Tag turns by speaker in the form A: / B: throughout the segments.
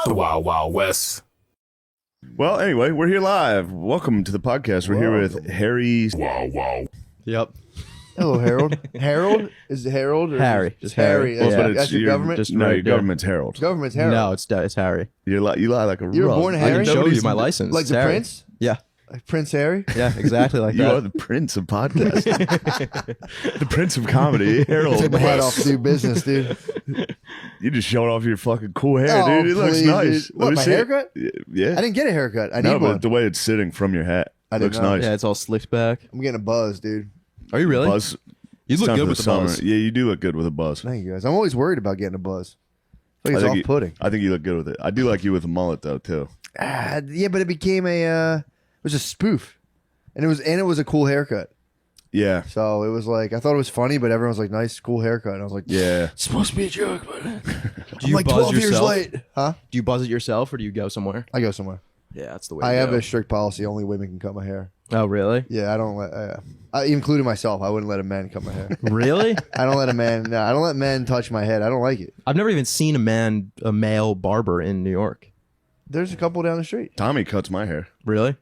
A: The Wild Wild West.
B: Well, anyway, we're here live. Welcome to the podcast. We're here with Harry.
A: Wow, wow.
C: Yep.
D: Hello, Harold. Harold? Is it Harold? Or
C: Harry.
D: Just Harry.
C: Harry.
D: That's your government?
C: Just
B: No,
C: right
B: your
C: there.
B: government's Harold.
D: Government's Harold.
C: No, it's Harry.
B: You lie like a
D: You were
B: rug.
D: born
C: I
D: Harry?
C: can show you
B: Nobody's-
C: my license.
D: Like
C: It's
D: the
C: Harry.
D: prince?
C: Yeah.
D: Like Prince Harry?
C: Yeah, exactly like
B: You
C: that.
B: are the prince of podcasting. The prince of comedy, Harold.
D: Take my hat off to do business, dude.
B: You just showing off your fucking cool hair,
D: Oh,
B: dude. It looks
D: please,
B: nice.
D: dude. What, my
B: see it.
D: haircut?
B: Yeah.
D: I didn't get a haircut. I
B: No,
D: need
B: but
D: one.
B: the way it's sitting from your hat
D: I didn't
B: looks
D: know.
B: nice.
C: Yeah, it's all slicked back.
D: I'm getting a buzz, dude.
C: Are you really?
B: Buzz.
C: You
B: It's
C: look
B: time
C: good
B: for
C: with the
B: summer.
C: buzz.
B: Yeah, you do look good with a buzz.
D: Thank you, guys. I'm always worried about getting a buzz. I think it's
B: think
D: off-putting.
B: I think you look good with it. I do like you with a mullet though too.
D: Yeah, but it became it was a spoof. And it was a cool haircut.
B: Yeah,
D: So it was like, I thought it was funny, but everyone was like, nice, cool haircut. And I was like,
B: yeah.
D: it's supposed to be a joke, but
C: Do
D: I'm
C: you
D: like
C: buzz
D: 12 years
C: yourself?
D: late. Huh?
C: Do you buzz it yourself or do you go somewhere?
D: I go somewhere.
C: Yeah, that's the way
D: I
C: to
D: have
C: go.
D: a strict policy. Only women can cut my hair.
C: Oh, really?
D: Yeah, I don't let, including myself, I wouldn't let a man cut my hair.
C: Really?
D: I don't let I don't let men touch my head. I don't like it.
C: I've never even seen a male barber in New York.
D: There's a couple down the street.
B: Tommy cuts my hair.
C: Really?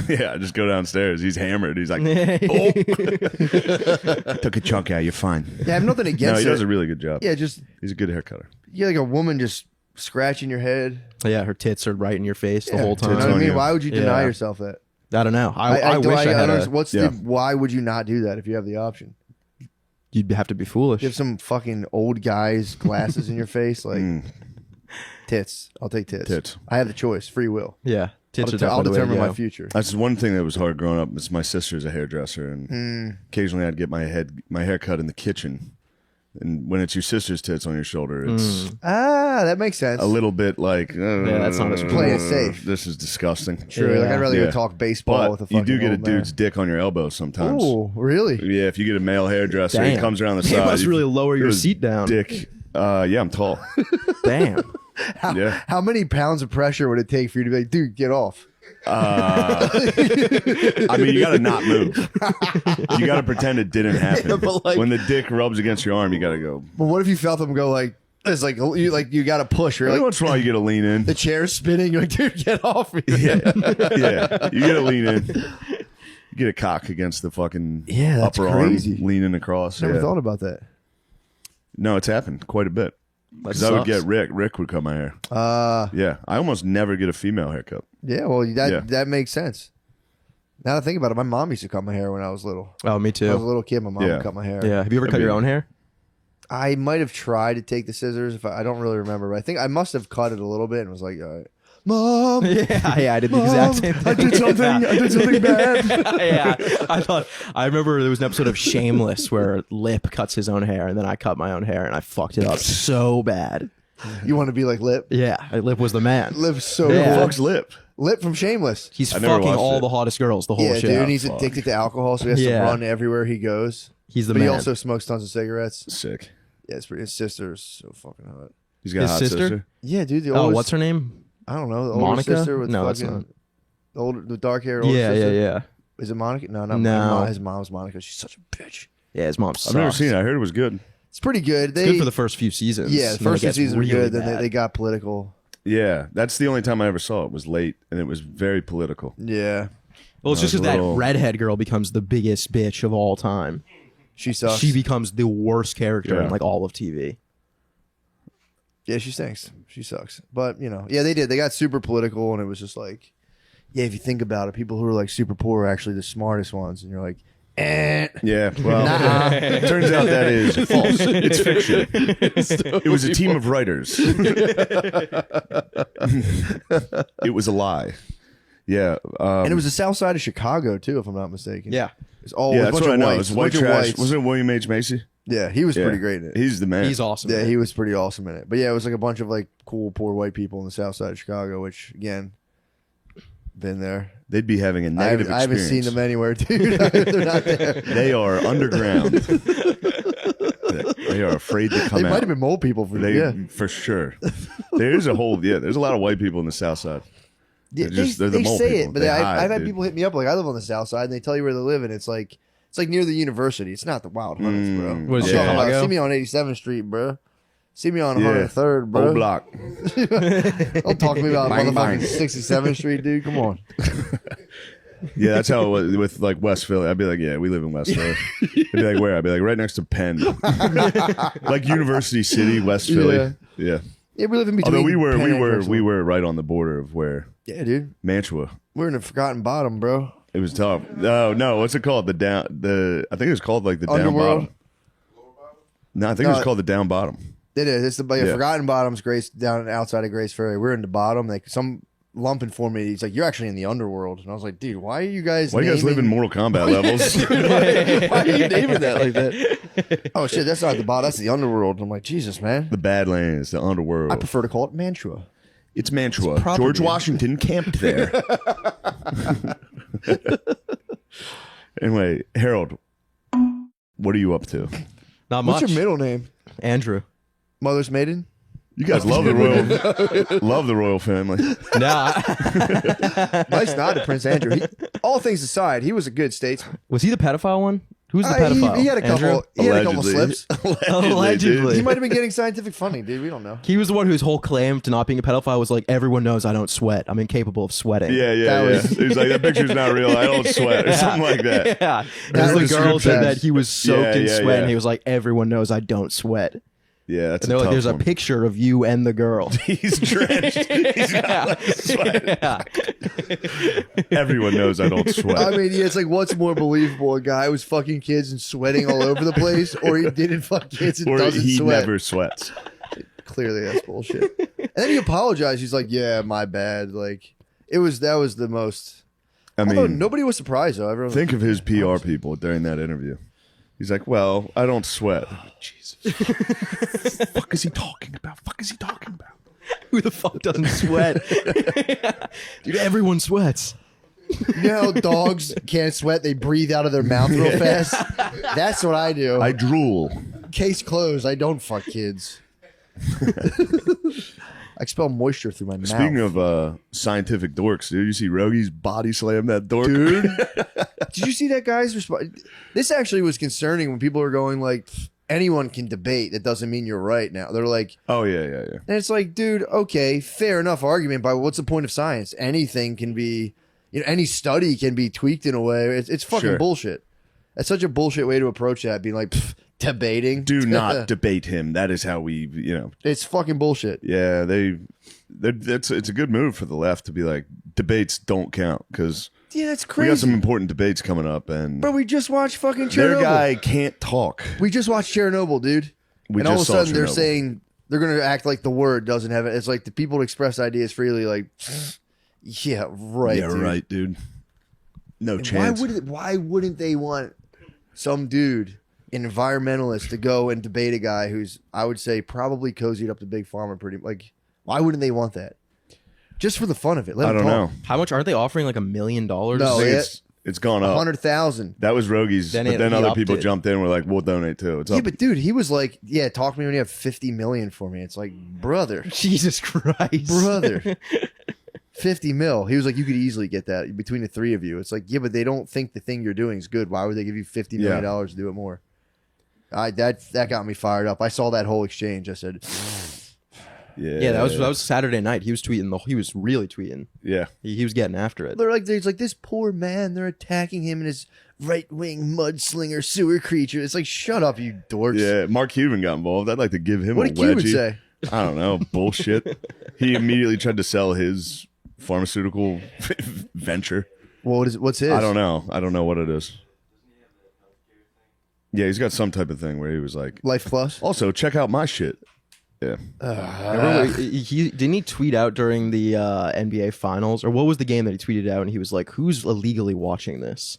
B: Yeah, I just go downstairs. He's hammered. He's like,
C: oh.
B: took a chunk out. You're fine.
D: Yeah, I have nothing
B: No,
D: against
B: he
D: it.
B: does a really good job.
D: Yeah, just,
B: He's a good hair cutter.
D: you're like a woman just scratching your head.
C: Yeah, her tits are right in your face the
D: Yeah,
C: whole
D: You
C: time.
D: know what I
B: on
D: mean?
B: you.
D: Why would you deny
C: Yeah.
D: yourself that?
C: I don't know. I wish I had
D: don't
C: a...
D: understand. What's
B: Yeah.
D: why would you not do that if you have the option?
C: You'd have to be foolish.
D: You have some fucking old guy's glasses in your face, like tits. I'll take tits.
B: Tits.
D: I have the choice, free will.
C: Yeah. Tits are
D: I'll
C: definitely the way to
D: determine my
C: go.
D: future.
B: That's one thing that was hard growing up. Is my sister's a hairdresser, and occasionally I'd get my hair cut in the kitchen. And when it's your sister's tits on your shoulder, it's
D: That makes sense.
B: a little bit like,
C: that's not as
D: Play it safe.
B: This is disgusting.
D: True. Like I'd rather
B: Yeah.
D: go talk baseball with a
B: But
D: fucking
B: you do get a
D: old man.
B: dude's dick on your elbow sometimes.
D: Oh, really?
B: Yeah, if you get a male hairdresser, he
C: Damn.
B: comes around the
C: They
B: side.
C: must really lower your
B: his
C: seat down.
B: Dick. Yeah, I'm tall.
C: Damn.
B: Yeah.
D: How many pounds of pressure would it take for you to be like, dude, get off?
B: I mean, you got to not move. You got to pretend it didn't happen.
D: But, like-
B: when the dick rubs against your arm, you got to go.
D: But what if you felt them go like, it's like you got to push. You're
B: Every
D: like,
B: once in a while, you got to lean in.
D: the chair's spinning. You're like, dude, get off me.
B: Yeah, you got to lean in. You get a cock against the fucking
D: Yeah, that's
B: upper
D: crazy.
B: arm, leaning across.
D: Never
B: Yeah.
D: thought about that.
B: No, it's happened quite a bit. Because
C: That
B: I would
C: sucks.
B: get Rick. Rick would cut my hair. Yeah, I almost never get a female haircut.
D: Yeah, well,
B: Yeah.
D: that makes sense. Now that I think about it, my mom used to cut my hair when I was little.
C: Oh, me
D: When I was a
C: too.
D: little kid, my mom
B: Yeah.
D: would cut my hair.
C: Yeah. Have you ever cut your own hair?
D: I might have tried to take the scissors. If I don't really remember, but I think I must have cut it a little bit and was like, all right, Mom.
C: Yeah, I did the exact same thing.
B: I did something. I did something bad.
C: Yeah, I remember there was an episode of Shameless where Lip cuts his own hair, and then I cut my own hair, and I fucked it up so bad.
D: You want to be like Lip?
C: Yeah, Lip was the man.
D: Lip's so
C: Yeah.
D: cool.
B: Fuck's lip.
D: Lip from Shameless.
C: He's
B: I never
C: fucking
B: watched
C: all
B: it.
C: the hottest girls the whole
D: Yeah,
C: show.
D: dude. And he's
B: Fuck.
D: addicted to alcohol, so he has to
C: Yeah.
D: run everywhere he goes.
C: He's the
D: But
C: man.
D: he also smokes tons of cigarettes.
B: Sick.
D: Yeah, his sister's so fucking hot.
B: He's got
C: His
B: a hot
C: sister?
D: Yeah, dude. The
C: Oh,
D: oldest,
C: what's her name?
D: I don't know. The older
C: Monica?
D: sister with
C: No, that's
D: fucking
C: not.
D: the older, the dark hair. Older
C: Yeah,
D: sister.
C: yeah.
D: Is it Monica? No, not
C: No.
D: Monica. His mom's Monica. She's such a bitch.
C: Yeah, his mom sucks.
B: I've never seen it. I heard it was good.
D: It's pretty good.
C: It's good for the first few seasons.
D: yeah, the
C: and then it
D: first two
C: gets
D: seasons were
C: really
D: good. Then
C: bad.
D: they got political.
B: Yeah, that's the only time I ever saw it. Was late, and it was very political.
D: Yeah,
C: Well, it's just
B: was
C: because
B: a
C: that
B: little-
C: redhead girl becomes the biggest bitch of all time.
D: she sucks.
C: She becomes the worst character
B: Yeah.
C: in like all of TV.
D: Yeah, she stinks. She sucks. But, you know, yeah, they did. They got super political, and it was just like, yeah, if you think about it, people who are like super poor are actually the smartest ones. And you're like,
B: Yeah, well, turns out that is false. It's fiction. It was a team of writers. It was a lie. Yeah,
D: and it was the south side of Chicago, too, if I'm not mistaken.
C: Yeah.
D: It's all
B: yeah,
D: a
B: that's
D: bunch
B: what I
D: of
B: know.
D: whites.
B: It's white
D: bunch of
B: trash.
D: whites.
B: Wasn't it William H. Macy?
D: Yeah, he was
B: Yeah.
D: pretty great in it.
B: He's the man.
C: He's awesome.
D: Yeah,
C: man.
D: he was pretty awesome in it. But yeah, it was like a bunch of like cool, poor white people in the south side of Chicago, which, again, been there.
B: They'd be having a
D: I
B: negative
D: haven't
B: experience.
D: seen them anywhere, dude. They're not there.
B: They are underground. They are afraid to come
D: They
B: out.
D: might have been mole people for
B: For sure. There's a whole there's a lot of white people in the South Side.
D: Yeah,
B: They're the
D: they
B: mole
D: say
B: people.
D: it, but
B: They
D: I've
B: hide,
D: had
B: dude.
D: people hit me up like I live on the south side, and they tell you where they live, and it's like near the university. It's not the Wild Hunters, bro.
C: What is
D: I'm talking about,
C: Chicago?
D: see me on 87th Street, bro. See me on 103rd, bro.
B: Old block.
D: Don't talk to me about
B: Bang,
D: motherfucking
B: bang.
D: 67th Street, dude. Come on.
B: Yeah, that's how it was with like West Philly. I'd be like, yeah, we live in West Philly. I'd be like, where? I'd be like, right next to Penn. Like University City, West Philly. Yeah.
D: Yeah, we live in between.
B: Although we
D: Penn and
B: were
D: Crestwood.
B: right on the border of where
D: Yeah, dude.
B: Mantua.
D: We're in the forgotten bottom, bro.
B: It was tough. Oh no, what's it called? I think it was called like the down
D: Underworld?
B: bottom. No, I think it was called the down bottom.
D: It is. It's the
B: Yeah.
D: forgotten bottom's Grace down outside of Grace Ferry. We're in the bottom. Like some lump informed me. He's like, you're actually in the underworld. And I was like, dude, why are you guys?
B: Why do you guys live in Mortal Kombat levels?
D: Why are you naming that like that? Oh shit, that's not the bottom. That's the underworld. And I'm like, Jesus, man.
B: The Badlands, the underworld.
D: I prefer to call it Mantua.
B: It's Mantua.
C: property.
B: George Washington camped there. Anyway, Harold, what are you up to?
C: Not much.
D: What's your middle name?
C: Andrew.
D: Mother's maiden?
B: You guys love the royal family.
C: Nah.
D: Nice nod to Prince Andrew. All things aside, he was a good statesman.
C: Was he the pedophile one? Who's the pedophile?
D: He had a
C: Andrew?
D: couple. He had a couple
B: Allegedly.
D: slips.
C: Allegedly.
D: He might have been getting scientific funding, dude. We don't know.
C: He was the one whose whole claim to not being a pedophile was like, everyone knows I don't sweat. I'm incapable of sweating.
B: Yeah.
D: That was-
B: He was like, that picture's not real. I don't sweat or something like that.
C: Yeah.
D: That
C: Because
D: was
C: the girl said
D: description.
C: that he was soaked in
B: Yeah,
C: sweat,
B: yeah.
C: and he was like, everyone knows I don't sweat.
B: Yeah, that's
C: And they're
B: a
C: like,
B: tough
C: there's a
B: one.
C: picture of you and the girl.
B: He's drenched. He's got like sweat.
C: Yeah.
B: Everyone knows I don't sweat.
D: I mean, yeah, it's like, what's more believable? A guy who's fucking kids and sweating all over the place, or he didn't fuck kids and
B: or
D: doesn't
B: he
D: sweat?
B: never sweats.
D: Clearly, that's bullshit. And then he apologized. He's like, "Yeah, my bad." Like, that was the most.
B: I
D: Although
B: mean,
D: nobody was surprised though. Everyone.
B: think of his PR people during that interview. He's like, well, I don't sweat. Oh, Jesus. Fuck is he talking about?
C: Who the fuck doesn't sweat? Dude, everyone sweats.
D: You know how dogs can't sweat? They breathe out of their mouth real fast. That's what I do.
B: I drool.
D: Case closed. I don't fuck kids. I expel moisture through my mouth.
B: Speaking of scientific dorks, dude, you see Rogi's body slam that dork?
D: Dude, did you see that guy's response? This actually was concerning when people are going like, anyone can debate. That doesn't mean you're right. Now they're like,
B: Oh, yeah.
D: and it's like, dude, okay, fair enough argument, but what's the point of science? Anything can be, any study can be tweaked in a way. It's fucking
B: Sure.
D: bullshit. That's such a bullshit way to approach that. Being like, debating.
B: Do not debate him. That is how we,
D: It's fucking bullshit.
B: yeah, it's a good move for the left to be like, debates don't count because
D: Yeah, that's
B: we
D: crazy.
B: got some important debates coming up and
D: Bro, we just watched fucking
B: their
D: Chernobyl.
B: guy can't talk.
D: We just watched Chernobyl, dude.
B: We
D: and all of a
B: just saw
D: sudden they're
B: Chernobyl.
D: saying they're going to act like the word doesn't have it. It's like the people express ideas freely. Like, yeah, right.
B: Yeah,
D: dude.
B: right, dude. No
D: And
B: chance.
D: Why wouldn't they want some dude, an environmentalist, to go and debate a guy who's, I would say, probably cozied up to Big Pharma pretty like? Why wouldn't they want that? Just for the fun of it. Let
B: I
D: him
B: don't
D: talk.
B: know.
C: How much aren't they offering? Like $1 million?
B: I
D: No.
B: think
D: yeah.
B: it's gone up.
D: 100,000.
B: That was Rogi's,
C: Then
B: but
C: he
B: then other
C: upped
B: people
C: it.
B: jumped in and were like, we'll donate too. It's
D: Yeah,
B: up.
D: but dude, he was like, yeah, talk to me when you have 50 million for me. It's like, brother.
C: Jesus Christ.
D: Brother. 50 mil. He was like, you could easily get that between the three of you. It's like, yeah, but they don't think the thing you're doing is good. Why would they give you $50 million to do it more? That got me fired up. I saw that whole exchange. I said,
C: Yeah, that was Saturday night. He was tweeting he was really tweeting.
B: Yeah.
C: He was getting after it.
D: they're like, there's like this poor man. They're attacking him and his right wing mudslinger sewer creature. It's like, shut up, you dorks.
B: Yeah. Mark Cuban got involved. I'd like to give him
D: What
B: a
D: did Cuban
B: wedgie.
D: say?
B: I don't know. Bullshit. He immediately tried to sell his pharmaceutical venture.
D: What's his?
B: I don't know. I don't know what it is. Yeah, he's got some type of thing where he was like,
D: Life Plus.
B: also, check out my shit. Yeah.
C: Remember, didn't he tweet out during the NBA Finals, or what was the game that he tweeted out? And he was like, "Who's illegally watching this?"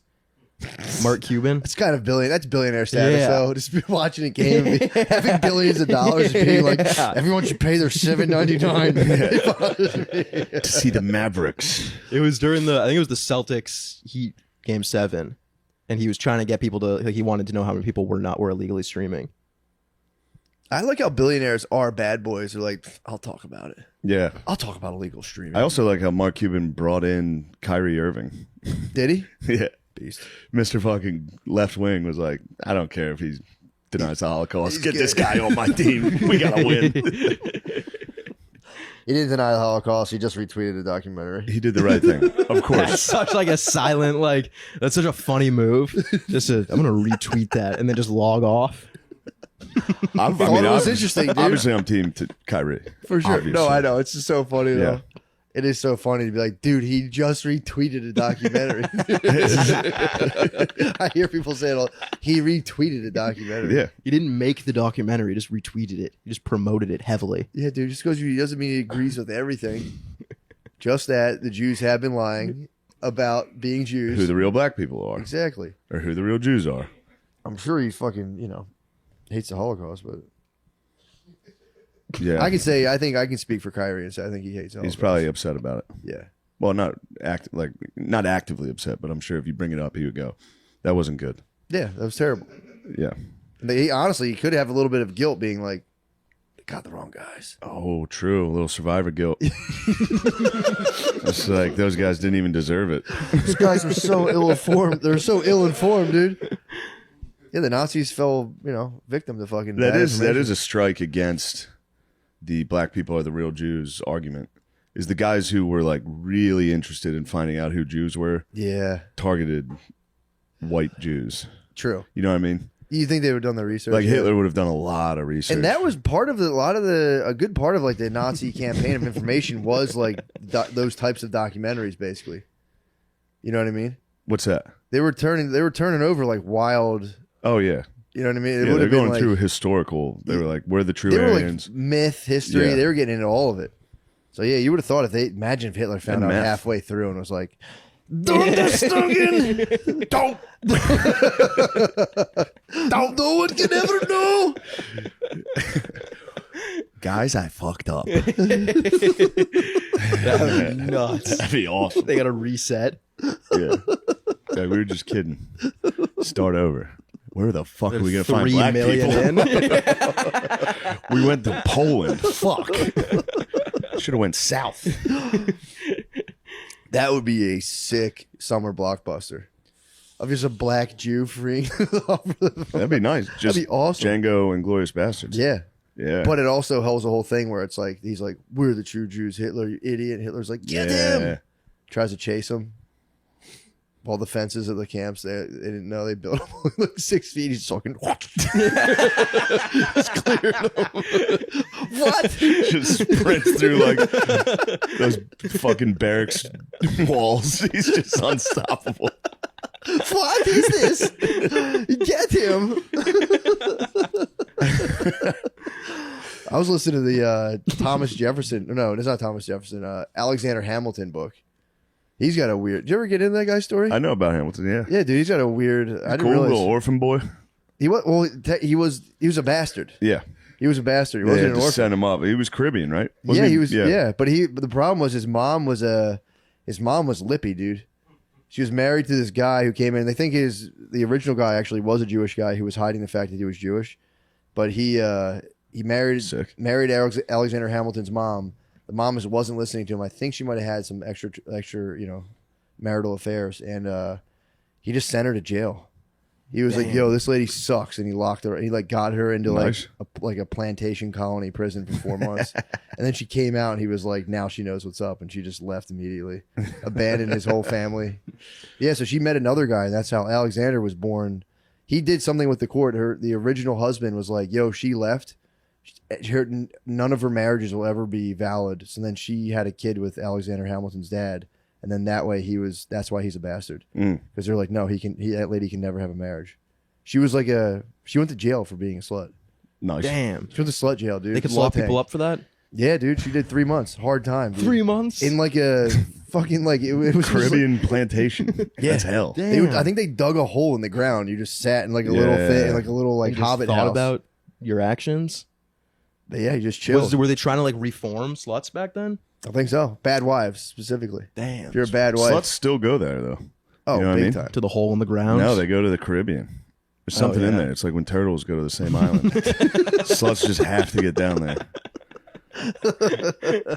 C: Mark Cuban.
D: It's kind of that's billionaire status,
C: Yeah.
D: though. Just be watching a game, and be, having billions of dollars, and being like,
C: Yeah.
D: everyone should pay their $7.99.
B: To see the Mavericks.
C: It was during I think it was the Celtics Heat Game 7, and he was trying to get people to. He wanted to know how many people were illegally streaming.
D: I like how billionaires are bad boys. They're like, I'll talk about it.
B: Yeah.
D: I'll talk about illegal streaming.
B: I also like how Mark Cuban brought in Kyrie Irving.
D: Did he?
B: Yeah.
D: Beast.
B: Mr. fucking left wing was like, I don't care if he's denies the Holocaust. Get this guy on my team. We gotta win.
D: He didn't deny the Holocaust. He just retweeted the documentary.
B: He did the right thing, of
C: That's
B: course.
C: such like a silent like. That's such a funny move. I'm gonna retweet that and then just log off.
D: I mean, it was interesting, dude.
B: Obviously, I'm team to Kyrie
D: For sure.
B: obviously.
D: No, I know. It's just so funny, though.
B: Yeah.
D: It is so funny to be like, dude, he just retweeted a documentary. I hear people say it all. He retweeted a documentary.
B: Yeah,
C: He didn't make the documentary; he just retweeted it. He just promoted it heavily.
D: Yeah, dude. Just because he doesn't mean he agrees with everything. Just that the Jews have been lying about being Jews.
B: who the real black people are,
D: Exactly.
B: or who the real Jews are.
D: I'm sure he fucking, hates the Holocaust, but
B: Yeah,
D: I think I can speak for Kyrie and say I think he hates the Holocaust.
B: he's probably upset about it.
D: Yeah.
B: Well, not actively upset, but I'm sure if you bring it up, he would go, "That wasn't good."
D: Yeah, that was terrible.
B: Yeah.
D: Honestly, he could have a little bit of guilt being like, they got the wrong guys.
B: Oh, true. A little survivor guilt. It's like those guys didn't even deserve it.
D: These guys are so ill-informed. They're so ill-informed, dude. Yeah, the Nazis fell, victim to fucking
B: That
D: bad
B: is
D: information.
B: a strike against the black people are the real Jews argument. Is the guys who were like really interested in finding out who Jews were
D: Yeah,
B: targeted white Jews.
D: true.
B: You know what I mean?
D: You think they would have done the research?
B: Like
D: Yeah.
B: Hitler would have done a lot of research.
D: And that was part of a good part of like the Nazi campaign of information was like those types of documentaries, basically. You know what I mean?
B: What's that?
D: They were turning over like wild.
B: Oh yeah.
D: You know what I mean? It
B: Yeah,
D: would
B: they're
D: have been
B: going
D: like,
B: through historical. They were like, we're the true
D: they were like
B: Aryans.
D: myth, history.
B: Yeah.
D: They were getting into all of it. So yeah, you would have thought imagine if Hitler found
B: And
D: out
B: math.
D: halfway through and was like, "Don't don't, no one can ever know."
B: Guys, I fucked up.
C: That would be nuts.
B: That'd be awesome.
C: They got to reset.
B: Yeah. Like, we were just kidding. Start over. Where the fuck are we gonna find
C: 3
B: black
C: million
B: people?
C: in.
B: We went to Poland. Fuck. Should have went south.
D: That would be a sick summer blockbuster. Of just a black Jew freeing.
B: That'd be nice. Just
D: be awesome.
B: Django and Glorious Bastards.
D: Yeah.
B: Yeah.
D: But it also holds a whole thing where it's like, he's like, we're the true Jews. Hitler, you idiot. Hitler's like, get him. Tries to chase him. All the fences of the camps, they didn't know they built them like 6 feet. He's talking. Just clearing them. What?
B: Just sprint through like those fucking barracks walls. He's just unstoppable.
D: What is this? Get him. I was listening to the Thomas Jefferson. No, it's not Thomas Jefferson. Alexander Hamilton book. He's got a weird. Did you ever get into that guy's story?
B: I know about Hamilton. Yeah.
D: Yeah, dude. He's got a weird. I didn't
B: Cool
D: realize
B: little orphan boy.
D: he was. Well, he was a bastard.
B: Yeah.
D: He was a bastard. He
B: They
D: wasn't
B: had
D: an
B: to
D: orphan.
B: send him up. He was Caribbean, right?
D: Yeah,
B: Wasn't
D: he was. Yeah, but the problem was his mom was lippy, dude. She was married to this guy who came in. They think the original guy actually was a Jewish guy who was hiding the fact that he was Jewish, but he married
B: Sick.
D: Alexander Hamilton's mom. The mom wasn't listening to him. I think she might have had some extra marital affairs, and he just sent her to jail. He was like, "Yo, this lady sucks," and he locked her. He got her into
B: Nice.
D: like a plantation colony prison for 4 months, and then she came out, and he was like, "Now she knows what's up," and she just left immediately, abandoned his whole family. Yeah, so she met another guy, and that's how Alexander was born. He did something with the court. The original husband was like, "Yo, she left. None of her marriages will ever be valid." So then she had a kid with Alexander Hamilton's dad. And then that way that's why he's a bastard. Because they're like, no, that lady can never have a marriage. She was she went to jail for being a slut.
B: Nice.
C: Damn.
D: She went to slut jail, dude.
C: They could
D: Law
C: lock people
D: tank.
C: up for that?
D: Yeah, dude. She did 3 months. Hard time. Dude.
C: 3 months?
D: In like a fucking it was
B: Caribbean plantation.
D: Yeah.
B: That's hell.
C: Damn.
D: I think they dug a hole in the ground. You just sat in like a little thing, like a little like
C: You just
D: hobbit
C: thought
D: house.
C: about your actions?
D: But yeah, you just chilled.
C: Were they trying to like reform sluts back then?
D: I think so. Bad wives specifically.
C: Damn.
D: If you're a bad wife,
B: Sluts still go there though.
D: oh,
B: you know what I
D: big
B: mean?
D: time.
C: To the hole in the ground?
B: No, they go to the Caribbean. There's something in
C: yeah.
B: there. It's like when turtles go to the same island. Sluts just have to get down there.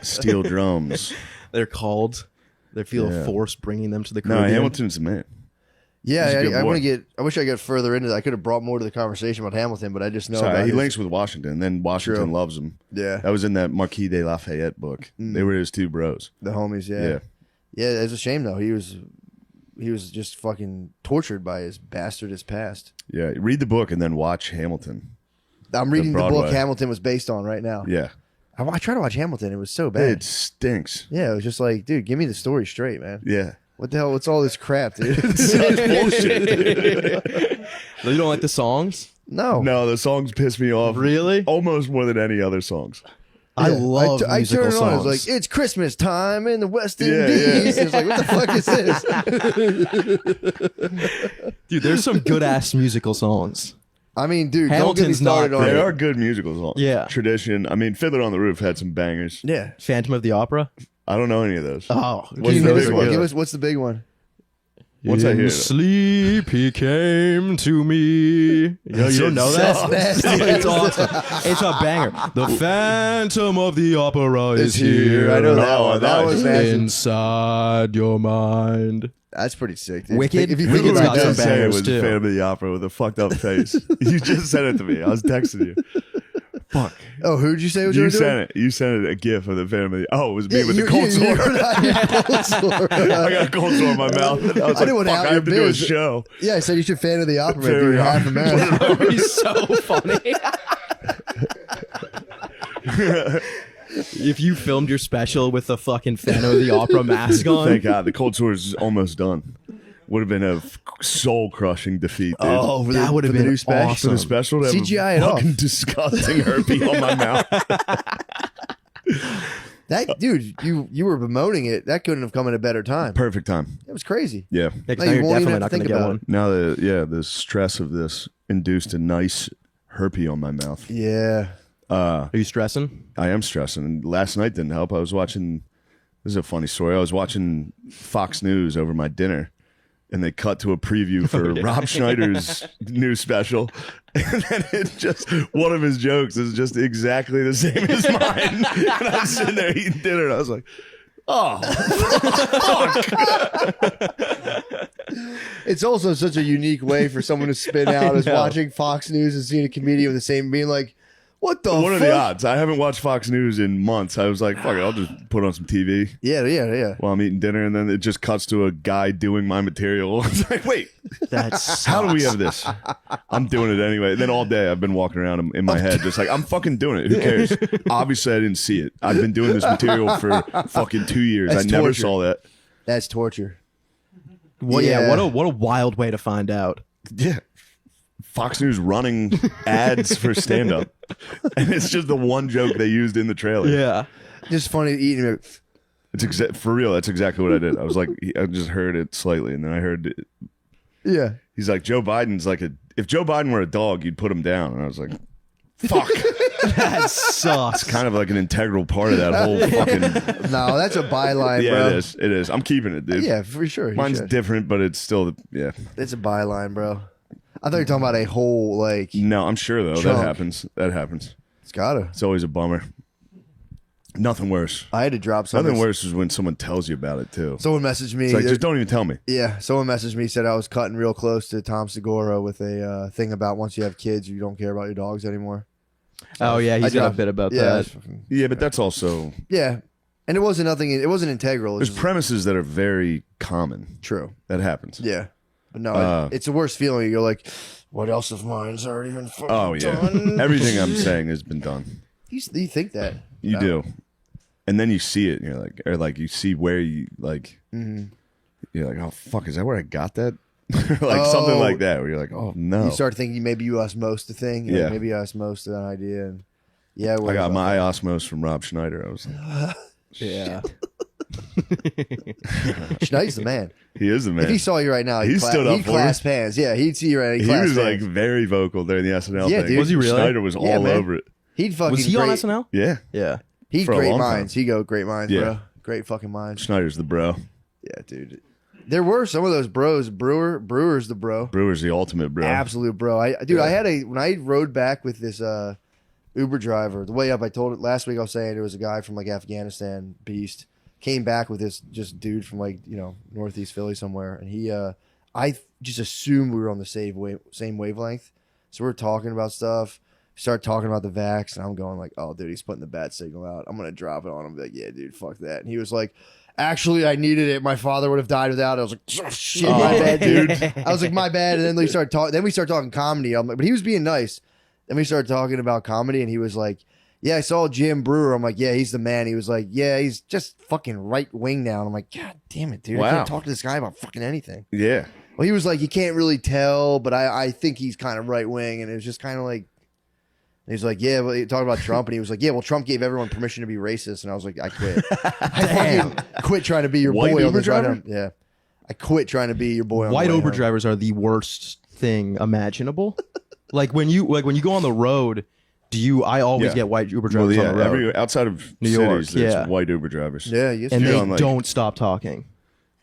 B: Steel drums.
C: They're called. They feel
B: Yeah.
C: a force bringing them to the
B: No,
C: Caribbean.
B: Hamilton's the man.
D: Yeah,
B: He's a good
D: I
B: boy.
D: want to get. I wish I got further into that. I could have brought more to the conversation about Hamilton, but I just know
B: Sorry,
D: about
B: he
D: his-
B: links with Washington, and then Washington
D: True.
B: loves him.
D: Yeah,
B: That was in that Marquis de Lafayette book. They were his two bros.
D: the homies.
B: Yeah.
D: Yeah. It's a shame though. He was just fucking tortured by his bastardist past.
B: Yeah. Read the book and then watch Hamilton.
D: I'm reading the book
B: Broadway.
D: Hamilton was based on right now.
B: Yeah.
D: I tried to watch Hamilton. It was so bad.
B: It stinks.
D: Yeah, it was just like, dude, give me the story straight, man.
B: Yeah.
D: What the hell? What's all this crap, dude?
C: You don't like the songs?
D: No.
B: No, the songs piss me off.
C: Really?
B: Almost more than any other songs.
C: I
D: Yeah.
C: love
D: I
C: musical
D: turned it on. It
C: songs.
D: was like, it's Christmas time in the West
B: Yeah,
D: Indies. It was like, what the fuck is this?
C: dude, there's some good ass musical songs.
D: I mean, dude,
C: Hamilton's
D: don't get me started
C: not
D: on
C: great.
B: They
D: it.
B: are good musical songs.
C: Yeah.
B: Tradition. I mean, Fiddler on the Roof had some bangers.
D: Yeah.
C: Phantom of the Opera.
B: I don't know any of those.
C: Oh,
B: What's
D: Give
B: the
D: me
B: big
D: this
B: one?
D: Give us what's the big one?
B: Once I hear it.
C: sleep he came to me. You don't know that?
D: That's
C: It's awesome. It's a banger. The Phantom of the Opera is here.
D: I know that
B: Oh,
D: one. That
B: nice.
D: was nasty.
C: Inside your mind.
D: That's pretty sick. Dude.
C: Wicked.
D: If you
C: Wicked
D: think
C: got
D: about
C: some
B: just
D: this,
B: say it
C: bangers,
B: was
C: too.
B: Phantom of the Opera with a fucked up face. You just sent it to me. I was texting you. Fuck.
D: oh, who'd you say was
B: You
D: doing?
B: sent it. You sent it a gif of the Phantom of the. Oh, it was me
D: Yeah,
B: with
D: you-
B: the cold
D: you-
B: sore.
D: you- cold sore.
B: I got a cold sore in my mouth. And I was
D: I didn't
B: like,
D: want to
B: fuck,
D: out
B: I have to
D: your
B: do a
D: biz.
B: show.
D: Yeah, I said you should fan of the opera.
B: Fan of
D: Do
B: the
D: half a
B: opera.
D: man.
C: He's so funny. If you filmed your special with the fucking Phantom of the Opera mask on.
B: Thank God. The cold sore is almost done. Would have been a soul crushing defeat, dude.
D: Oh, for
C: That
D: the-
C: would have
D: for the
C: been
D: new special.
B: For
C: awesome.
B: the special to have
D: CGI
B: a
D: it off.
B: fucking disgusting herpes on my mouth.
D: That dude, you were bemoaning it. That couldn't have come at a better time.
B: Perfect time.
D: It was crazy.
B: Yeah.
C: Yeah, 'cause
D: No,
C: now
D: you
C: you're
D: won't even
C: definitely
D: have
C: not
D: to
C: going to
D: think
C: get
D: about
C: one.
B: Now the stress of this induced a nice herpes on my mouth.
D: Yeah.
C: Are you stressing?
B: I am stressing. And last night didn't help. I was watching. This is a funny story. I was watching Fox News over my dinner, and they cut to a preview for Rob Schneider's new special, and then it just one of his jokes is just exactly the same as mine. And I was sitting there eating dinner, and I was like, "Oh,
D: It's also such a unique way for someone to spin out as
C: know.
D: watching Fox News and seeing a comedian with the same being like, what the
B: what
D: fuck?
B: are the odds?" I haven't watched Fox News in months. I was like, "Fuck it, I'll just put on some TV."
D: Yeah.
B: While I'm eating dinner, and then it just cuts to a guy doing my material. It's like, wait,
C: That's
B: how do we have this? I'm doing it anyway. Then all day I've been walking around in my head, just like, I'm fucking doing it. Who cares? Obviously, I didn't see it. I've been doing this material for fucking 2 years.
D: That's
B: I never
D: torture.
B: saw that.
D: That's torture.
C: Well, yeah.
D: Yeah.
C: What a wild way to find out.
B: Yeah. Fox News running ads for stand up. And it's just the one joke they used in the trailer.
C: Yeah.
D: Just funny eating it.
B: It's for real. That's exactly what I did. I was like, I just heard it slightly, and then I heard it.
D: Yeah.
B: He's like, Joe Biden's like if Joe Biden were a dog, you'd put him down. And I was like, fuck.
C: That sucks.
B: Kind of like an integral part of that whole fucking.
D: No, that's a byline,
B: Yeah,
D: bro.
B: it is. It is. I'm keeping it, dude.
D: Yeah, for sure. you
B: Mine's
D: should.
B: different, but it's still, yeah.
D: It's a byline, bro. I thought you were talking about a whole, like,
B: No, I'm sure, though.
D: Chunk.
B: That happens. That happens.
D: it's gotta.
B: It's always a bummer. Nothing worse.
D: I had to drop something.
B: Nothing worse is when someone tells you about it, too.
D: Someone messaged me.
B: It's like, just don't even tell me.
D: Yeah, someone messaged me, said I was cutting real close to Tom Segura with a thing about once you have kids, you don't care about your dogs anymore.
C: Oh, yeah.
D: I
C: He's got a
D: dropped-
C: bit about
D: Yeah,
C: that.
D: it's fucking-
B: Yeah, but that's also.
D: yeah. And it wasn't nothing. It wasn't integral. It was
B: There's
D: just
B: premises that are very common.
D: true.
B: That happens.
D: Yeah, but no, it's the worst feeling. You're like, what else of mine's already been fucking
B: Oh, yeah.
D: done?
B: Everything I'm saying has been done.
D: You think that?
B: You
D: No.
B: do. And then you see it, and you're like, or like you see where you, like,
D: Mm-hmm.
B: you're like, oh, fuck, is that where I got that? Like something like that, where you're like, oh, no.
D: You start thinking maybe you osmosed the thing.
B: Yeah.
D: Maybe you osmosed that idea. And yeah,
B: I got my osmos from Rob Schneider. I was like,
C: Yeah.
D: Schneider's the man.
B: he is the man.
D: If he saw you right now,
B: He stood up
D: he'd
B: for
D: clasp hands. Yeah, he'd see you right now. He'd
B: He
D: clasp
B: was like
D: hands.
B: very vocal during the SNL
D: Yeah,
B: thing.
D: dude. Was
C: he really?
B: Schneider was
D: Yeah,
B: all
D: man.
B: over it.
D: He'd fucking
C: Was he on
D: great,
C: SNL?
B: Yeah.
C: Yeah.
D: He'd
B: for a
D: great
B: long time.
D: minds. He'd go great minds,
B: Yeah.
D: bro. Great fucking minds.
B: Schneider's the bro.
D: Yeah, dude. There were some of those bros. Brewer's the bro.
B: Brewer's the ultimate bro.
D: Absolute bro. I had when I rode back with this Uber driver, the way up, I told it last week, I was saying it was a guy from like Afghanistan, beast, came back with this just dude from like, northeast Philly somewhere. And I just assumed we were on the same wavelength. So we're talking about stuff. Start talking about the vax, and I'm going like, "Oh, dude, he's putting the bat signal out. I'm gonna drop it on him." Be like, "Yeah, dude, fuck that." And he was like, "Actually, I needed it. My father would have died without it." I was like, "Oh, shit, my bad, dude." I was like, "My bad." And then we started talking. Then we started talking comedy. I'm like, but he was being nice. Then we started talking about comedy, and he was like, "Yeah, I saw Jim Brewer." I'm like, "Yeah, he's the man." He was like, "Yeah, he's just fucking right wing now." And I'm like, "God damn it, dude! I can't talk to this guy about fucking anything."
B: Yeah.
D: Well, he was like, "You can't really tell, but I think he's kind of right wing," and it was just kind of like. He's like, yeah, well, he talked about Trump, and he was like, yeah, well, Trump gave everyone permission to be racist, and I was like, I quit. I fucking quit trying to be your
B: White
D: boy on
B: Uber
D: this ride
B: driver?
D: home. Yeah, I quit trying to be your boy on
C: White
D: the way
C: Uber
D: home.
C: drivers are the worst thing imaginable. like when you go on the road, I always
B: Yeah.
C: get white Uber drivers on the road.
B: Outside of
C: New York,
B: cities, there's
C: yeah.
B: white Uber drivers.
D: Yeah, yes,
C: and
D: sir.
C: they
B: on, like-
C: don't stop talking.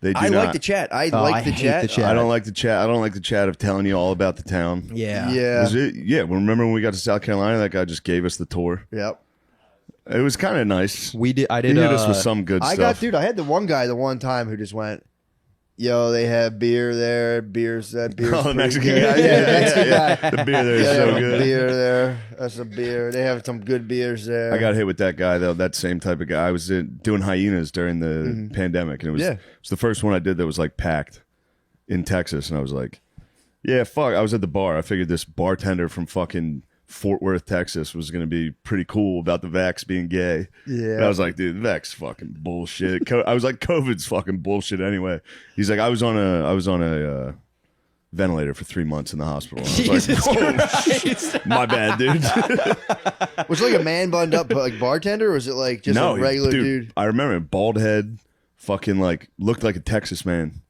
B: They do
D: I
B: not.
D: like the chat. I
C: I
D: like the
C: hate
D: chat.
C: the chat.
B: I don't like the chat. I don't like the chat of telling you all about the town.
C: Yeah.
D: Yeah.
B: Was it? Yeah. Well, remember when we got to South Carolina? That guy just gave us the tour.
D: Yep.
B: It was kind of nice.
C: I
B: He
C: did
B: hit us with some good
D: I
B: stuff.
D: I had the one guy the one time who just went, yo, they have beer there. Beer's
B: Oh, the
D: pretty
B: Mexican
D: good.
B: guy.
D: Yeah, Mexican guy.
B: The beer there is
D: Yeah, they
B: so
D: have a
B: good.
D: beer there. That's a beer. They have some good beers there.
B: I got hit with that guy though. That same type of guy. I was doing hyenas during the pandemic, and it was the first one I did that was like packed in Texas, and I was like, yeah, fuck. I was at the bar. I figured this bartender from fucking Fort Worth, Texas, was going to be pretty cool about the vax being gay.
D: Yeah.
B: And I was like, dude, the vax fucking bullshit. I was like, COVID's fucking bullshit ananyway. He's like, I was on a ventilator for 3 months in the hospital. And I was
C: Jesus
B: like,
C: Christ.
B: my bad, dude.
D: Was it like a man buttoned up like bartender, or was it like just a regular dude?
B: I remember bald head, fucking like looked like a Texas man.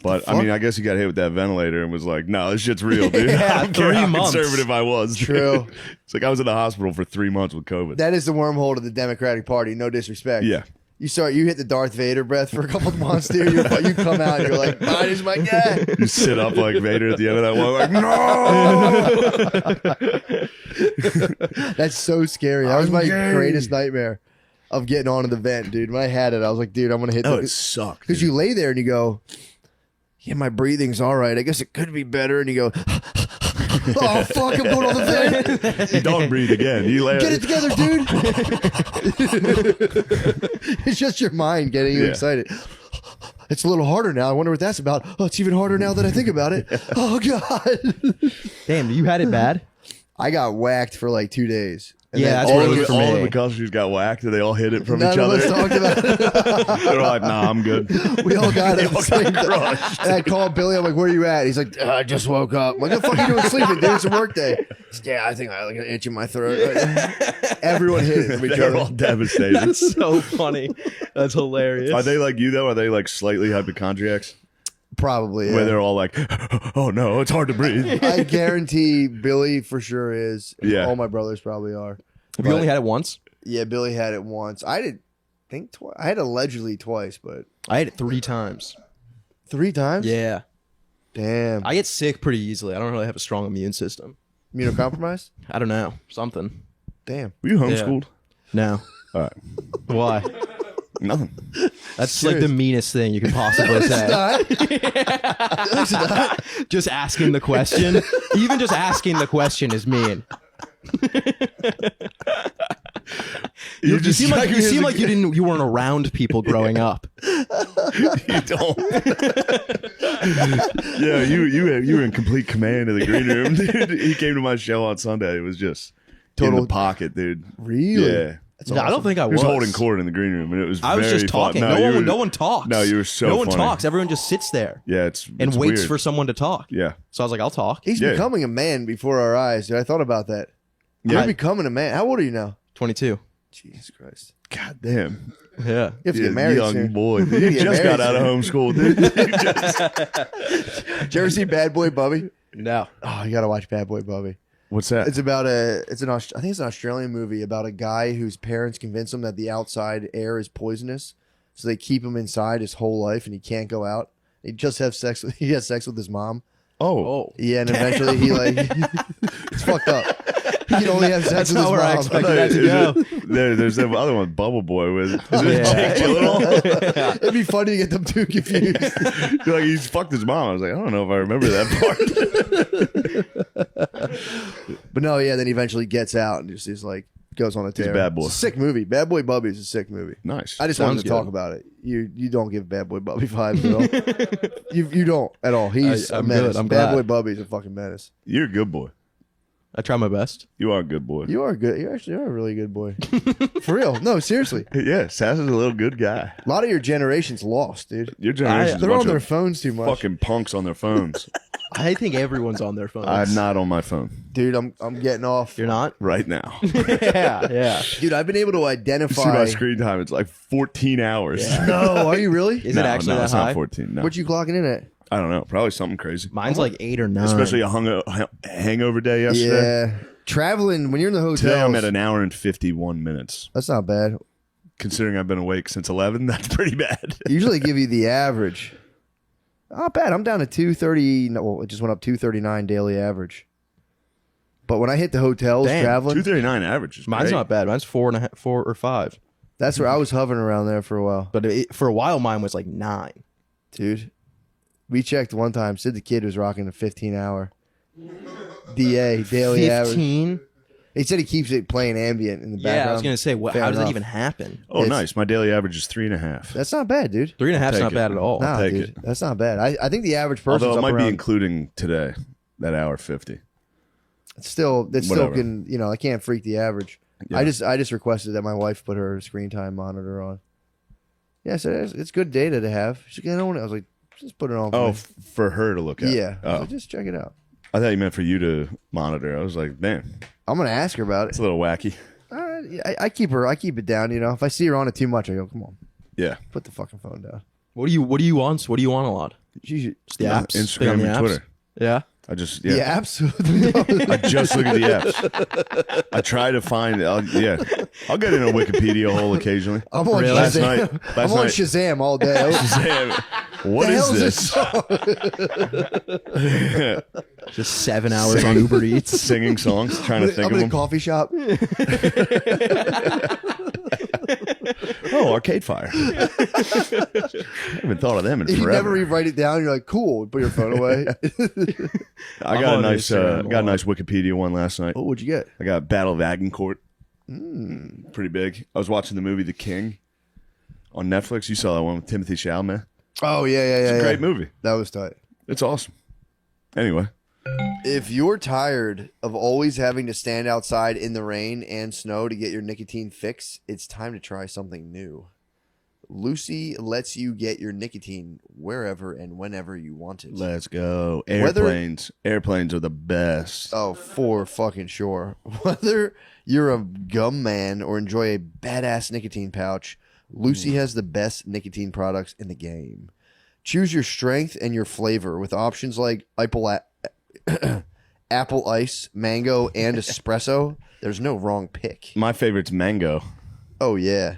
B: But I
D: fuck?
B: mean, I guess he got hit with that ventilator and was like, "No, this shit's real, dude."
C: Yeah,
B: I don't care
C: 3
B: how
C: months.
B: conservative I was. dude.
D: True.
B: It's like I was in the hospital for 3 months with COVID.
D: That is the wormhole to the Democratic Party. No disrespect.
B: Yeah.
D: You hit the Darth Vader breath for a couple of months, dude. You come out and you're like, Biden's my guy.
B: You sit up like Vader at the end of that one, like, no.
D: That's so scary. That was
B: I'm
D: my
B: gay.
D: greatest nightmare of getting onto the vent, dude. When I had it, I was like, dude, I'm gonna hit.
B: Oh, it sucked.
D: Because you lay there and you go, yeah, my breathing's all right. I guess it could be better. And you go, oh fuck, I'm going on the vent.
B: You don't breathe again. You lay.
D: Get it together, dude. It's just your mind getting you
B: Yeah.
D: excited. It's a little harder now. I wonder what that's about. Oh, it's even harder now that I think about it. Oh god.
C: Damn, you had it bad?
D: I got whacked for like 2 days. And
C: Yeah,
D: then
C: that's
B: all
C: what
B: of
C: it was for
B: all
C: me.
B: of the countries got whacked, and they all hit it from
D: none
B: each
D: of
B: other.
D: us talked about it.
B: They're like, "Nah, I'm good."
D: We all got it.
B: They all got crushed.
D: And I called Billy. I'm like, "Where are you at?" He's like, "I just woke up." I'm like, "What the fuck are you doing sleeping, dude? It's a work day." He's, yeah, I think I like an itch in my throat. Everyone hit it from each
B: They're all
D: other.
B: devastated.
C: That's so funny. That's hilarious.
B: Are they like you though? Are they like slightly hypochondriacs?
D: Probably. Yeah.
B: Where they're all like, "Oh no, it's hard to breathe."
D: I guarantee Billy for sure is.
B: Yeah.
D: All my brothers probably are.
C: Have you only had it once?
D: Yeah, Billy had it once. I did think twice. I had allegedly twice, but
C: I had it 3 times.
D: 3 times?
C: Yeah.
D: Damn.
C: I get sick pretty easily. I don't really have a strong immune system.
D: Immunocompromised?
C: I don't know. Something.
D: Damn.
B: Were you homeschooled?
C: No.
B: All right,
C: Why?
B: nothing.
C: That's like the meanest thing you could possibly say.
D: It's not.
C: Just asking the question. Even just asking the question is mean. You seem like you weren't around people growing up.
B: You don't. Yeah, you were in complete command of the green room, dude. He came to my show on Sunday. It was just in
D: Total-
B: the pocket, dude.
D: Really?
B: Yeah.
D: That's
C: No, I don't think I
B: He
C: was.
B: was holding court in the green room, and it was.
C: I was
B: very
C: just talking.
B: Fun.
C: No one talks.
B: No, you were so
C: No one
B: funny.
C: talks. Everyone just sits there
B: Yeah, it's
C: and waits
B: weird.
C: for someone to talk.
B: Yeah,
C: So I was like, I'll talk.
D: He's
B: Yeah.
D: becoming a man before our eyes, dude. I thought about that.
B: Yeah.
D: You're becoming a man. How old are you now?
C: 22.
D: Jesus Christ.
B: God damn.
C: Yeah.
D: You have to get married
B: young
D: soon.
B: boy.
D: You
B: You
D: get
B: just
D: married
B: got out of homeschool, dude.
D: Did you ever see Bad Boy Bubby?
C: No.
D: Oh, you got to watch Bad Boy Bubby.
B: What's that?
D: It's about I think it's an Australian movie about a guy whose parents convince him that the outside air is poisonous, so they keep him inside his whole life, and he can't go out. He has sex with his mom.
B: oh,
D: Yeah, and eventually he like it's fucked up. He can only have sex
C: That's
D: with his
C: not where I
D: mom.
C: expected that to go.
B: There's that other one, Bubble Boy. With is it Jake Gyllenhaal?
D: It'd be funny to get them two confused.
B: Like he's fucked his mom. I was like, I don't know if I remember that part.
D: But no, yeah. Then he eventually gets out and just is like goes on a tear.
B: He's a bad boy.
D: It's a sick movie. Bad Boy Bubby is a sick movie.
B: Nice.
D: I just
C: Sounds
D: wanted to talk
C: good.
D: about it. You don't give Bad Boy Bubby vibes at all. you don't at all. He's a
C: I'm
D: menace.
C: good. I'm
D: Bad
C: glad.
D: Boy Bubby's a fucking menace.
B: You're a good boy.
C: I try my best.
B: You are a good boy.
D: You are good. You actually are a really good boy. For real. No, seriously.
B: Yeah, Sass is a little good guy.
D: A lot of your generation's lost, dude.
B: Your generation's a
D: They're
B: bunch
D: on their
B: of
D: phones too much.
B: fucking punks on their phones.
C: I think everyone's on their phones.
B: I'm not on my phone
D: Dude, I'm getting off.
C: You're not?
B: right now.
C: Yeah.
D: Dude, I've been able to
B: You
D: identify.
B: see my screen time? It's like 14 hours.
C: Yeah.
D: No, are you really?
C: Is it actually that
B: it's
C: high?
B: not 14. No,
D: What you clocking in at?
B: I don't know. Probably something crazy.
C: Mine's like 8 or 9.
B: Especially a hangover day yesterday.
D: Yeah. Traveling, when you're in the
B: Today I'm
D: hotels,
B: at an hour and 51 minutes.
D: that's not bad.
B: Considering I've been awake since 11, that's pretty bad.
D: Usually give you the average. Not bad. I'm down to 230. No, well, it just went up 239 daily average. But when I hit the hotels
C: Damn,
D: traveling,
B: 239 average is
C: Mine's
B: great.
C: not bad. Mine's 4 or 5.
D: that's where I was hovering around there for a while.
C: But for a while, mine was like 9.
D: Dude, we checked one time. Sid the Kid was rocking a 15-hour DA, daily average.
C: 15?
D: He said he keeps it playing ambient in the background.
C: Yeah, I was going to say,
D: Fair
C: how does that
D: enough.
C: even happen?
B: Oh,
D: It's-
B: nice. My daily average is 3.5.
D: That's not bad, dude.
C: 3.5 is
B: take
C: not
B: it.
C: bad at all.
D: Nah,
B: take
D: dude.
B: it.
D: That's not bad. I think the average person's
B: Although it
D: up
B: might be
D: around.
B: including today, that hour 50.
D: It still
B: Whatever.
D: can, I can't freak the average.
B: Yeah.
D: I just requested that my wife put her screen time monitor on. Yeah, so it's good data to have. She's like, I don't want it. I was like, just put it on. For
B: Oh,
D: me.
B: for her to look at.
D: Yeah. I was
B: Oh.
D: like, just check it out.
B: I thought you meant for you to monitor. I was like, damn,
D: I'm gonna ask her about
B: it's
D: it.
B: a little wacky.
D: Yeah, I keep it down. If I see her on it too much, I go, come on,
B: Yeah.
D: put the fucking phone down.
C: What do you want? What do you want a lot?
D: She should,
C: Just the apps? Stay on
B: Instagram
C: the
B: and
C: apps?
B: Twitter.
C: Yeah.
B: I just,
D: yeah,
B: yeah.
D: absolutely.
B: I just look at the apps. I try to find, I'll get in a Wikipedia hole occasionally.
D: I'm on
C: Really?
B: Last
D: Shazam.
B: night-
D: I'm
B: last
D: on
B: night-
D: Shazam all day.
B: Shazam. What
D: The
B: is
D: hell's
B: this?
C: Just 7 hours on Uber Eats.
B: Singing songs, trying to think
D: I'm
B: of
D: in a
B: them.
D: coffee shop.
B: Oh, Arcade Fire. I haven't thought of them in
D: You
B: forever.
D: never even write it down. You're like, cool. Put your phone away.
B: I
C: I'm
B: got a
C: on
B: nice,
C: Instagram a
B: got a
C: lot.
B: nice Wikipedia one last night.
D: Oh, what'd you get?
B: I got Battle of Agincourt. Pretty big. I was watching the movie The King on Netflix. You saw that one with Timothy Chalamet.
D: Oh yeah.
B: It's a great movie.
D: That was tight.
B: It's awesome. Anyway,
D: If you're tired of always having to stand outside in the rain and snow to get your nicotine fix, it's time to try something new. Lucy lets you get your nicotine wherever and whenever you want it.
B: let's go.
D: Whether-
B: Airplanes are the best.
D: Oh, for fucking sure. Whether you're a gum man or enjoy a badass nicotine pouch, Lucy has the best nicotine products in the game. Choose your strength and your flavor with options like apple ice, mango, and espresso. There's no wrong pick.
B: My favorite's mango.
D: Oh, yeah.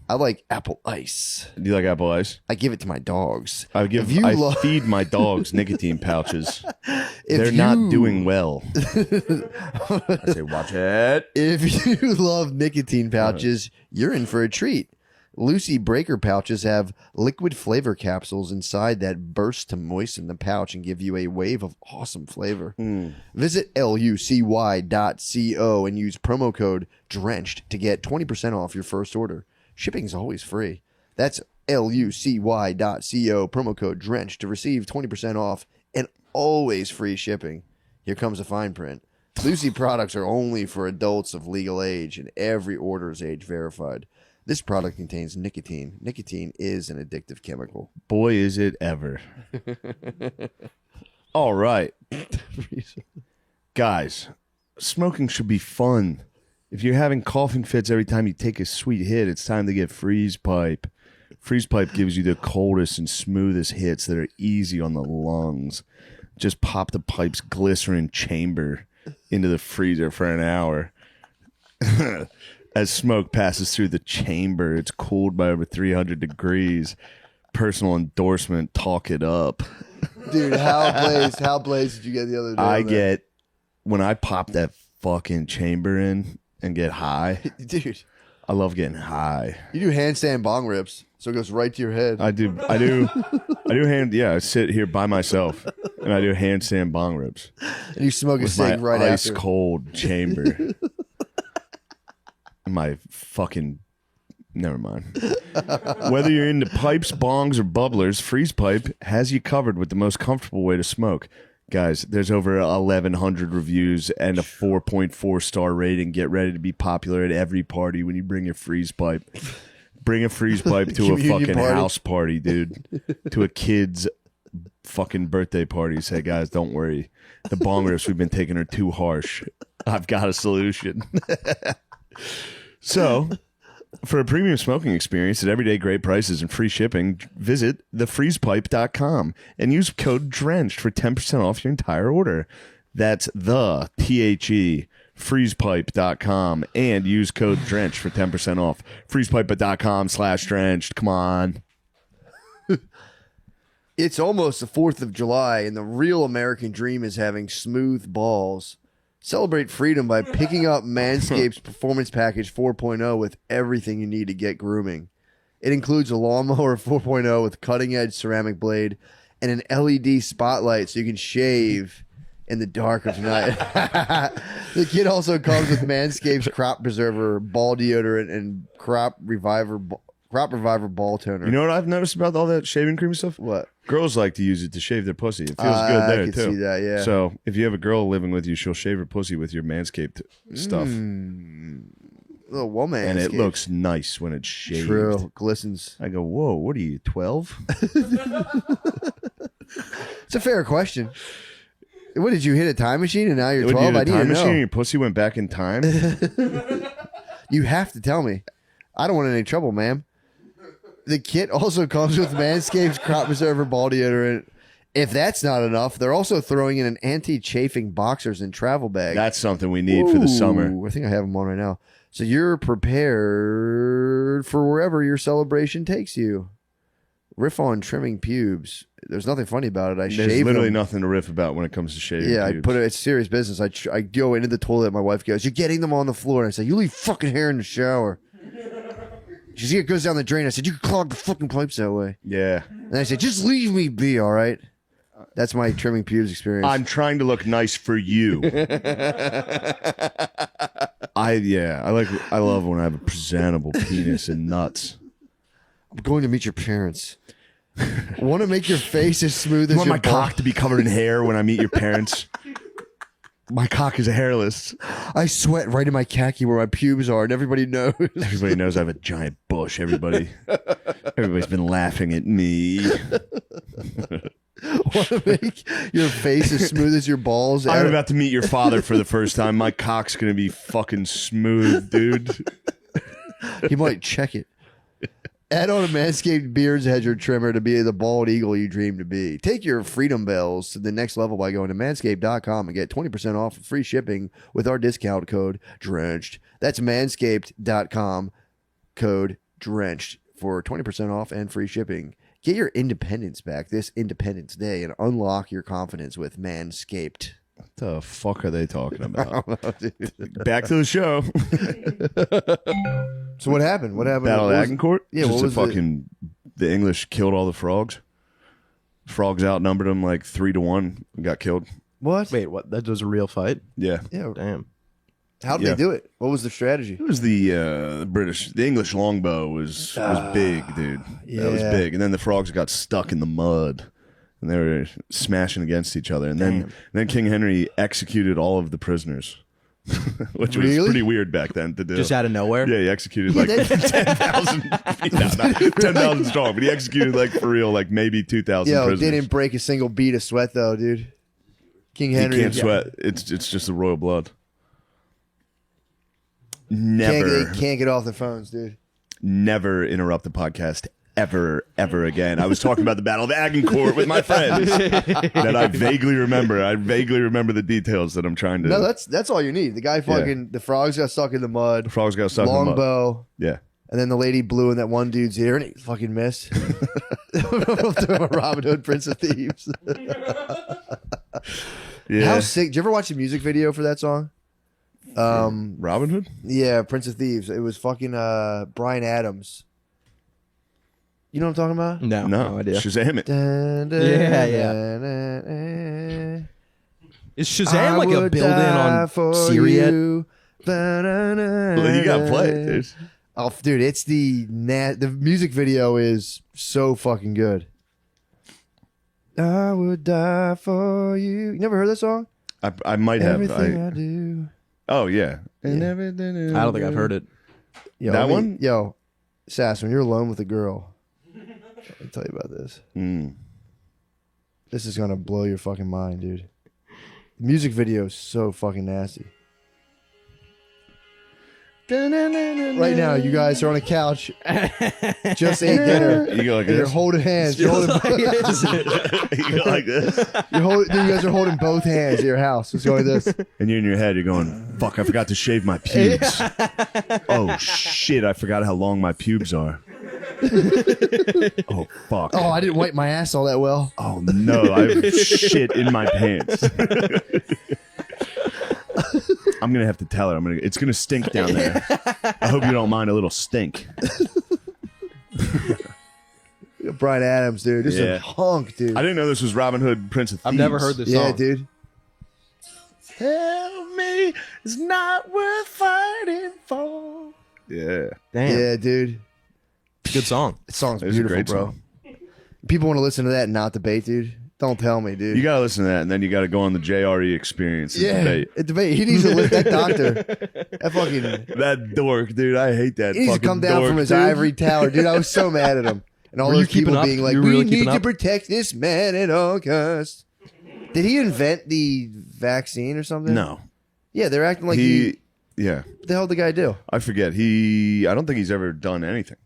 D: I like apple ice.
B: Do you like apple ice?
D: I give it to my dogs.
B: I
D: If you lo-
B: feed my dogs nicotine pouches.
D: If
B: They're
D: you-
B: not doing well. I say, watch it.
D: If you love nicotine pouches, you're in for a treat. Lucy Breaker pouches have liquid flavor capsules inside that burst to moisten the pouch and give you a wave of awesome flavor. Visit lucy.co and use promo code DRENCHED to get 20% off your first order. Shipping is always free. That's lucy.co, promo code DRENCHED to receive 20% off and always free shipping. Here comes the fine print. Lucy products are only for adults of legal age and every order is age verified. This product contains nicotine. Nicotine is an addictive chemical.
B: Boy, is it ever. All right. Guys, smoking should be fun. If you're having coughing fits every time you take a sweet hit, it's time to get Freeze Pipe. Freeze Pipe gives you the coldest and smoothest hits that are easy on the lungs. Just pop the pipe's glycerin chamber into the freezer for an hour. As smoke passes through the chamber, it's cooled by over 300 degrees. Personal endorsement, talk it up.
D: Dude, how blazed did you get the other day?
B: I
D: on that?
B: get, when I pop that fucking chamber in and get high.
D: Dude,
B: I love getting high.
D: you do handstand bong rips, so it goes right to your head.
B: I do I sit here by myself and I do handstand bong rips
D: And you smoke a
B: with my
D: cig right
B: ice
D: after.
B: cold chamber. My fucking never mind. Whether you're into pipes, bongs, or bubblers, Freeze Pipe has you covered with the most comfortable way to smoke. Guys, there's over 1,100 reviews and a 4.4 star rating. Get ready to be popular at every party when you bring your Freeze Pipe. Bring a Freeze Pipe to a
D: Communion
B: fucking
D: party.
B: house party, dude. To a kid's fucking birthday party. Say, guys, don't worry. The bong rips we've been taking are too harsh. I've got a solution. So, for a premium smoking experience at everyday great prices and free shipping, visit thefreezepipe.com and use code DRENCHED for 10% off your entire order. That's the THE freezepipe.com and use code DRENCHED for 10% off. freezepipe.com/drenched. Come on.
D: It's almost the 4th of July, and the real American dream is having smooth balls. Celebrate freedom by picking up Manscaped's Performance Package 4.0 with everything you need to get grooming. It includes a lawnmower 4.0 with cutting-edge ceramic blade and an LED spotlight so you can shave in the dark of night. The kit also comes with Manscaped's Crop Preserver, Ball Deodorant, and Crop Reviver Ball Toner.
B: You know what I've noticed about all that shaving cream stuff?
D: What?
B: Girls like to use it to shave their pussy. It feels good there,
D: I can
B: too.
D: see that, yeah.
B: So, if you have a girl living with you, she'll shave her pussy with your Manscaped stuff.
D: Little woman.
B: And it looks nice when it's shaved.
D: True. Glistens.
B: I go, whoa, what are you, 12?
D: It's a fair question. What did you hit a time machine and now you're
B: Would you
D: 12?
B: hit
D: I
B: a
D: need
B: time
D: to
B: machine and
D: know.
B: your pussy went back in time?
D: You have to tell me. I don't want any trouble, ma'am. The kit also comes with Manscaped's Crop Preserver Ball Deodorant. If that's not enough, they're also throwing in an anti-chafing boxers and travel bag.
B: That's something we need for the summer.
D: Ooh, I think I have them on right now. So you're prepared for wherever your celebration takes you. Riff on trimming pubes. There's nothing funny about it. I
B: There's
D: shave
B: literally
D: them.
B: nothing to riff about when it comes to shaving
D: Yeah,
B: pubes.
D: I put it. It's serious business. I go into the toilet. My wife goes, "You're getting them on the floor." And I say, "You leave fucking hair in the shower." She said, "It goes down the drain." I said, "You can clog the fucking pipes that way."
B: Yeah.
D: And I said, "Just leave me be, all right." That's my trimming pubes experience.
B: I'm trying to look nice for you. I love when I have a presentable penis and nuts.
D: I'm going to meet your parents. Want to make your face as smooth as
B: You want
D: your
B: my cock to be covered in hair when I meet your parents? My cock is hairless.
D: I sweat right in my khaki where my pubes are, and everybody knows.
B: Everybody knows I have a giant bush. Everybody's been laughing at me.
D: Want to make your face as smooth as your balls?
B: I'm about to meet your father for the first time. My cock's gonna be fucking smooth, dude.
D: He might check it. Add on a Manscaped Beards Hedger trimmer to be the bald eagle you dream to be. Take your freedom bells to the next level by going to manscaped.com and get 20% off and free shipping with our discount code DRENCHED. That's manscaped.com, code DRENCHED for 20% off and free shipping. Get your independence back this Independence Day and unlock your confidence with Manscaped.
B: What the fuck are they talking about? Back to the show.
D: So what happened? What happened?
B: Battle
D: What
B: of
D: was-
B: Agincourt?
D: Yeah,
B: Just
D: what
B: a
D: was
B: fucking the English killed all the frogs. Frogs outnumbered them like 3-1 and got killed.
D: What?
C: Wait, what? That was a real fight?
B: Yeah.
D: Yeah.
C: Damn.
D: How did
B: Yeah.
D: they do it? What was the strategy?
B: It was the English longbow was big, dude. That was
D: yeah.
B: big. And then the frogs got stuck in the mud and they were smashing against each other. And then King Henry executed all of the prisoners. Which was
D: Really?
B: pretty weird back then to do.
C: Just out of nowhere?
B: Yeah, he executed like 10,000 10,000 strong, but he executed like for real like maybe 2,000
D: Yo,
B: prisoners.
D: didn't break a single bead of sweat though, dude. King
B: He
D: Henry
B: can't sweat. It's just the royal blood. Never,
D: can't get off their phones, dude.
B: never interrupt the podcast ever again. I was talking about the Battle of Agincourt with my friends that I vaguely remember. I vaguely remember the details that I'm trying to.
D: No, that's all you need. The guy fucking the frogs got stuck in the mud.
B: The frogs got stuck in the mud.
D: Longbow.
B: Yeah.
D: And then the lady blew in that one dude's ear and he fucking missed. Robin Hood, Prince of Thieves.
B: Yeah.
D: How sick. Did you ever watch the music video for that song?
B: Robin Hood?
D: Yeah, Prince of Thieves. It was fucking Bryan Adams. You know what I'm talking about?
C: No idea.
B: Shazam it.
D: Dun, dun,
C: Yeah.
D: dun, dun, dun.
C: Is Shazam like a build-in on Siri yet?
B: Well, you gotta play it, dude.
D: Oh, dude, it's the music video is so fucking good. I would die for you. You never heard that song?
B: I might have.
D: Everything I do.
B: Oh yeah. And
C: I
B: everything
C: don't think I've heard it.
D: Yo,
B: That one?
D: Yo, Sass, when you're alone with a girl, let me tell you about this. This is gonna blow your fucking mind, dude. The music video is so fucking nasty. Right now, you guys are on a couch, just ate dinner.
B: You go like
D: and you're
B: this.
D: holding hands. You're holding,
B: You go like this.
D: you guys are holding both hands at your house. It's going like this.
B: And you're in your head, you're going, fuck, I forgot to shave my pubes. Oh shit, I forgot how long my pubes are. Oh fuck.
D: Oh, I didn't wipe my ass all that well.
B: Oh no, I have shit in my pants. I'm gonna have to tell her. It's gonna stink down there. I hope you don't mind a little stink.
D: Bryan Adams, dude. This is
B: Yeah.
D: a hunk, dude.
B: I didn't know this was Robin Hood, Prince of Thieves.
C: I've never heard this
D: Yeah,
C: song.
D: dude.
B: Tell me it's not worth fighting for. Yeah.
C: Damn.
D: Yeah, dude.
C: Good song.
D: That song's
B: It's a
D: beautiful,
B: great
D: bro.
B: song.
D: People want to listen to that and not debate, dude. Don't tell me, dude.
B: You gotta listen to that, and then you gotta go on the JRE experience and debate.
D: Debate. He needs to listen. That doctor. That fucking.
B: That dork, dude. I hate that.
D: He needs to
B: fucking
D: come down
B: dork,
D: from his
B: dude.
D: ivory tower, dude. I was so mad at him. And all
C: Were you
D: those people
C: keeping up?
D: being like,
C: You were
D: we
C: really
D: need
C: keeping
D: to
C: up?
D: protect this man at all costs. Did he invent the vaccine or something?
B: No,
D: Yeah, they're acting like
B: Yeah,
D: what the hell did the guy do?
B: I forget. I don't think he's ever done anything.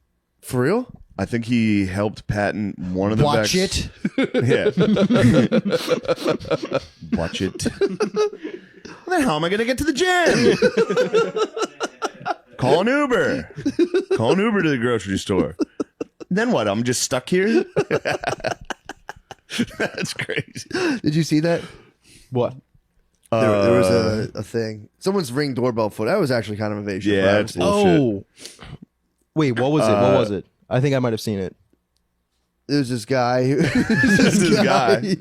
D: For real?
B: I think he helped patent one of the
D: Watch it.
B: Yeah. Watch it. Then how am I going to get to the gym? Call an Uber. Call an Uber to the grocery store. Then what? I'm just stuck here? That's crazy.
D: Did you see that?
C: What?
D: There was a thing. Someone's Ring doorbell foot. That was actually kind of invasion.
B: Yeah,
D: of
B: that's
D: privacy.
B: bullshit.
C: Oh. Wait, what was it? What was it? I think I might have seen it.
D: There's this guy.
B: This guy.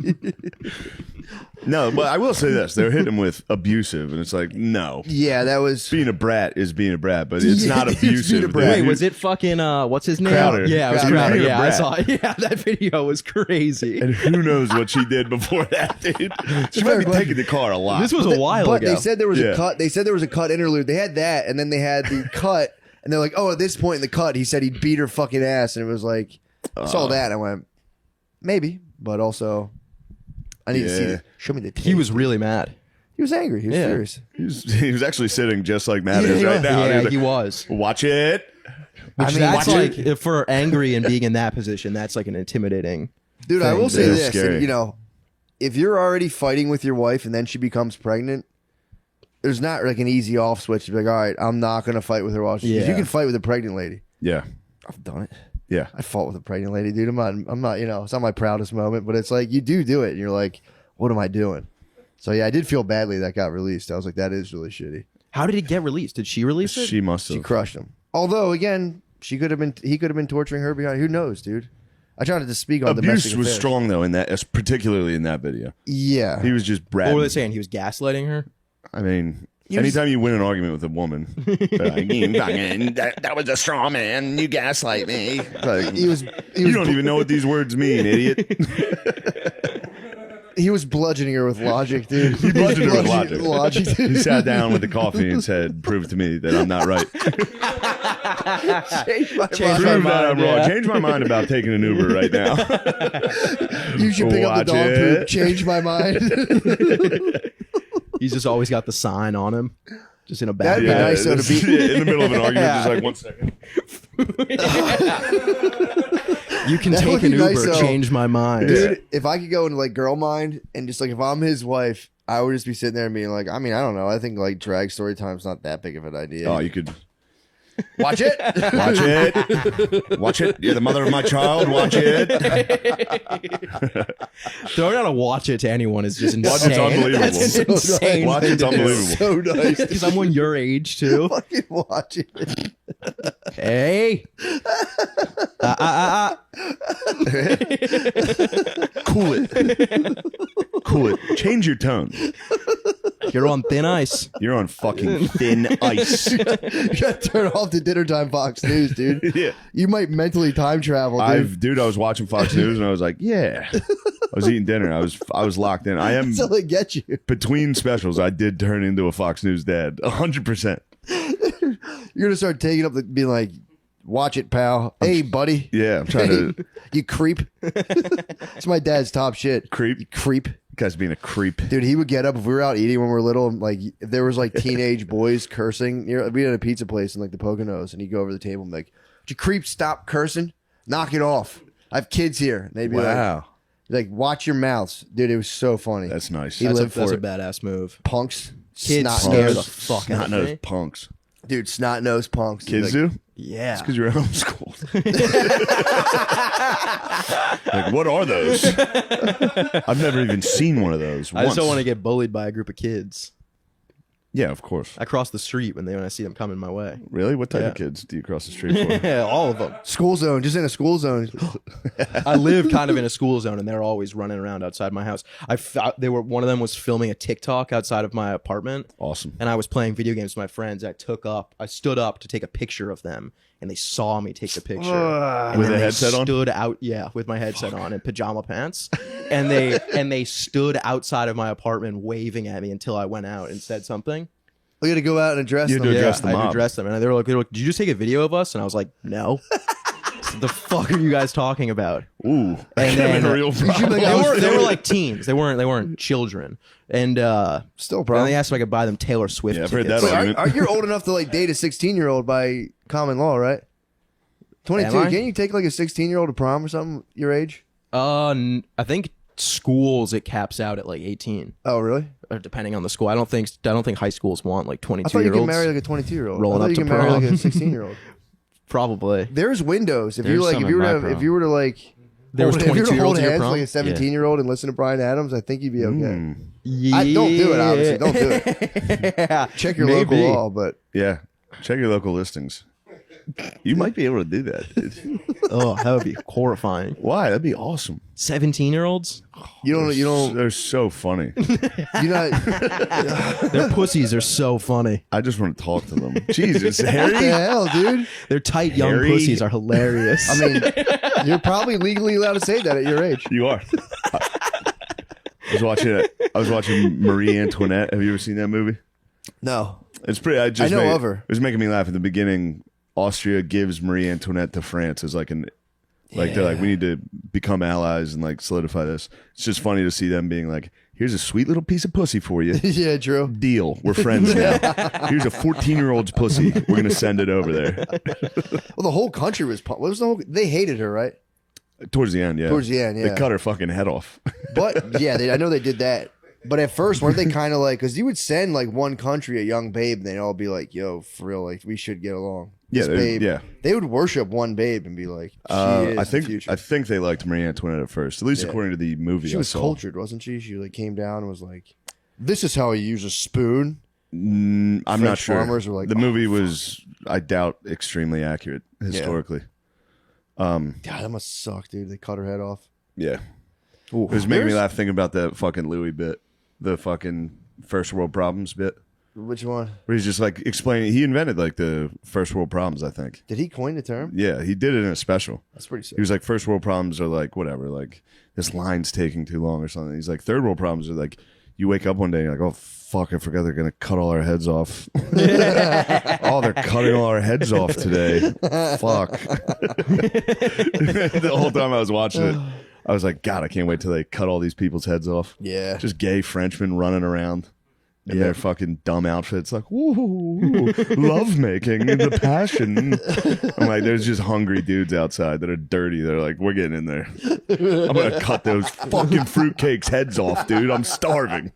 B: No, but I will say this. They're hitting him with abusive, and it's like, no.
D: Yeah, that was.
B: Being a brat is being a brat, but it's not
D: It's being
B: abusive.
D: a brat.
C: Wait, was it fucking what's his name?
B: Crowder.
C: Yeah, it was
D: Crowder.
C: Crowder.
B: Being a
C: Yeah, I
B: brat.
C: saw it. Yeah, that video was crazy.
B: And who knows what she did before that, dude? She might be taking the car a lot.
C: This was a while
D: But
C: ago.
D: they said there was
B: Yeah.
D: a cut. They said there was a cut interlude. They had that, and then they had the cut, and they're like, "Oh, at this point in the cut, he said he'd beat her fucking ass," and it was like, I saw that, and I went, maybe, but also, I need to see
B: Yeah.
D: it. Show me the. Tape.
C: He was really mad.
D: He was angry. He was
C: Yeah.
D: furious.
B: He was actually sitting just like Matt is
D: Yeah,
B: right now.
C: Yeah,
B: He
C: he
B: was
C: was.
B: like, watch it.
C: Which
D: I mean,
C: that's
D: watch
C: like if for angry and being in that position, that's like an intimidating.
D: Dude, I
C: thing.
D: will say
B: Yeah,
D: this:
B: scary.
D: that, you know, if you're already fighting with your wife and then she becomes pregnant, there's not like an easy off switch to be like, all right, I'm not going to fight with her while she's.
C: Yeah.
D: You can fight with a pregnant lady.
B: Yeah.
D: I've done it.
B: Yeah.
D: I fought with a pregnant lady, dude. I'm not, you know, it's not my proudest moment, but it's like you do it, and you're like, what am I doing? So yeah, I did feel badly that got released. I was like, that is really shitty.
C: How did it get released? Did she release it?
B: She must
D: She
B: have.
D: crushed him. Although again, he could have been torturing her behind. Who knows, dude? I tried to speak on
B: Abuse
D: domestic
B: was
D: affairs.
B: strong though in that, particularly in that video.
D: Yeah,
B: He was just
C: What were they
B: bratting.
C: saying? He was gaslighting her?
B: I mean,
D: was-
B: anytime you win an argument with a woman, they're like, "You fucking- that was a straw man. You gaslight me. Like,
D: he was.
B: you don't even know what these words mean, idiot.
D: He was bludgeoning her with logic, dude.
B: He bludgeoned her with
D: Bludgeoning
B: logic.
D: dude.
B: He sat down with the coffee and said, "Prove to me that I'm not right.
D: Change my
C: Change
B: Prove
C: my
B: that I'm
C: mind,
B: wrong.
C: yeah.
B: Change my mind about taking an Uber right now."
D: You should pick up
B: Watch
D: the dog
B: it.
D: poop. Change my mind.
C: He's just always got the sign on him, just in a
D: That'd
C: backpack.
D: be nice, though, to
B: this-
D: be-
B: in the middle of an argument, just like 1 second.
C: You can
D: That
C: take
D: would
C: an
D: be
C: Uber.
D: nice, though.
C: Change my mind.
D: Dude, if I could go into like girl mind and just like if I'm his wife, I would just be sitting there and being like, I mean, I don't know. I think like drag story time's not that big of an idea.
B: Oh, you could.
D: Watch it.
B: Watch it. Watch it. You're the mother of my child. Watch it.
C: Throwing out a watch it to anyone is just insane.
B: Watch it's unbelievable.
C: That's an insane.
B: Watch it's unbelievable.
D: So nice.
C: Someone your age too.
D: Fucking watch it.
C: Hey.
B: Cool it. Cool it. Change your tone.
C: You're on thin ice.
B: You're on fucking thin ice.
D: You gotta turn off the dinner time Fox News, dude.
B: Yeah.
D: You might mentally time travel, dude.
B: I was watching Fox News and I was like, yeah. I was eating dinner. I was locked in. I am
D: Until they get you.
B: between specials. I did turn into a Fox News dad, 100%.
D: You're gonna start taking up being like, watch it, pal. Hey, buddy.
B: Yeah, I'm trying to
D: You creep. It's my dad's top shit.
B: creep.
D: You creep.
B: Guy's being a creep.
D: Dude, he would get up if we were out eating when we were little. And like, if there was like teenage boys cursing, we had a pizza place in like the Poconos, and he'd go over the table and be like, "Would you creep stop cursing? Knock it off. I have kids here." And they'd be like, "Watch your mouths, dude." It was so funny.
B: That's nice.
D: He lived
C: That's
D: for
C: a
D: it.
C: badass move.
D: Punks,
C: Kids
D: snot
C: scare
D: nose.
C: the fuck out
B: Not
C: of
B: nose
C: me.
B: punks.
D: Dude, snot nose punks.
B: Kids
D: Like,
B: do?
C: Yeah.
B: It's because you're homeschooled. Like, what are those? I've never even seen one of those.
C: I just don't
B: once.
C: want to get bullied by a group of kids.
B: Yeah, of course.
C: I cross the street when I see them coming my way.
B: Really? What type
C: Yeah.
B: of kids do you cross the street for?
C: Yeah, all of them.
D: School zone, just in a school zone.
C: I live kind of in a school zone, and they're always running around outside my house. One of them was filming a TikTok outside of my apartment,
B: Awesome.
C: and I was playing video games with my friends. I stood up to take a picture of them, and they saw me take the picture. And
B: With
C: then
B: a
C: they
B: headset on?
C: Stood out, yeah, with my headset on and pajama pants, and they stood outside of my apartment waving at me until I went out and said something.
D: We got to go out and address
B: You had
D: them.
B: to address the
C: I had to
B: mob.
C: address them, and they were like, "Did you just take a video of us?" And I was like, "No." What the fuck are you guys talking about?
B: Ooh.
C: And then
B: a real problem.
C: they were like teens. They weren't children. And
D: Still a
C: and
D: problem.
C: they asked if I could buy them Taylor Swift
B: Yeah, I've heard
C: tickets.
B: that
D: Wait,
B: argument.
D: are you old enough to like date a 16-year-old by common law, right? 22.
C: Am I?
D: Can't you take like a 16-year-old to prom or something your age?
C: I think schools it caps out at like 18,
D: Oh, really?
C: or depending on the school. I don't think high schools want like
D: I thought you
C: 22-year-olds.
D: could marry like a 22-year-old.
C: Rolling
D: I thought
C: up
D: you
C: to
D: could marry like a
C: prom.
D: 16-year-old.
C: Probably.
D: There's windows. If
C: There's
D: you like,
C: some
D: if you
C: in
D: were
C: my
D: to,
C: prom.
D: if you were to like,
C: There was
D: if you were to
C: 22-year-olds
D: hold
C: in your
D: hands
C: prom?
D: like a 17-year-old and listen to Bryan Adams, I think you'd be okay.
C: Yeah.
D: Don't do it. Obviously, don't do it.
C: Yeah.
D: Check your
C: Maybe.
D: local law, but
B: Yeah. Check your local listings. You might be able to do that, dude.
C: Oh, that would be horrifying.
B: Why? That'd be awesome.
C: 17-year-olds?
D: you don't.
B: They're so funny.
D: You're not.
C: Their pussies are so funny.
B: I just want to talk to them. Jesus,
D: What the
B: Harry.
D: hell, dude?
C: Their tight young
B: Harry?
C: pussies are hilarious.
D: I mean, you're probably legally allowed to say that at your age.
B: You are. I was watching Marie Antoinette. Have you ever seen that movie?
D: No.
B: It's pretty.
D: I know of her.
B: It was making me laugh at the beginning. Austria gives Marie Antoinette to France as like they're like, we need to become allies and like solidify this. It's just funny to see them being like, here's a sweet little piece of pussy for you.
D: Yeah, true.
B: Deal. We're friends now. Here's a 14-year-old's pussy. We're gonna send it over there.
D: Well, the whole country was. What was the whole? They hated her, right?
B: Towards the end, yeah.
D: Towards the end, yeah.
B: They cut her fucking head off.
D: But yeah, I know they did that. But at first, weren't they kind of like? Because you would send like one country a young babe, and they'd all be like, "Yo, for real, like we should get along."
B: Yeah,
D: This babe,
B: yeah.
D: They would worship one babe and be like, "She is
B: I
D: the
B: think
D: future."
B: I think they liked Marie Antoinette at first, at least
D: Yeah.
B: according to the movie.
D: She
B: I
D: was
B: saw.
D: cultured, wasn't she? She like came down and was like, "This is how you use a spoon."
B: I'm not
D: French
B: sure.
D: farmers were like,
B: the
D: "Oh,
B: movie was, I doubt, extremely accurate historically.
D: God, that must suck, dude. They cut her head off.
B: Yeah, it was making me laugh thinking about that fucking Louis bit, the fucking first world problems bit,
D: Which one?
B: where he's just like explaining. He invented like the first world problems, I think.
D: Did he coin the term?
B: Yeah, he did it in a special.
D: That's pretty sick.
B: He was like, first world problems are like whatever, like this line's taking too long or something. He's like, third world problems are like, you wake up one day and you're like, oh fuck, I forgot they're gonna cut all our heads off. Oh, they're cutting all our heads off today. Fuck. The whole time I was watching it, I was like, God, I can't wait till they cut all these people's heads off.
D: Yeah.
B: Just gay Frenchmen running around in their fucking dumb outfits, like, woo, love making, the passion. I'm like, there's just hungry dudes outside that are dirty. They're like, we're getting in there. I'm going to cut those fucking fruitcakes' heads off, dude. I'm starving.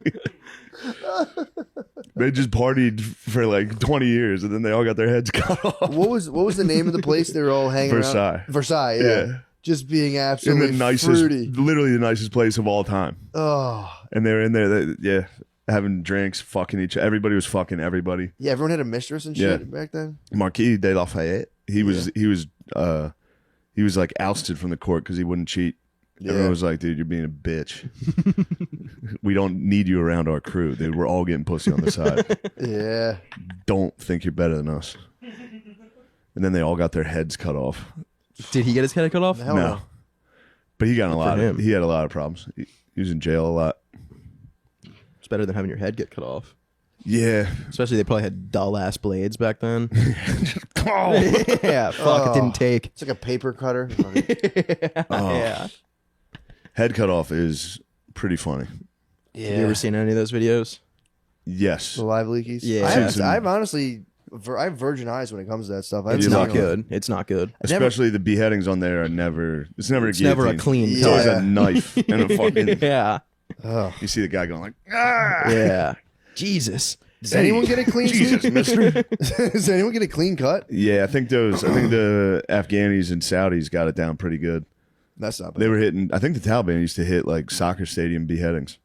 B: They just partied for like 20 years, and then they all got their heads cut off.
D: What was the name of the place they were all hanging
B: Versailles.
D: around? Versailles, yeah.
B: Yeah.
D: Just being
B: In
D: absolutely
B: the nicest,
D: fruity.
B: literally the nicest place of all time.
D: Oh.
B: And they were in there, having drinks, fucking everybody was fucking everybody.
D: Yeah, everyone had a mistress and shit back then.
B: Marquis de Lafayette, he was like ousted from the court because he wouldn't cheat.
D: Yeah.
B: Everyone was like, dude, you're being a bitch. We don't need you around our crew, dude. We're all getting pussy on the side.
D: Yeah.
B: Don't think you're better than us. And then they all got their heads cut off.
C: Did he get his head cut off?
D: Hell
B: No. But he got
C: him.
B: he had a lot of problems. He was in jail a lot.
C: It's better than having your head get cut off.
B: Yeah.
C: Especially they probably had dull ass blades back then.
B: Oh.
C: Yeah, fuck, it didn't take.
D: It's like a paper cutter.
C: Yeah.
B: Head cut off is pretty funny.
D: Yeah.
C: Have you ever seen any of those videos?
B: Yes.
D: The live leakies?
C: Yeah.
D: I've honestly, I have virgin eyes when it comes to that stuff.
C: It's
B: You
C: not
B: like it?
C: good. It's not good.
B: Especially the beheadings on there are never. It's never a
C: It's never a
B: guillotine.
C: clean
B: It's always
D: cut.
B: a knife and a fucking.
C: Yeah.
D: Ugh.
B: You see the guy going like, ah.
C: Yeah. Jesus.
D: Does anyone get a clean
B: Jesus,
D: sweep?
B: mister.
D: Does anyone get a clean cut?
B: Yeah, I think the Afghanis and Saudis got it down pretty good.
D: That's not bad.
B: They were hitting. I think the Taliban used to hit like soccer stadium beheadings,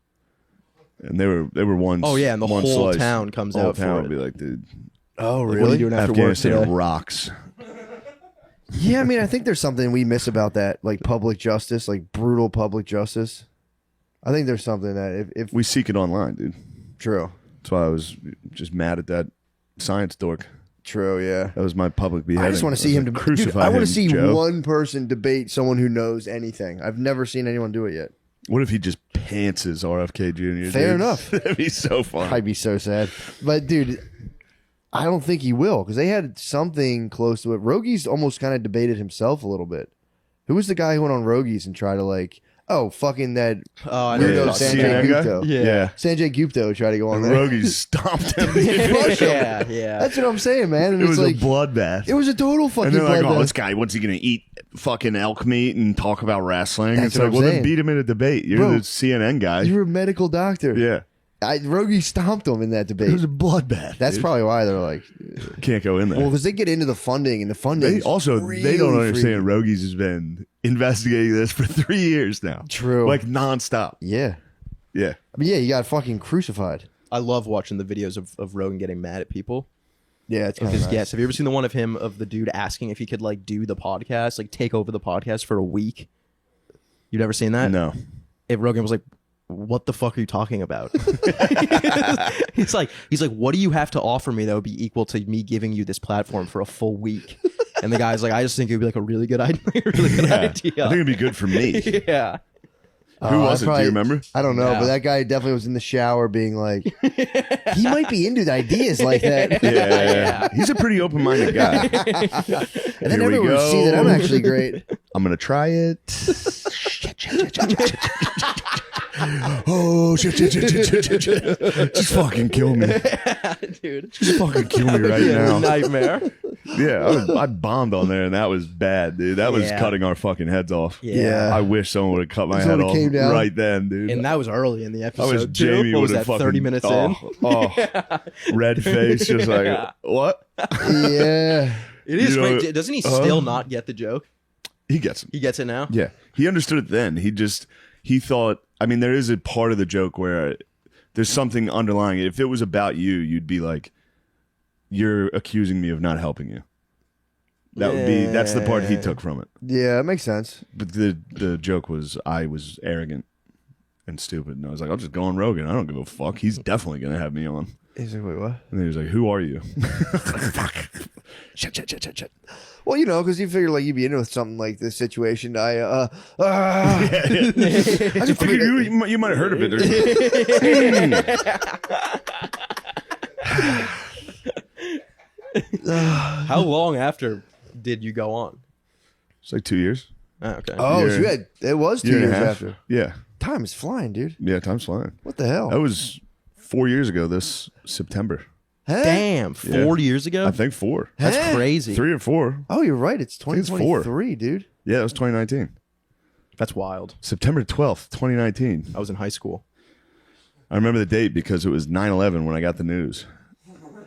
B: and they were one.
C: Oh yeah, and the
B: one
C: whole
B: slice.
C: town comes
B: The whole
C: out
B: town
C: for
B: would
C: it.
B: be like, dude,
D: Oh,
C: Like,
D: really?
C: what are you doing after work
B: Afghanistan
C: today?
B: rocks.
D: Yeah, I mean, I think there's something we miss about that, like public justice, like brutal public justice. I think there's something that if
B: We seek it online, dude.
D: true,
B: That's why I was just mad at that science dork.
D: true, yeah.
B: That was my public beheading.
D: I just want to see him
B: crucify
D: Dude, I want
B: him,
D: to see
B: Joe.
D: one person debate someone who knows anything. I've never seen anyone do it yet.
B: What if he just pantses RFK Jr.?
D: Fair
B: dude?
D: enough.
B: That'd be so fun.
D: I'd be so sad. But dude, I don't think he will because they had something close to it. Rogies almost kind of debated himself a little bit. Who was the guy who went on Rogies and tried to like, fucking that
C: Oh, I know
D: weirdo
C: you're
B: Yeah,
C: talking
D: Sanjay
B: CNN guy?
D: Gupta.
C: Yeah.
D: Sanjay Gupta tried to go on
B: And
D: there.
B: Rogies stomped him.
C: about. Yeah, yeah.
D: That's what I'm saying, man. And
B: It
D: it's
B: was
D: like,
B: a bloodbath.
D: it was a total fucking
B: And they're like,
D: bloodbath.
B: oh, this guy, what's he going to eat? Fucking elk meat and talk about wrestling?
D: That's
B: It's
D: what
B: like,
D: I'm
B: well,
D: saying.
B: then beat him in a debate. You're
D: Bro,
B: the CNN guy.
D: You're a medical doctor.
B: Yeah.
D: Rogie stomped him in that
B: It
D: debate.
B: was a bloodbath.
D: That's
B: dude.
D: probably why they're like,
B: Can't go in there.
D: well, because they get into the funding, and the funding
B: They also, they don't
D: really
B: understand
D: freaky.
B: Rogies has been investigating this for 3 years now.
D: True.
B: Like nonstop.
D: Yeah.
B: Yeah.
D: I mean, yeah, you got fucking crucified.
C: I love watching the videos of Rogan getting mad at people.
D: Yeah, it's
C: Of
D: kind
C: his
D: of nice.
C: guests. Have you ever seen the one of him of the dude asking if he could like do the podcast, like take over the podcast for a week? You've never seen that?
B: No.
C: If Rogan was like, what the fuck are you talking about? he's like, what do you have to offer me that would be equal to me giving you this platform for a full week? And the guy's like, I just think it would be like a really good idea. Really good
B: Yeah.
C: idea.
B: I think it'd be good for me.
C: Yeah.
B: Who was
D: I
B: it?
D: probably-
B: Do you remember?
D: I don't know,
C: Yeah.
D: but that guy definitely was in the shower being like, he might be into the ideas like that.
B: Yeah. He's a pretty open-minded guy.
D: And then
B: Here we
D: everyone would see that I'm
B: go.
D: actually great.
B: I'm gonna try it. Oh shit! Just fucking kill me.
C: Dude.
B: Just fucking kill me right now.
C: Nightmare.
B: Yeah, I bombed on there, and that was bad, dude. That was
C: Yeah.
B: cutting our fucking heads off.
C: Yeah.
B: I wish someone would have cut my head
D: Someone
B: off
D: came down.
B: right then, dude.
C: And that was early in the
B: I
C: episode.
B: wish
C: too.
B: Jamie
C: What was
B: would
C: that?
B: have fucking
C: 30 minutes in.
B: red face, just like
C: Yeah.
B: what?
D: Yeah.
C: It is
B: You know,
C: great. Doesn't he still not get the joke?
B: He gets it.
C: He gets it now.
B: Yeah, he understood it then. He thought. I mean, there is a part of the joke where there's something underlying it. If it was about you, you'd be like, "You're accusing me of not helping you." That's the part he took from it.
D: Yeah, that makes sense.
B: But the joke was I was arrogant and stupid, and I was like, "I'll just go on Rogan. I don't give a fuck. He's definitely gonna have me on."
D: He's like, wait, what?
B: And he was like, "Who are you?" Fuck. Shit.
D: Well, you know, because you figure like you'd be into something like this situation.
B: I just figured you might have heard of it.
C: How long after did you go on?
B: It's like 2 years.
C: Oh, okay.
D: Oh,
B: Year-
D: so you had, it was 2
B: year and
D: years
B: a half.
D: after.
B: Yeah.
D: Time is flying, dude.
B: Yeah, time's flying.
D: What the hell?
B: That was 4 years ago this September.
D: Huh?
C: Damn, 4 years ago?
B: I think 4.
C: That's
D: Huh?
C: crazy.
B: 3 or 4.
D: Oh, you're right. It's
B: think it's 4.
D: 2023, dude.
B: Yeah, it was 2019.
C: That's wild.
B: September 12th, 2019.
C: I was in high school.
B: I remember the date because it was 9/11 when I got the news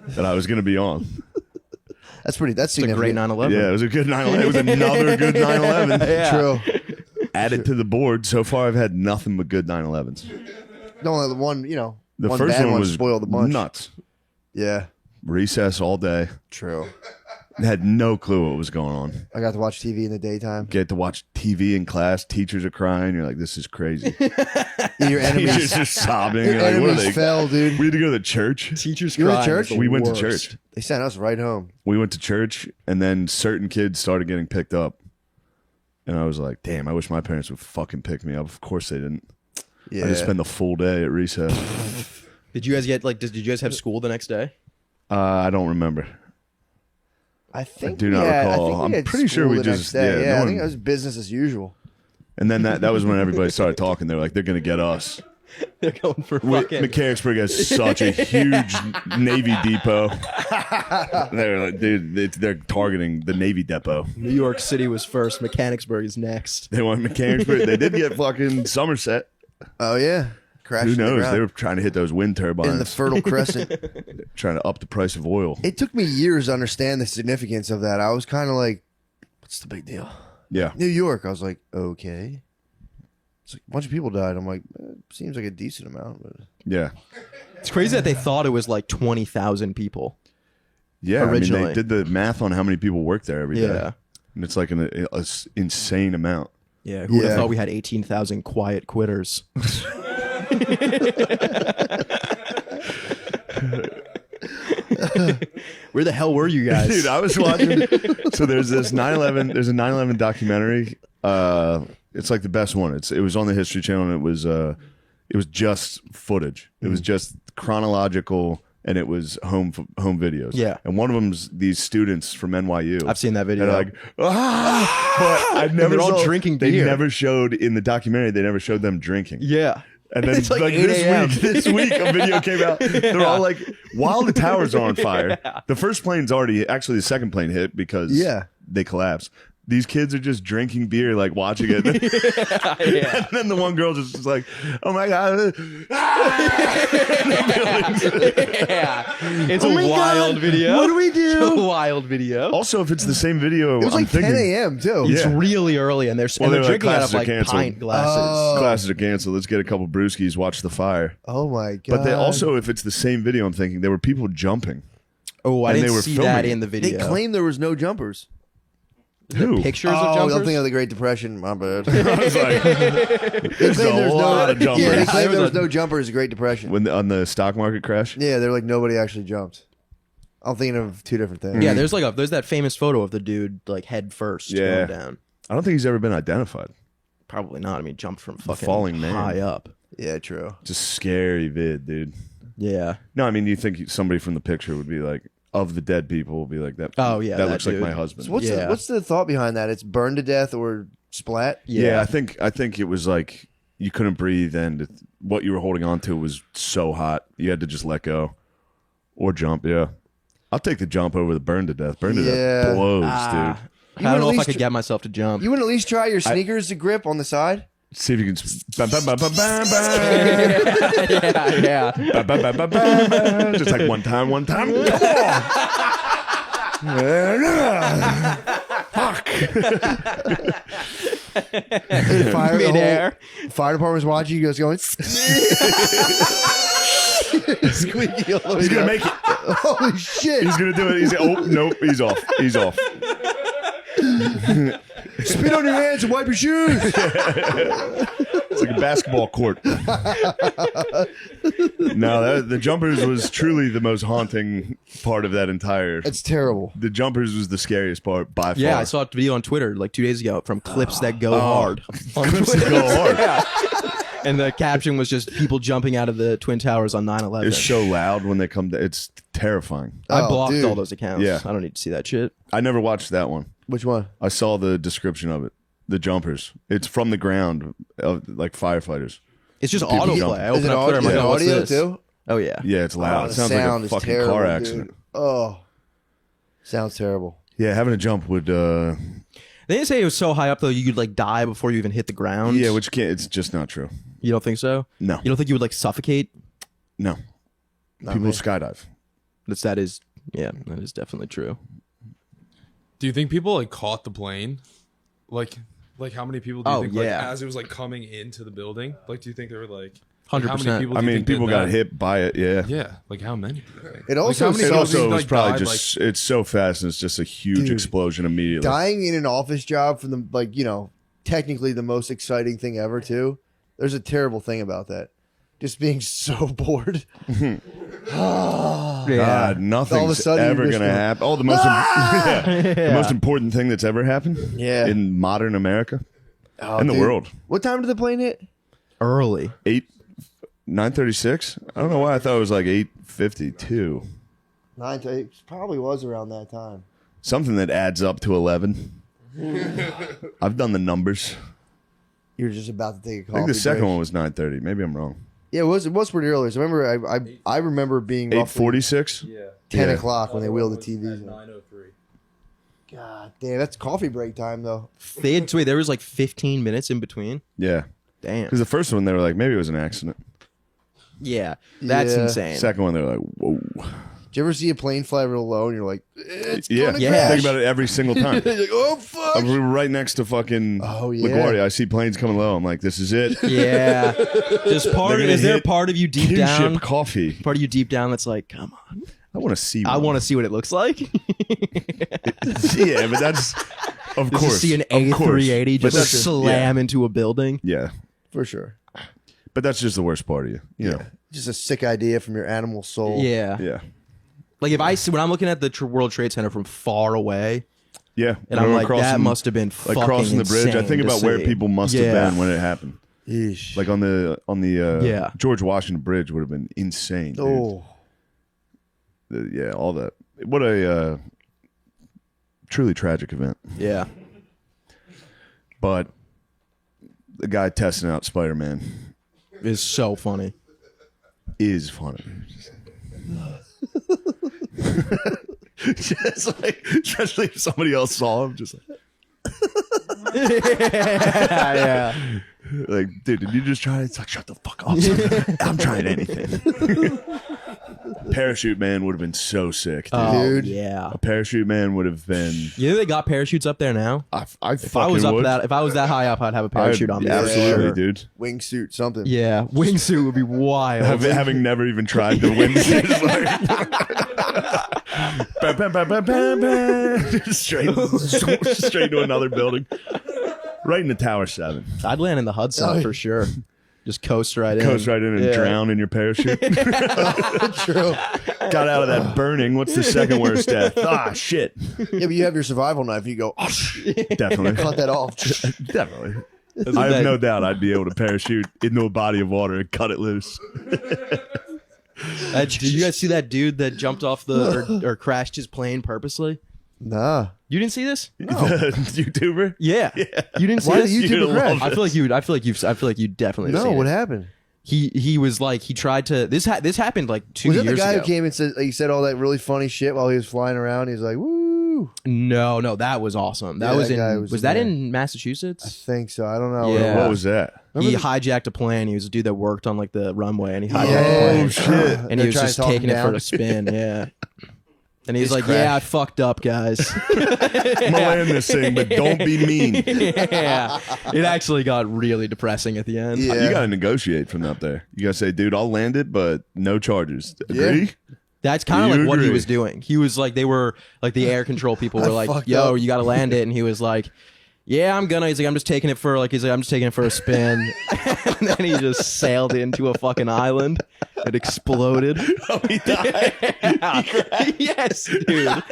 B: that I was going to be on.
D: That's pretty. That's
C: It's a great
D: significant.
C: 9/11.
B: Yeah, it was a good 9/11. It was another good 9/11.
C: Yeah.
D: True.
B: Add it to the board. So far, I've had nothing but good 9/11s.
D: No, the one,
B: The
D: one
B: first
D: bad
B: one
D: one
B: was
D: spoiled the bunch.
B: nuts.
D: Yeah,
B: Recess all day.
D: true.
B: Had no clue what was going on.
D: I got to watch TV in the daytime.
B: Get to watch TV in class. Teachers are crying. You're like, this is crazy.
D: Your
B: Teachers
D: enemies,
B: are sobbing.
D: your
B: You're like, what are
D: enemies
B: they?
D: fell, dude.
B: We had to go to the church.
C: Teachers
D: You went to
C: crying
D: church?
C: is the
B: We went to
C: worst.
B: church.
D: They sent us right home.
B: We went to church, and then certain kids started getting picked up. And I was like, damn, I wish my parents would fucking pick me up. Of course they didn't.
D: Yeah.
B: I just spent the full day at recess.
C: Did you guys get did you guys have school the next day?
B: I don't remember.
D: I think
B: do not
D: I
B: recall.
D: think we
B: I'm
D: had
B: pretty sure
D: school
B: we
D: the
B: just-
D: next day.
B: yeah, no
D: I
B: one-
D: think it was business as usual.
B: And then that was when everybody started talking. They were like, they're going to get us.
C: They're going for fucking.
B: Mechanicsburg has such a huge Navy depot. They're like, dude, they're targeting the Navy depot.
C: New York City was first. Mechanicsburg is next.
B: They want Mechanicsburg. They did get fucking Somerset.
D: Oh yeah, crashed.
B: Who
D: to the
B: knows?
D: ground.
B: They were trying to hit those wind turbines,
D: in the Fertile Crescent.
B: trying to up the price of oil.
D: It took me years to understand the significance of that. I was kind of like, "What's the big deal?"
B: Yeah.
D: New York. I was like, "Okay." It's like a bunch of people died. I'm like, seems like a decent amount, but
B: Yeah.
C: It's crazy that they thought it was like 20,000 people.
B: Yeah. I mean,
C: Originally.
B: they did the math on how many people work there every day.
C: Yeah.
B: And it's like an insane amount.
C: Yeah. Who would
D: Yeah.
C: have thought we had 18,000 quiet quitters? Where the hell were you guys?
B: Dude, I was watching. So there's this 9/11. There's a 9/11 documentary. It's like the best one. It was on the History Channel, and it was just footage. It was just chronological, and it was home videos.
C: Yeah.
B: And one of them's these students from NYU.
C: I've seen that video.
B: They're like, but I never.
C: they're all
B: saw-
C: drinking
B: They
C: beer.
B: never showed in the documentary. They never showed them drinking.
C: Yeah.
B: And then
C: It's like 8 a.m.
B: this week a video came out. They're all like, while the towers are on fire, the first plane's already, actually the second plane hit because
D: Yeah.
B: they collapsed. These kids are just drinking beer, like watching it.
C: Yeah.
B: And then the one girl just is like, oh my God.
C: Yeah. It's
B: Oh
C: a
B: my
C: wild
B: God,
C: video.
B: what do we do?
C: It's a wild video.
B: Also, if it's the same video,
D: it was
B: I'm
D: like
B: thinking
D: 10 a.m. too.
C: It's
B: Yeah.
C: really early, and they're,
B: Well,
C: and they're
B: they're like,
C: drinking out of
B: classes are
C: like
B: canceled.
C: pint glasses.
D: Oh.
B: classes are canceled. Let's get a couple brewskis, watch the fire.
D: Oh my god!
B: But they also, if it's the same video, I'm thinking there were people jumping.
C: Oh, I
B: and they
C: didn't
B: were
C: see
B: filming
C: that
B: it.
C: in the
D: they
C: video.
D: claim there was no jumpers.
B: Who?
C: Pictures of
D: Oh,
C: jumpers.
D: I'm thinking of the Great Depression. My bad.
B: I was like,
D: They
B: there's
D: claim
B: a lot of jumpers.
D: Yeah, they claim
C: There
D: there
C: was
D: was no jumpers. The Great Depression.
B: when on the stock market crash.
D: Yeah, they're like nobody actually jumped. I'm thinking of two different things.
C: Yeah, there's that famous photo of the dude like head first
B: Yeah.
C: going down.
B: I don't think he's ever been identified.
C: Probably not. I mean, jumped from fucking
B: falling man.
C: high up.
D: Yeah, true.
B: It's a scary vid, dude.
C: Yeah.
B: No, I mean, you think somebody from the picture would be like, of the dead people, will be like that.
C: Oh, yeah,
B: that
C: that
B: looks like
C: dude.
B: my husband.
D: So what's
C: Yeah.
D: what's the thought behind that? It's burned to death or splat.
B: Yeah, I think it was like you couldn't breathe, and what you were holding on to was so hot, you had to just let go or jump. Yeah, I'll take the jump over the burn to death. Burn to
D: Yeah.
B: death blows, dude.
C: I
D: You
C: don't
D: would
C: know
D: at
C: if I
D: least
C: could get myself to jump.
D: You wouldn't at least try your sneakers to grip on the side.
B: See if you can. Bam, bam, bam, bam, bam, bam.
C: yeah.
B: Bam, bam, bam, bam, bam, bam. Just like one time. Come on. Fuck.
D: Fire,
C: Midair.
D: the whole fire department's watching. You guys going squeaky all the way
B: He's gonna
D: down.
B: make it.
D: Holy shit!
B: He's gonna do it. He's oh nope. He's off. He's off.
D: Spit on your hands and wipe your shoes.
B: It's like a basketball court. No, the jumpers was truly the most haunting part of that entire.
D: It's terrible.
B: The jumpers was the scariest part by far.
C: Yeah, I saw a video on Twitter like 2 days ago from clips that go hard. On
B: Clips that
C: Twitter.
B: go hard.
C: Yeah. And the caption was just people jumping out of the Twin Towers on 9/11.
B: It's so loud when they come. It's terrifying.
C: I
D: Oh,
C: blocked
D: dude.
C: all those accounts.
B: Yeah.
C: I don't need to see that shit.
B: I never watched that one.
D: Which one?
B: I saw the description of it. The jumpers. It's from the ground, of like firefighters.
C: It's just
B: People
C: autoplay.
B: jumping.
C: I open
D: Is it
C: up Twitter. I'm like,
D: is it
C: oh, what's
D: audio
C: this?
D: too?
C: Oh yeah.
B: Yeah, it's loud.
D: Oh,
B: It
D: the
B: sounds like
D: sound
B: a
D: is
B: fucking
D: terrible,
B: car
D: dude.
B: accident.
D: Oh, sounds terrible.
B: Yeah, having a jump would.
C: They didn't say it was so high up though you could like die before you even hit the ground.
B: Yeah, which can't. It's just not true.
C: You don't think so?
B: No.
C: You don't think you would like suffocate?
B: No.
D: Not
B: People
D: me.
B: skydive.
C: That is definitely true.
E: Do you think people like caught the plane? Like how many people do you think like
C: yeah.
E: as it was like coming into the building? Like do you think there were like
C: 100%.
E: how many people
B: I
E: do you
B: mean,
E: think did
B: people got
E: that?
B: hit by it. Yeah.
E: Yeah, like how many? Do you think?
D: It also
E: like, how many
B: It
E: people
B: also
E: think,
B: was
E: like,
B: probably
E: died,
B: just, it's so fast and it's just a huge
D: Dude,
B: explosion immediately.
D: Dying in an office job from the like, you know, technically the most exciting thing ever too. There's a terrible thing about that. Just being so bored.
B: God,
D: All of a
B: nothing's
D: sudden,
B: ever
D: you're
B: going to
D: just
B: happen. Oh, the most, the most important thing that's ever happened
D: Yeah.
B: in modern America,
D: Oh,
B: in the
D: dude.
B: world.
D: What time did the plane hit?
C: Early.
B: 9:36. I don't know why I thought it was like 8:52.
D: 9 to 8. Probably was around that time.
B: Something that adds up to 11. I've done the numbers.
D: You were just about to take a
B: I
D: coffee
B: think the second
D: break.
B: one was 9:30. Maybe I'm wrong.
D: Yeah, it was pretty early. So I remember I remember being roughly
B: 8:46.
E: Yeah.
D: 10
B: Yeah.
D: o'clock when they wheeled the TVs in.
E: 9:03.
D: God damn, that's coffee break time though.
C: There was like 15 minutes in between.
B: Yeah,
C: Damn.
B: because the first one they were like maybe it was an accident.
C: Yeah, that's
D: Yeah.
C: insane.
B: Second one they were like whoa.
D: Did you ever see a plane fly real low and you're like, it's
B: Yeah,
D: gonna
C: Yeah.
D: crash?
B: think about it every single time.
D: You're like, oh fuck.
B: We were right next to fucking
D: Oh, yeah.
B: LaGuardia. I see planes coming low. I'm like, this is it.
C: Yeah. Just
B: They're gonna
C: is there a
B: hit
C: part of you deep
B: Kinship
C: down?
B: coffee.
C: Part of you deep down that's like, come on.
B: I want to see.
C: I
B: one.
C: want to see what it looks like.
B: Yeah, but that's of
C: Just
B: course.
C: to see an
B: of course.
C: A380
B: But
C: just
B: that's-
C: slam into a building.
B: Yeah,
D: For sure.
B: but that's just the worst part of you. You know.
D: Just a sick idea from your animal soul.
C: Yeah.
B: Yeah.
C: Like if I see when I'm looking at the World Trade Center from far away,
B: Yeah.
C: and
B: When
C: I'm
B: we're
C: like, that
B: crossing-
C: must have been
B: like
C: fucking
B: crossing the bridge. I
C: insane
B: think
C: to
B: about where
C: see.
B: people must have
C: Yeah.
B: been when it happened.
D: Yeesh.
B: Like on the
C: Yeah.
B: George Washington Bridge would have been insane. Dude.
D: Oh.
B: Yeah, all that. What a truly tragic event.
C: Yeah.
B: But the guy testing out Spider-Man
C: It's so funny.
B: is funny. Just like, especially if somebody else saw him, just
C: Yeah.
B: like, dude, did you just try? It's like, shut the fuck up. son. I'm trying anything. Parachute Man would have been so sick, dude.
C: Oh,
D: Dude.
C: yeah.
B: A parachute man would have been.
C: You know they got parachutes up there now?
B: I
C: If I
B: fucking
C: was up
B: would.
C: that, if I was that high up, I'd have a parachute on me. for
B: Absolutely,
C: sure.
B: dude.
D: Wingsuit, something.
C: Yeah, wingsuit would be wild.
B: Having never even tried the wingsuit, bam, bam, bam, bam, bam, bam. straight to another building, right in the Tower 7.
C: I'd land in the Hudson
D: Oh,
C: for sure. Just coast right in.
B: Coast right in and
C: Yeah.
B: drown in your parachute.
D: True.
B: Got out of that burning. What's the second worst death? Ah, shit.
D: Yeah, but you have your survival knife. You go, oh,
B: Definitely.
D: cut that off.
B: Definitely.
C: That's
B: I
C: what
B: have no
C: that-
B: doubt I'd be able to parachute into a body of water and cut it loose.
C: Did you guys see that dude that jumped off or crashed his plane purposely?
D: Nah.
C: You didn't see this?
B: The YouTuber?
C: Yeah. You didn't see
D: Why
C: this?
D: did
B: You'd
D: YouTuber
B: love
D: crash?
B: it.
C: I feel like you definitely
D: No,
C: seen
D: what
C: it.
D: happened?
C: He was like he tried to this happened like 2
D: Was
C: years
D: that the guy
C: ago.
D: who came and said he said all that really funny shit while he was flying around? He's like, woo.
C: No, that was awesome. That
D: Yeah,
C: was
D: that
C: in
D: guy
C: was,
D: was
C: that
D: in
C: in
D: I
C: Massachusetts?
D: think so. I don't know.
C: Yeah.
B: What was that?
C: He hijacked a plane. He was a dude that worked on like the runway, and he hijacked
D: Yeah.
C: a plane.
B: Oh, shit.
C: And he
D: They're
C: was
D: trying
C: just
D: to talk
C: taking
D: him
C: it for
D: down.
C: a spin. Yeah. And he's
D: Just
C: like, "Yeah, I
D: crashed.
C: fucked up, guys."
B: I'm gonna land this thing, but don't be mean.
C: Yeah, it actually got really depressing at the end.
D: Yeah.
B: You gotta negotiate from up there. You gotta say, dude, I'll land it, but no charges. Agree?
C: That's kind
B: Do
C: of
B: you
C: like what he
B: agree?
C: was doing. He was like, they were like the air control people were like,
D: fucked
C: "Yo,
D: up.
C: you got to land it," and he was like, "Yeah, I'm gonna." He's like, "I'm just taking it for like," he's like, "I'm just taking it for a spin," and then he just sailed into a fucking island. It exploded.
B: Oh, he died.
C: Yes, dude.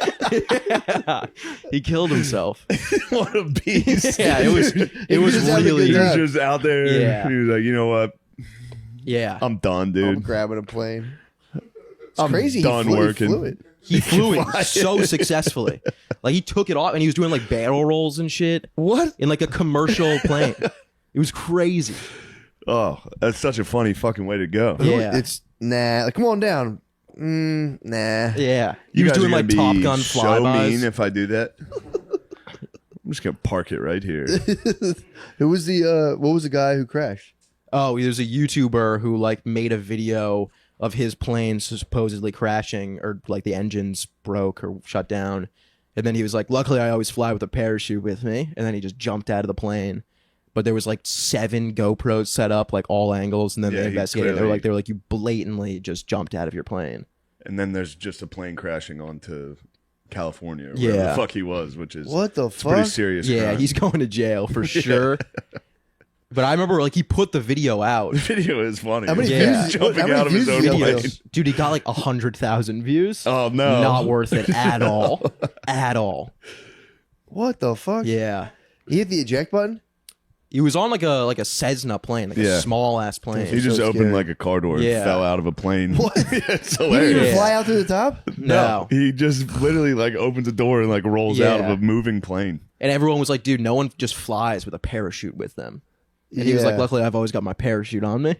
C: Yeah. He killed himself.
B: What a beast.
C: Yeah, it was
D: just having a
C: really
B: He
D: good
B: was
D: time.
B: just out there.
C: Yeah.
B: He was like, you know what?
C: yeah.
B: I'm done,
D: I'm
B: dude.
D: grabbing a plane. It's
B: I'm
D: crazy.
B: done
D: he
B: working.
D: flew it.
C: He flew it so successfully. Like he took it off and he was doing like barrel rolls and shit.
D: What?
C: In like a commercial plane. It was crazy.
B: Oh, that's such a funny fucking way to go.
C: Yeah.
D: It's nah. Like, come on down. Nah.
C: Yeah. He
B: You
C: was
B: guys
C: doing
B: are
C: like
B: gonna
C: Top
B: be
C: Gun
B: so mean
C: flybys.
B: if I do that. I'm just gonna park it right here.
D: Who was the what was the guy who crashed?
C: Oh, there's a YouTuber who like made a video of his plane supposedly crashing, or like the engines broke or shut down. And then he was like, luckily I always fly with a parachute with me. And then he just jumped out of the plane. But there was like 7 GoPros set up, like all angles. And then
B: Yeah,
C: they
B: he
C: investigated.
B: clearly-
C: They were like, you blatantly just jumped out of your plane.
B: And then there's just a plane crashing onto California, or wherever
C: Yeah.
B: the fuck he was, which is
D: What the
B: it's a pretty
D: fuck?
B: serious.
C: Yeah,
B: crime.
C: he's going to jail for sure. But I remember like he put the video out.
B: The video is funny.
D: How many
C: Yeah.
D: views?
B: Jumping
D: how many
B: out of his
D: views
B: own
D: did he
B: plane.
D: get?
C: Dude, he got like 100,000 views.
B: Oh no,
C: Not worth it at all. At all.
D: What the fuck?
C: Yeah.
D: He hit the eject button.
C: He was on like a Cessna plane, like
B: Yeah.
C: a small ass plane.
B: He just
D: so
B: opened
D: scary.
B: like a car door and
C: Yeah.
B: fell out of a plane.
D: What?
B: It's
D: He didn't
B: hilarious.
D: even
C: Yeah.
D: fly out through the top.
C: No.
B: He just literally like opens a door and like rolls out of
C: Yeah.
B: a moving plane.
C: And everyone was like, dude, no one just flies with a parachute with them. And he was like,
D: Yeah.
C: luckily I've always got my parachute on me.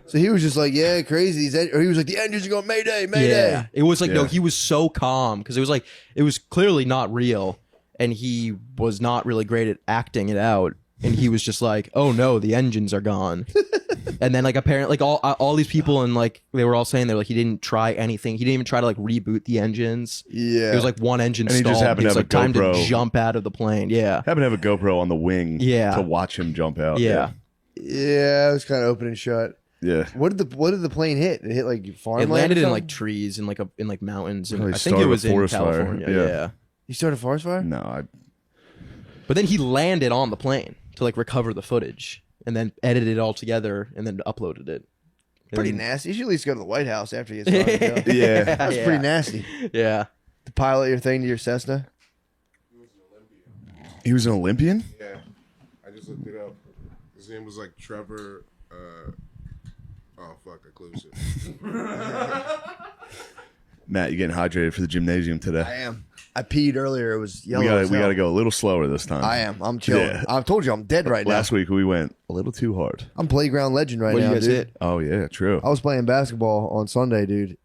D: So he was just like, yeah, crazy. Or he was like, the engines are going Mayday, Mayday.
C: Yeah. It was like, no,
B: Yeah.
C: he was so calm because it was clearly not real. And he was not really great at acting it out. And he was just like, oh no, the engines are gone. And then like apparently like all these people and like they were all saying they're like he didn't try anything. He didn't even try to like reboot the engines.
D: Yeah.
C: It was like one engine
B: And he
C: stalled.
B: just happened to
C: was
B: have a
C: like time to
B: GoPro.
C: jump out of the plane. Yeah.
B: Happened to have a GoPro on the wing
C: Yeah.
B: to watch him jump out.
C: Yeah.
D: Yeah, it was kind of open and shut.
B: Yeah.
D: What did the plane hit? It hit like farmland.
C: It landed
D: or
C: in
D: something?
C: like trees and like in like mountains. And
B: Probably
C: I think it
B: started a
C: was in
B: forest fire.
C: California.
B: Yeah.
C: Yeah.
D: You started a forest fire?
B: No,
C: But then he landed on the plane to like recover the footage and then edited it all together and then uploaded it. And
D: Pretty
C: then-
D: nasty. You should at least go to the White House after you get started. Joe.
B: Yeah.
D: That's
C: Yeah.
D: pretty nasty.
C: Yeah.
D: To pilot your thing to your Cessna.
B: he was an Olympian.
F: Yeah, I just looked it up. His name was like Trevor. Oh fuck, I closed it.
B: Matt, you getting hydrated for the gymnasium today?
D: I am. I peed earlier. It was yellow.
B: We
D: as hell.
B: gotta go a little slower this time.
D: I am. I'm chilling.
B: Yeah.
D: I've told you I'm dead right now.
B: Last week we went a little too hard.
D: I'm playground legend right
C: What do
D: now,
C: you guys
D: dude.
C: hit?
B: Oh yeah, true.
D: I was playing basketball on Sunday, dude.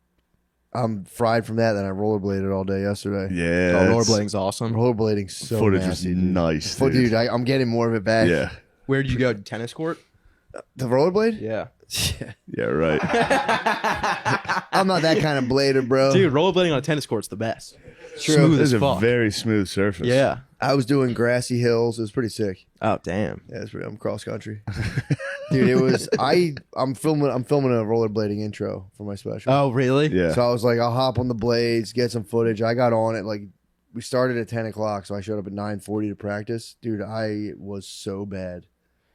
D: I'm fried from that. Then I rollerbladed all day yesterday.
B: Yeah,
C: Oh,
B: that's-
C: rollerblading's awesome.
D: Rollerblading so
B: footage
D: nasty,
B: was
D: dude.
B: nice,
D: Dude,
B: dude.
D: I'm getting more of it back.
B: Yeah,
C: Where did you go? Tennis court?
D: The rollerblade?
C: Yeah.
B: yeah, right.
D: I'm not that kind of blader, bro.
C: Dude, rollerblading on a tennis court's the best.
D: True.
C: Smooth
B: This
C: as
B: is a
C: fuck.
B: very smooth surface.
C: Yeah.
D: I was doing grassy hills. It was pretty sick.
C: Oh, damn.
D: Yeah, it's pretty, I'm cross country. Dude, it was I'm filming a rollerblading intro for my special.
C: Oh, really?
B: yeah.
D: So I was like, I'll hop on the blades, get some footage. I got on it like we started at 10 o'clock, so I showed up at 9:40 to practice. Dude, I was so bad.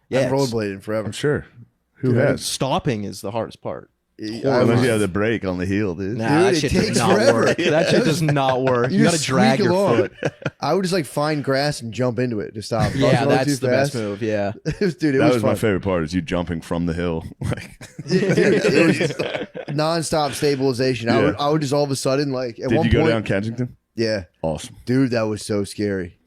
C: Yeah,
D: I've
C: it's-
D: rollerbladed forever.
B: I'm sure. Who
D: Dude,
B: has?
C: Stopping is the hardest part.
D: I
B: Unless
D: was-
B: you have the brake on the heel, dude.
C: Nah,
D: Dude,
C: that
D: it
C: shit does
D: takes
C: not
D: forever.
C: work. That shit does not work. You, gotta
D: just
C: drag
D: squeak
C: your
D: along.
C: foot.
D: I would just like find grass and jump into it to stop. If I was
C: Yeah,
D: going
C: that's
D: too
C: the best
D: fast-
C: move. Yeah.
D: Dude, it
B: That was
D: fun.
B: my favorite part is you jumping from the hill. Like,
D: Dude, it was nonstop stabilization.
B: Yeah.
D: I would just all of a sudden like at
B: did
D: one
B: you go
D: point.
B: down Kensington?
D: Yeah,
B: Awesome.
D: dude, that was so scary.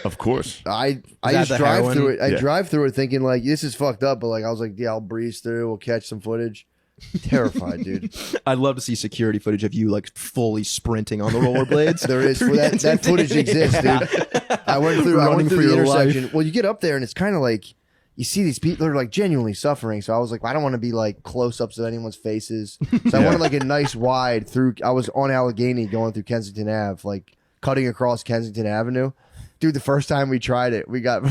B: Of course.
D: I
C: that
D: just
C: the
D: drive
C: heroin?
D: through it. I
B: Yeah.
D: drive through it thinking like this is fucked up, but like I was like, yeah, I'll breeze through. We'll catch some footage. Terrified, dude.
C: I'd love to see security footage of you like fully sprinting on the rollerblades.
D: There is that footage exists, dude. I went through
C: Running
D: the
C: for your
D: intersection. Well, you get up there and it's kind of like you see these people that are like genuinely suffering. So I was like, I don't want to be like close ups of anyone's faces. So I wanted like a nice wide through. I was on Allegheny going through Kensington Ave, like cutting across Kensington Avenue. Dude, the first time we tried it, we got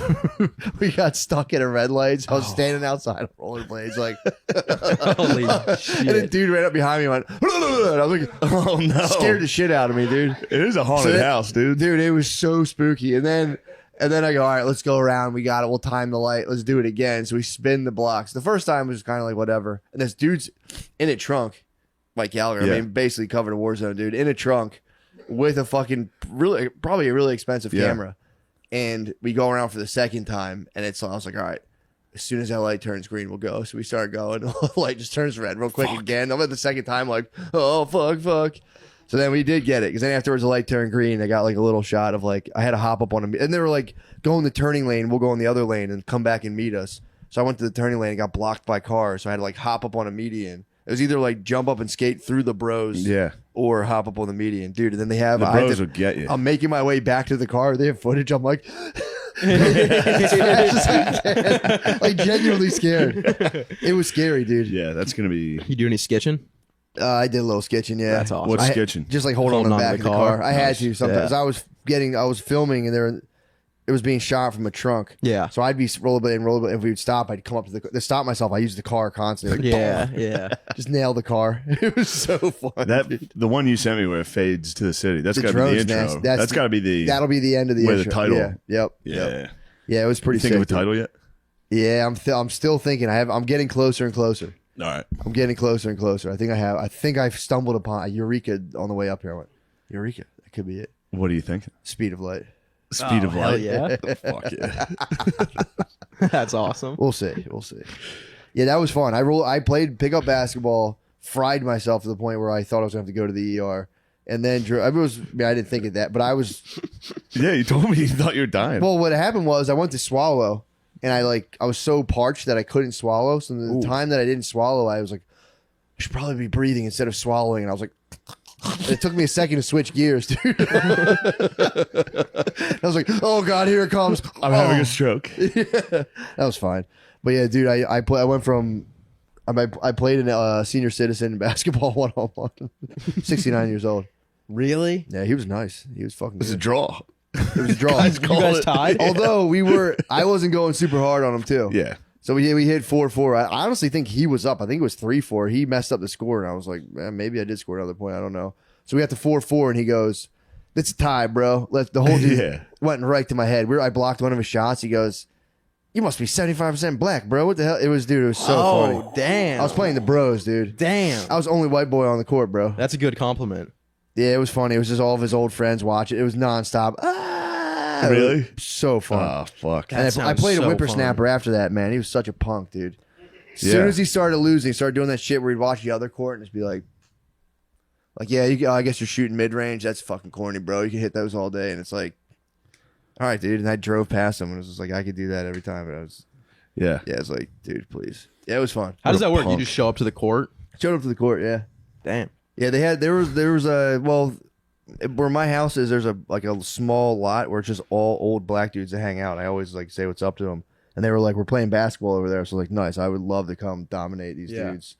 D: we got stuck at a red light. So I was standing outside of rollerblades, like,
C: Holy
D: and a
C: shit.
D: dude ran up behind me and went, and I was like,
B: Oh no.
D: scared the shit out of me, dude.
B: It is a haunted
D: So that-
B: house, dude.
D: Dude, it was so spooky. And then I go, all right, let's go around. We got it. We'll time the light. Let's do it again. So we spin the blocks. The first time was kind of like whatever. And this dude's in a trunk, like Gallagher.
B: Yeah.
D: I mean, basically covered a war zone, dude, in a trunk with a fucking probably a really expensive
B: Yeah.
D: camera. And we go around for the second time, and I was like, all right, as soon as that light turns green, we'll go. So we start going. The light just turns red real quick again. I'm at the second time, like, oh, fuck. So then we did get it, because then afterwards the light turned green. I got like a little shot of like, I had to hop up on them. And they were like, go in the turning lane, we'll go in the other lane and come back and meet us. So I went to the turning lane and got blocked by cars. So I had to like hop up on a median. It was either like jump up and skate through the bros,
B: Yeah.
D: or hop up on the median, dude. And then they have
B: The
D: I had
B: bros
D: to-
B: will get you.
D: I'm making my way back to the car. They have footage. I'm like, as fast as I can. Like genuinely scared. It was scary, dude.
B: Yeah, that's gonna be.
C: You do any sketching?
D: I did a little sketching. Yeah,
C: That's awesome.
B: What's
D: I-
B: sketching?
D: Just like holding on
C: Holding
D: the
C: onto
D: back
C: the
D: of the car.
C: car.
D: I had
C: Nice.
D: to sometimes.
C: Yeah.
D: I was filming and it was being shot from a trunk.
C: Yeah.
D: So I'd be rollerblading. If we would stop, I'd come up to stop myself. I used the car constantly. Like,
C: Yeah, yeah.
D: just nail the car. It was so fun.
B: That the one you sent me where it fades to the city. That's
D: The
B: got to be the
D: drone's
B: intro.
D: nasty.
B: That's got to be the
D: That'll be the end of the
B: where the
D: intro.
B: title-
D: Yeah. Yep.
B: yeah.
D: Yep. Yeah. It was pretty.
B: You think of a
D: sick, dude.
B: title yet?
D: Yeah, I'm still thinking. I'm getting closer and closer.
B: All right.
D: I'm getting closer and closer. I think I've stumbled upon a Eureka on the way up here. I went, Eureka. That could be it.
B: What do you think?
D: Speed of light.
B: Speed of
C: hell
B: light.
C: yeah.
B: Fuck yeah.
C: That's awesome.
D: We'll see. We'll see. Yeah, that was fun. I played pickup basketball, fried myself to the point where I thought I was going to have to go to the ER. And then I didn't think of that, but I was.
B: Yeah, you told me you thought you were dying.
D: Well, what happened was I went to swallow, and I was so parched that I couldn't swallow. So the time that I didn't swallow, I was like, I should probably be breathing instead of swallowing. And I was like, it took me a second to switch gears, dude. I was like, oh God, here it comes.
B: I'm having a stroke.
D: That was fine. But yeah, dude, I went from. I played in senior citizen basketball 1-on-1. 69 years old.
C: Really?
D: Yeah, he was nice. He was fucking
B: It's a
D: good.
B: draw.
D: It was a draw.
C: You guys tied?
D: Although I wasn't going super hard on him too.
B: Yeah.
D: So we hit 4-4. I honestly think he was up. I think it was 3-4. He messed up the score, and I was like, man, maybe I did score another point. I don't know. So we got to 4-4, and he goes, "It's a tie, bro." The whole dude
B: Yeah.
D: went right to my head. I blocked one of his shots. He goes, "You must be 75% black, bro." What the hell? It was so funny.
C: Oh, damn.
D: I was playing the bros, dude.
C: Damn.
D: I was the only white boy on the court, bro.
C: That's a good compliment.
D: Yeah, it was funny. It was just all of his old friends watching. It was nonstop.
B: Really?
D: It was so fun.
B: Oh, fuck.
C: That
D: And I
C: sounds
D: played a
C: so
D: whippersnapper after that, man. He was such a punk, dude. As
B: Yeah.
D: soon as he started losing, he started doing that shit where he'd watch the other court and just be like, yeah, I guess you're shooting mid range. That's fucking corny, bro. You can hit those all day. And it's like, all right, dude. And I drove past him and it was just like, I could do that every time. And
B: Yeah.
D: it's like, dude, please. Yeah, it was fun.
C: How does that work?
B: punk.
C: You just show up to the court?
D: Showed up to the court, yeah.
C: Damn.
D: Yeah, there was a, well, where my house is, there's a small lot where it's just all old black dudes that hang out. I always like say what's up to them. And they were like, we're playing basketball over there. So like, nice. I would love to come dominate these
C: Yeah.
D: dudes.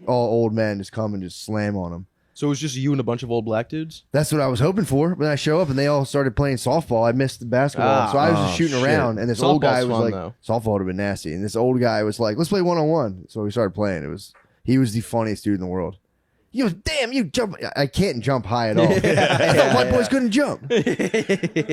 D: All old men just come and just slam on them.
C: So it was just you and a bunch of old black dudes?
D: That's what I was hoping for. But then I show up and they all started playing softball. I missed the basketball. So I was just shooting
C: shit.
D: around. And this old guy
C: Softball's
D: was
C: fun,
D: like,
C: though.
D: softball would have been nasty. And this old guy was like, let's play 1-on-1. So we started playing. He was the funniest dude in the world. He goes, damn, you jump. I can't jump high at all. I thought white boys couldn't jump.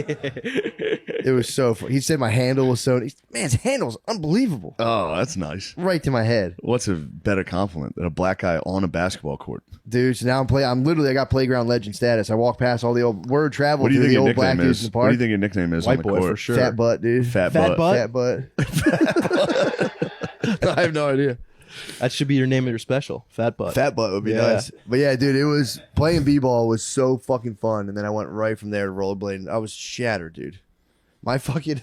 D: It was so fun. He said my handle was man, his handle's unbelievable.
B: Oh, that's nice.
D: Right to my head.
B: What's a better compliment than a black guy on a basketball court?
D: Dude, so now I got playground legend status. I walk past all the old word travel
B: What do you
D: through
B: think
D: the
B: your
D: old black
B: nickname
D: dudes
B: is?
D: in the
B: What do
D: park.
B: you think your nickname is
C: White
B: on the
C: boy
B: court?
C: for sure.
D: Fat butt, dude.
B: Fat
C: Fat
B: butt.
C: butt?
D: Fat butt. I have no idea.
C: That should be your name of your special. Fat butt.
D: Fat butt would be
C: Yeah.
D: nice. But yeah, dude, it was playing b-ball was so fucking fun. And then I went right from there to rollerblading. I was shattered, dude. My fucking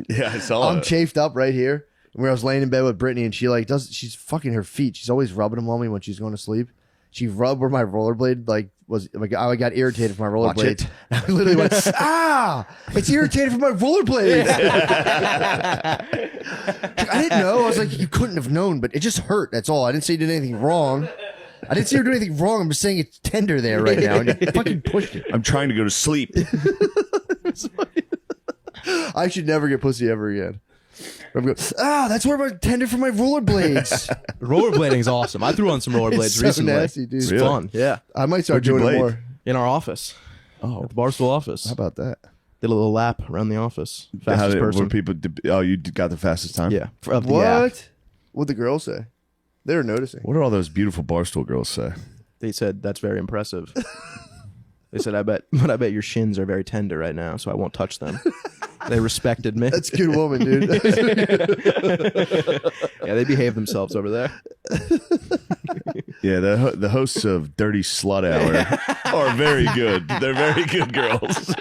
B: Yeah, I saw
D: I'm
B: it.
D: chafed up right here. Where I was laying in bed with Brittany and she's fucking her feet. She's always rubbing them on me when she's going to sleep. She rubbed where my rollerblade I got irritated from my
B: Watch
D: rollerblade.
B: it.
D: I literally went, it's irritated from my rollerblade. I didn't know. I was like, you couldn't have known, but it just hurt. That's all. I didn't say you did anything wrong. I didn't see her do anything wrong. I'm just saying it's tender there right now. And you fucking pushed it.
B: I'm trying to go to sleep.
D: I should never get pussy ever again. I'm going, that's where my tender for my rollerblades.
C: Rollerblading's awesome. I threw on some rollerblades
D: It's so
C: recently.
D: nasty, dude.
C: It's
B: Really?
C: fun. Yeah.
D: I might start
B: Where'd you
D: doing it
B: blade?
D: more.
C: In our office.
B: Oh,
C: At the Barstool office.
D: How about that?
C: Did a little lap around the office.
B: how
C: Fastest
B: did,
C: person.
B: were people? Oh, you got the fastest time.
C: Yeah. Of the
D: What?
C: app.
D: What'd the girls say? They were noticing.
B: What do all those beautiful Barstool girls say?
C: They said that's very impressive. They said, I bet your shins are very tender right now, so I won't touch them. They respected me.
D: That's a good woman, dude.
C: Yeah, they behave themselves over there.
B: Yeah, the hosts of Dirty Slut Hour are very good. They're very good girls.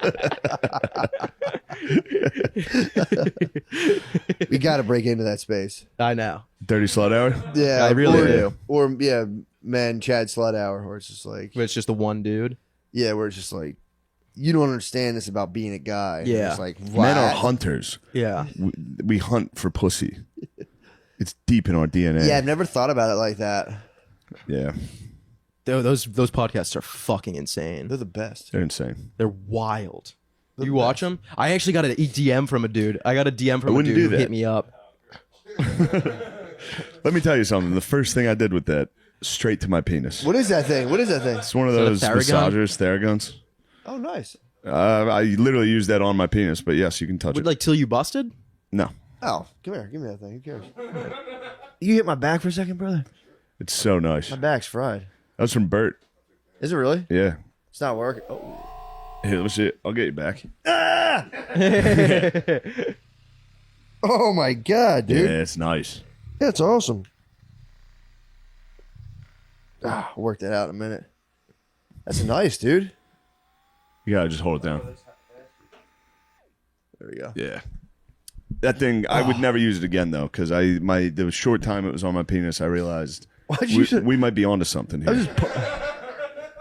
D: We got to break into that space.
C: I know.
B: Dirty Slut Hour.
D: Yeah,
C: I really do.
D: Or yeah, men Chad slut hour, where it's just like,
C: But it's just the one dude.
D: yeah, where it's just like, you don't understand this about being a guy.
C: Yeah.
D: it's like
B: Men are
D: what?
B: hunters.
C: Yeah.
B: We hunt for pussy. It's deep in our DNA.
D: Yeah, I've never thought about it like that.
B: Yeah.
C: Those podcasts are fucking insane.
D: They're the best.
B: They're insane.
C: They're wild. You watch them? I actually got a DM from a dude. I got a DM from a
B: wouldn't
C: dude
B: do
C: who
B: that.
C: hit me up.
B: Let me tell you something. The first thing I did with that, straight to my penis.
D: What is that thing? What is that thing?
B: It's one of
C: that a
B: those
C: Theragun?
B: massagers, Theraguns.
D: Oh, nice.
B: I literally use that on my penis, but yes, you can touch
C: Would
B: it.
C: like till you busted?
B: No,
D: Oh, come here. Give me that thing. Who cares? You hit my back for a second, brother?
B: it's so nice.
D: My back's fried.
B: That was from Bert.
D: Is it really?
B: Yeah.
D: It's not working. Oh.
B: Here, let me see it. I'll get you back.
D: Oh my god, dude.
B: Yeah, it's nice.
D: That's awesome. I'll work that out in a minute. That's nice, dude.
B: You gotta just hold it down.
D: There we go.
B: Yeah. That thing, I would never use it again though, because the short time it was on my penis, I realized
D: Why'd you
B: we might be onto something here.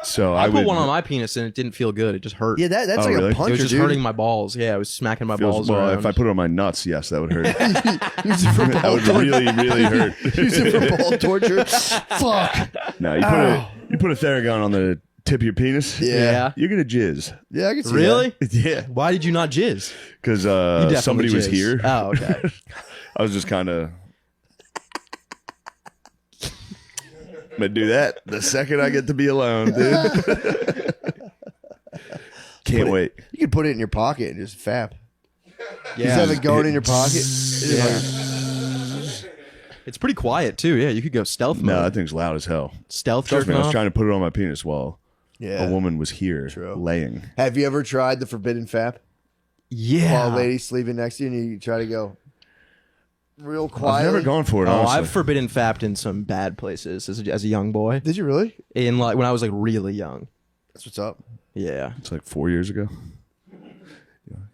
B: So
C: I put
B: would,
C: one on my penis and it didn't feel good. It just hurt.
D: Yeah, that's
B: Oh,
D: like
B: really?
D: a
C: It
D: puncher,
C: was just
D: dude.
C: hurting my balls. Yeah, I was smacking my
B: feels,
C: balls
B: well,
C: around.
B: if I put it on my nuts, yes, that would hurt.
D: Use it for
B: That
D: ball
B: would
D: torture.
B: really hurt.
D: Use it for ball torture. Fuck.
B: No, you put a Theragun on the tip of your penis.
D: Yeah.
B: You're gonna jizz.
D: Yeah, I can see
C: Really?
B: Yeah,
C: Why did you not jizz?
B: because
C: You definitely
B: somebody was
C: jizzed.
B: here.
C: Oh, okay.
B: I was just kind of. I'm gonna do that the second I get to be alone, dude. Can't wait.
D: You can put it in your pocket and just fap.
C: Yeah.
D: Just have it going in your pocket.
C: Yeah. It's pretty quiet too. Yeah, you could go stealth mode.
B: No, that thing's loud as hell.
C: Stealth
B: Trust
C: jerking
B: me, I was
C: off.
B: trying to put it on my penis while
D: Yeah.
B: a woman was here laying.
D: Have you ever tried the forbidden fap?
C: Yeah.
D: While a lady's sleeping next to you and you try to go real quiet.
B: I've never gone for it.
C: Oh,
B: honestly.
C: I've forbidden fapped in some bad places as a young boy.
D: Did you really?
C: In like when I was like really young.
D: That's what's up.
C: Yeah.
B: It's like 4 years ago.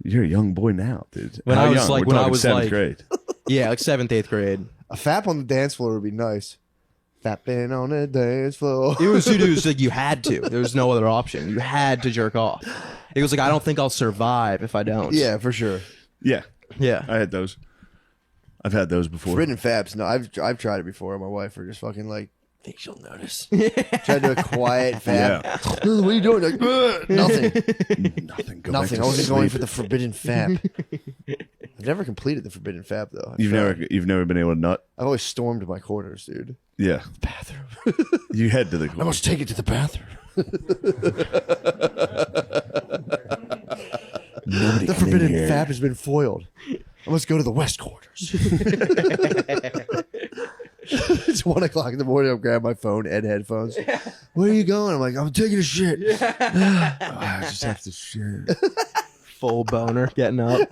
B: You're a young boy now, dude.
C: When
B: How
C: I was
B: young?
C: like-
B: We're
C: when I
B: talking
C: was,
B: seventh
C: like-
B: grade.
C: Yeah, like 7th, 8th grade.
D: A fap on the dance floor would be nice. Fapping on the dance floor.
C: It was like you had to. There was no other option. You had to jerk off. It was like I don't think I'll survive if I don't.
D: Yeah, for sure.
B: Yeah,
C: Yeah.
B: I had those. I've had those before.
D: Forbidden faps. No, I've tried it before. My wife are just fucking like, think she'll notice. Tried to do a quiet fap.
B: Yeah.
D: What are you doing? Like, nothing.
B: Nothing. Go
D: Nothing. I
B: Back to
D: wasn't going
B: sleep.
D: for the forbidden fap. I've never completed the forbidden fap though. I've
B: You've never been able to nut.
D: I've always stormed my quarters, dude.
B: Yeah,
D: Bathroom.
B: you head to the.
D: I must take it to the bathroom.
B: Nobody
D: The
B: come in
D: forbidden
B: here.
D: fap has been foiled. I must go to the west quarters. It's 1 o'clock in the morning. I'm grabbing my phone and headphones. Where are you going? I'm like, I'm taking a shit.
B: I just have to shit.
C: Full boner getting up.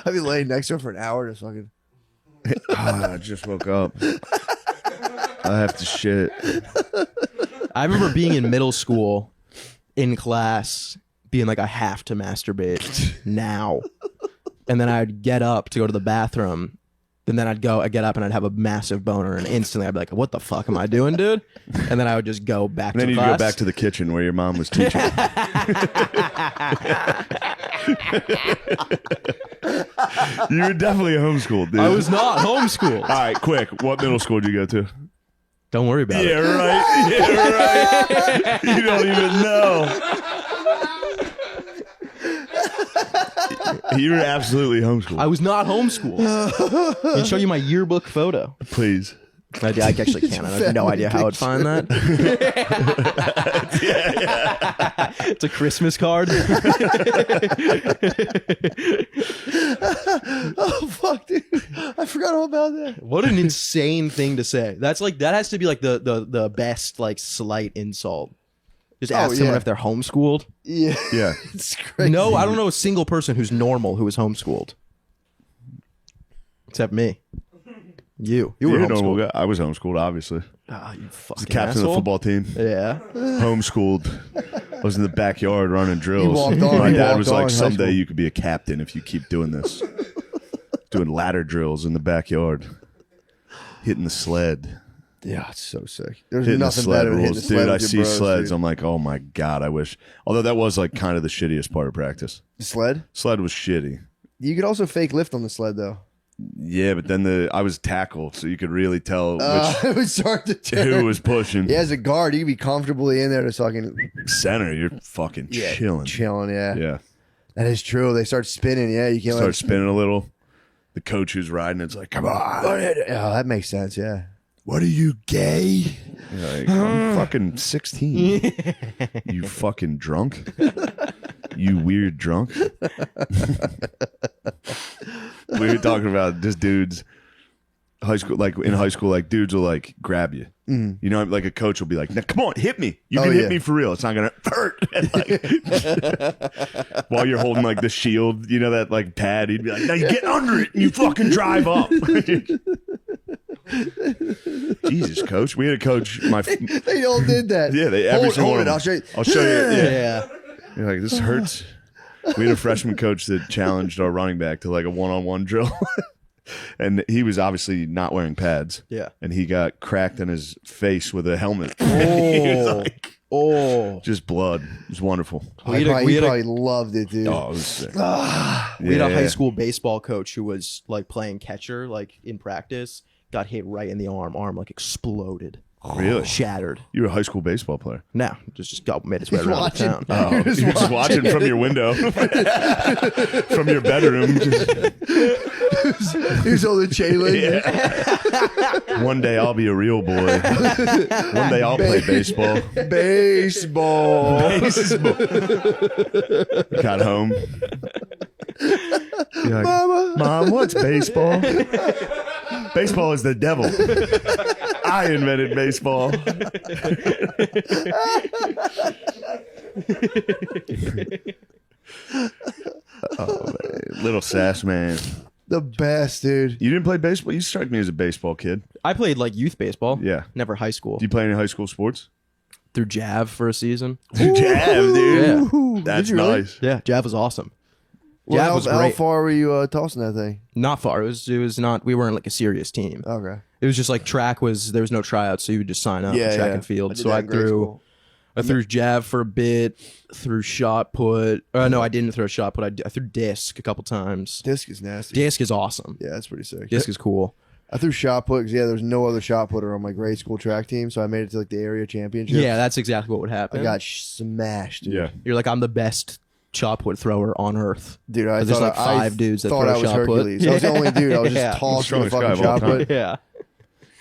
D: I've been laying next to her for an hour just fucking.
B: I just woke up. I have to shit.
C: I remember being in middle school in class being like I have to masturbate now. And then I'd get up to go to the bathroom. And then I'd get up and I'd have a massive boner and instantly I'd be like, what the fuck am I doing, dude? And then I would just go back
B: And then
C: to
B: you
C: class.
B: go back to the kitchen where your mom was teaching. You were definitely homeschooled, dude.
C: I was not homeschooled.
B: All right, quick. What middle school did you go to?
C: Don't worry about
B: Yeah,
C: it.
B: right. Yeah, right. You don't even know. You were absolutely homeschooled.
C: I was not homeschooled. I can show you my yearbook photo.
B: Please.
C: I actually can't. I have no idea how I'd find that. It's a Christmas card.
D: Oh fuck, dude! I forgot all about that.
C: What an insane thing to say. That's like that has to be like the best like slight insult. Just ask someone
D: yeah.
C: if they're homeschooled.
D: Yeah,
B: Yeah.
D: it's crazy.
C: No, I don't know a single person who's normal who is homeschooled. Except me. You were
B: You're a
C: homeschooled.
B: normal guy. I was homeschooled, obviously.
C: Ah, you fucking
B: Captain
C: asshole.
B: of the football team.
C: Yeah.
B: Homeschooled. I was in the backyard running drills.
D: walked on-
B: My
D: you
B: dad
D: walked
B: was
D: on
B: like,
D: in high
B: someday
D: school."
B: you could be a captain if you keep doing this. Doing ladder drills in the backyard. Hitting the sled.
D: Yeah, it's so sick. There's
B: Hitting the
D: nothing
B: sled
D: better than hitting the
B: rules.
D: sled
B: Dude, I
D: with your
B: see
D: bros,
B: sleds.
D: dude.
B: I'm like, oh my God, I wish. Although that was like kind of the shittiest part of practice.
D: The sled.
B: Sled was shitty.
D: You could also fake lift on the sled though.
B: Yeah, but then I was tackle, so you could really tell
D: It would start to turn.
B: who was pushing.
D: Yeah, as a guard, you could be comfortably in there to fucking
B: Center, you're fucking chilling.
D: Chilling, yeah.
B: Yeah.
D: That is true. They start spinning. Yeah, you can't
B: Start spinning a little. The coach who's riding, it's like, come on.
D: Oh, that makes sense. Yeah.
B: What are you, gay? You're like, I'm fucking 16. You fucking drunk. You weird drunk. We were talking about just dudes. High school, like in high school, like dudes will like grab you. You know, like a coach will be like, "Now, come on, hit me. You can hit me for real. It's not gonna hurt." And, like, while you're holding like the shield, you know that like pad, he'd be like, "Now you get under it and you fucking drive up." Jesus, coach. We had a coach.
D: They all did that.
B: Yeah, they every single
D: hold
B: one.
D: it. I'll show you.
B: I'll show you.
C: Yeah.
B: You're like, this hurts. We had a freshman coach that challenged our running back to like a one-on-one drill. And he was obviously not wearing pads.
C: Yeah.
B: And he got cracked in his face with a helmet.
C: Oh.
B: Just blood. It was wonderful.
D: He probably loved it, dude.
B: Oh, it was sick.
C: We had a high school baseball coach who was like playing catcher, like in practice, got hit right in the arm like exploded.
B: Really?
C: Shattered.
B: You were a high school baseball player.
C: No, just got made his way around
D: watching.
C: town.
B: Oh, you're just watching from your window. From your bedroom.
D: He was on the chain link.
B: Yeah. One day I'll be a real boy. One day I'll play baseball.
D: Baseball.
B: Got home. You're like, Mom, what's baseball? Baseball is the devil. I invented baseball. Oh, man. Little sass man.
D: The best, dude.
B: You didn't play baseball? You struck me as a baseball kid.
C: I played like youth baseball.
B: Yeah.
C: Never high school.
B: Do you play any high school sports?
C: Through Jav for a season.
B: Jab, dude.
C: Yeah.
B: That's
D: Did you really?
B: nice.
C: Yeah, Jav was awesome.
D: Well,
C: Jav was
D: how
C: great.
D: far were you tossing that thing?
C: Not far. It was not. We weren't like a serious team.
D: Okay.
C: It was just like track was. There was no tryouts, so you would just sign up for track and field.
D: did
C: So
D: that
C: I
D: in grade
C: threw.
D: school.
C: I threw Jav for a bit. Threw shot put. No, I didn't throw shot put. I threw disc a couple times.
D: Disc is nasty.
C: Disc is awesome.
D: Yeah, that's pretty sick.
C: Disc is cool.
D: I threw shot put because, there was no other shot putter on my grade school track team, so I made it to like the area championship.
C: Yeah, that's exactly what would happen.
D: I got smashed, dude.
B: Yeah.
C: You're like, I'm the best shot put thrower on earth.
D: Dude, I
C: There's
D: thought
C: like five dudes that
D: thought
C: throw
D: I was
C: shot put.
D: Hercules. I was the only dude. I was
C: Yeah.
D: just tossing the
B: Strongest guy
D: fucking
B: of all
D: shot
B: time.
D: put.
C: Yeah.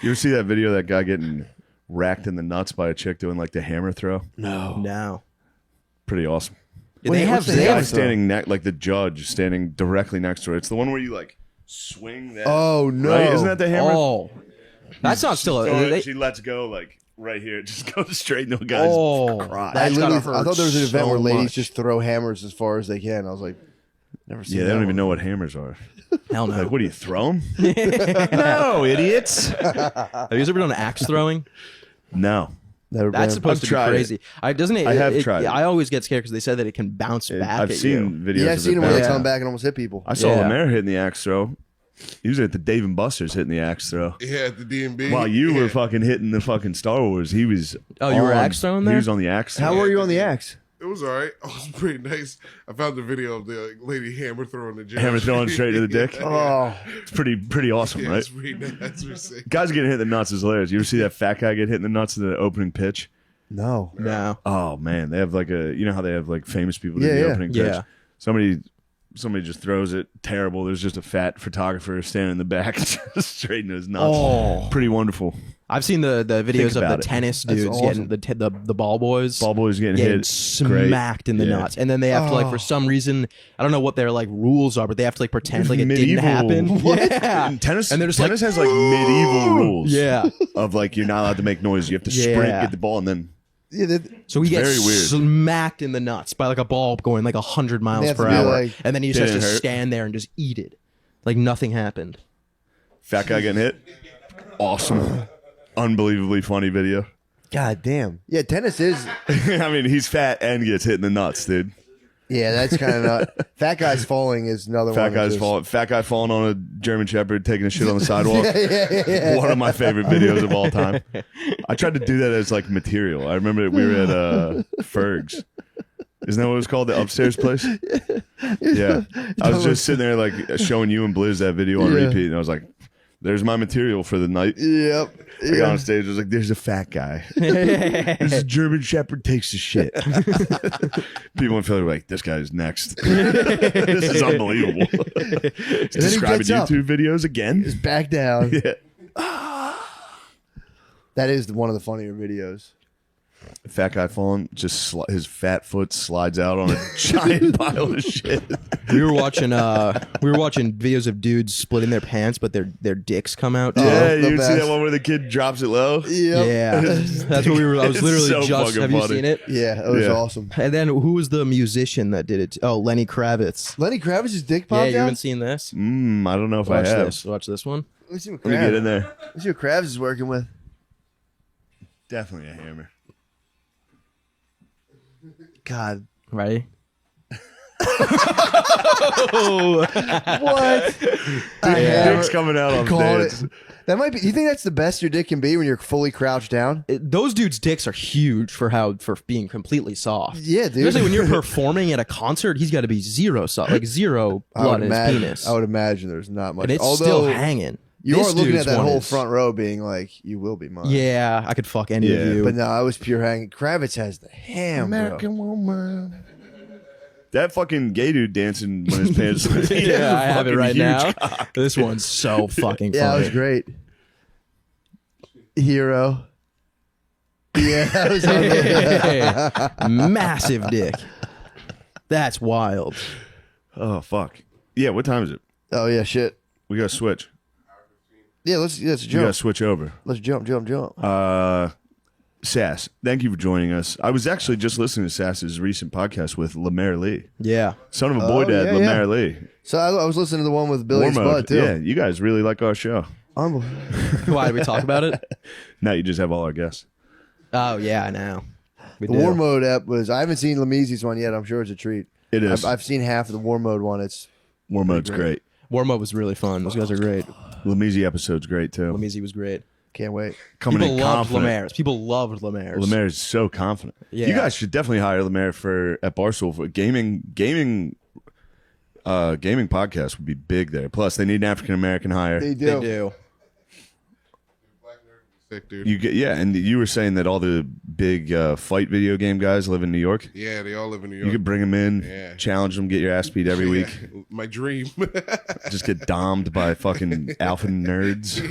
B: You ever see that video of that guy getting racked in the nuts by a chick doing like the hammer throw?
C: No.
B: Pretty awesome.
C: Yeah,
D: Wait,
C: they
D: what's
C: have.
D: the
C: They
B: Guy
C: have.
B: standing like the judge standing directly next to it. It's the one where you like swing that.
D: Oh, no.
B: Right? Isn't that the hammer?
C: Oh, that's not still.
B: She lets go like right here. It just goes straight into a guy's crotch.
D: I
C: That's gotta
D: literally, I thought there was an
C: hurt
D: event
C: so
D: where ladies
C: much.
D: just throw hammers as far as they can. I was like, never seen
B: Yeah, they
D: that
B: don't even
D: one.
B: know what hammers are.
C: Hell no.
B: Like, what do you throw them? No, idiots.
C: Have you ever done axe throwing?
B: No.
D: Never
C: That's
D: been.
C: supposed to be
B: tried it.
C: crazy. Doesn't it?
B: I have
C: it-
B: tried it.
C: I always get scared because they said that it can bounce back.
B: I've
C: at
B: seen
C: you.
B: videos.
D: Yeah,
B: of
D: I've seen
B: it
D: them when they
B: bounce.
D: come back and almost hit people.
B: I saw
C: Yeah.
B: Lemaire hitting the axe throw. He was at the Dave and Buster's hitting the axe throw.
F: Yeah, at the DMB.
B: While you were fucking hitting the fucking Star Wars, he was.
C: Oh, you were
B: on-
C: axe throwing there?
B: He was on the axe.
D: How
B: throw.
D: were you on the axe?
F: It was all right. It was pretty nice. I found the video of the lady hammer throwing the gym.
B: Hammer throwing straight to the dick.
D: Oh,
B: It's pretty awesome,
F: Yeah,
B: right?
F: it's pretty nice. That's pretty sick.
B: Guys getting hit in the nuts is hilarious. You ever see that fat guy get hit in the nuts in the opening pitch?
D: no.
C: No.
B: Oh man, they have like how they have like famous people do
D: Yeah,
B: the
D: yeah.
B: opening pitch.
C: Yeah.
B: Somebody just throws it terrible. There's just a fat photographer standing in the back, just straight into his nuts.
C: Oh.
B: Pretty wonderful.
C: I've seen the videos of
B: about
C: the
B: it.
C: tennis
D: That's
C: dudes
D: awesome.
C: getting the ball boys.
B: Ball boys getting
C: Getting
B: hit.
C: smacked in the
B: Yeah.
C: nuts, and then they have to like for some reason I don't know what their like rules are, but they have to like pretend like it didn't
B: Medieval-
C: happen.
B: What?
C: Yeah,
B: And tennis
C: And they're just
B: tennis
C: like,
B: has like medieval rules.
C: yeah.
B: Of like you're not allowed to make noise. You have to sprint,
C: Yeah.
B: get the ball, and then
D: Yeah,
C: So he gets
B: Very weird.
C: smacked in the nuts by like a ball going like 100 miles
D: have
C: per
D: to be
C: hour,
D: like-
C: and then he just has to
B: Didn't hurt.
C: stand there and just eat it, like nothing happened.
B: fat guy getting hit. Awesome. Unbelievably funny video.
D: God damn. Yeah, tennis is.
B: I mean, he's fat and gets hit in the nuts, dude.
D: Yeah, that's kind of not. Fat guys falling is another
B: Fat
D: one.
B: guy's
D: that's
B: falling. Fat guy falling on a German Shepherd, taking a shit on the sidewalk.
D: yeah.
B: One of my favorite videos of all time. I tried to do that as like material. I remember we were at Ferg's, Isn't that what it was called? The upstairs place? Yeah. I was just sitting there like showing you and Blizz that video on repeat, and I was like, there's my material for the night.
D: Yep.
B: I got on stage, I was like, there's a fat guy. This is German Shepherd takes the shit. People in Philly were like, this guy's next. This is unbelievable. He's describing
D: gets up.
B: YouTube videos again.
D: Just back down.
B: Yeah.
D: That is one of the funnier videos.
B: Fat guy falling, just his fat foot slides out on a giant pile of shit.
C: We were watching videos of dudes splitting their pants, but their dicks come out. Too.
B: Yeah,
D: the
B: you see
D: best.
B: that one where the kid drops it low?
D: Yep.
C: Yeah, that's what we were. I was
B: It's
C: literally
B: so
C: just.
B: fucking
C: Have you
B: funny.
C: seen it?
D: Yeah, it was
B: Yeah.
D: awesome.
C: And then who was the musician that did it? Oh, Lenny Kravitz.
D: Lenny Kravitz's dick
C: Yeah,
D: popped
C: you
D: out?
C: haven't seen this?
B: I don't know if
C: Watch
B: I have.
C: this. Watch this one.
D: Let me see what
B: Let me get in
D: Kravitz,
B: there.
D: let me see what Kravitz is working with.
B: Definitely a hammer.
D: God.
C: Ready?
D: What?
B: Dick's coming out on
D: Called
B: stage.
D: it. That might be. You think that's the best your dick can be when you're fully crouched down?
C: Those dudes' dicks are huge for being completely soft.
D: Yeah, dude.
C: Especially when you're performing at a concert, he's got to be zero soft, like zero blood in his penis,
D: I would imagine there's not much.
C: and it's
D: Although
C: still hanging.
D: you
C: This
D: are looking
C: dude's
D: at that
C: one
D: whole
C: is-
D: front row, being like, "You will be mine."
C: Yeah, I could fuck any
B: Yeah.
C: of you.
D: But no, I was pure hanging. Kravitz has the ham, bro.
B: woman. That fucking gay dude dancing when his pants.
C: yeah, I have it
B: fucking
C: right
B: huge
C: now.
B: cock.
C: This one's so fucking
D: Yeah, that
C: funny.
D: was great. Hero. Yeah, that was
C: Hey, massive dick. That's wild.
B: Oh fuck. Yeah, what time is it?
D: Oh yeah, shit.
B: We gotta switch.
D: Yeah, let's
B: We gotta
D: jump.
B: switch over.
D: Let's jump.
B: Sass, thank you for joining us. I was actually just listening to Sass's recent podcast with Lemaire Lee,
C: Yeah.
B: son of a boy dad,
D: yeah,
B: Lemaire
D: yeah.
B: Lee.
D: So I was listening to the one with Billy
B: War
D: Spud
B: mode.
D: too.
B: Yeah, you guys really like our show.
C: Why did we talk about it?
B: Now you just have all our guests.
C: Oh yeah, I know. We
D: The
C: do.
D: War Mode app was. I haven't seen Lemisi's one yet. I'm sure it's a treat.
B: It is.
D: I've seen half of the War Mode one. It's
B: War mode's great.
C: War Mode was really fun. Those guys are great.
B: Lemisi episode's great too.
C: Lemizy was great.
D: can't wait.
B: Coming
C: People
B: in
C: loved
B: confident.
C: Lemaire's. People loved Lemaire's.
B: Lemaire's so confident.
C: Yeah.
B: You guys should definitely hire Lemaire at Barstool for gaming podcast would be big there. Plus, they need an African American hire.
D: They do.
C: They do.
F: Black nerd would be sick, dude.
B: You get and you were saying that all the big fight video game guys live in New York.
F: Yeah, they all live in New York.
B: You could bring them in,
F: Yeah.
B: challenge them, get your ass beat every week.
F: My dream.
B: Just get domed by fucking alpha nerds.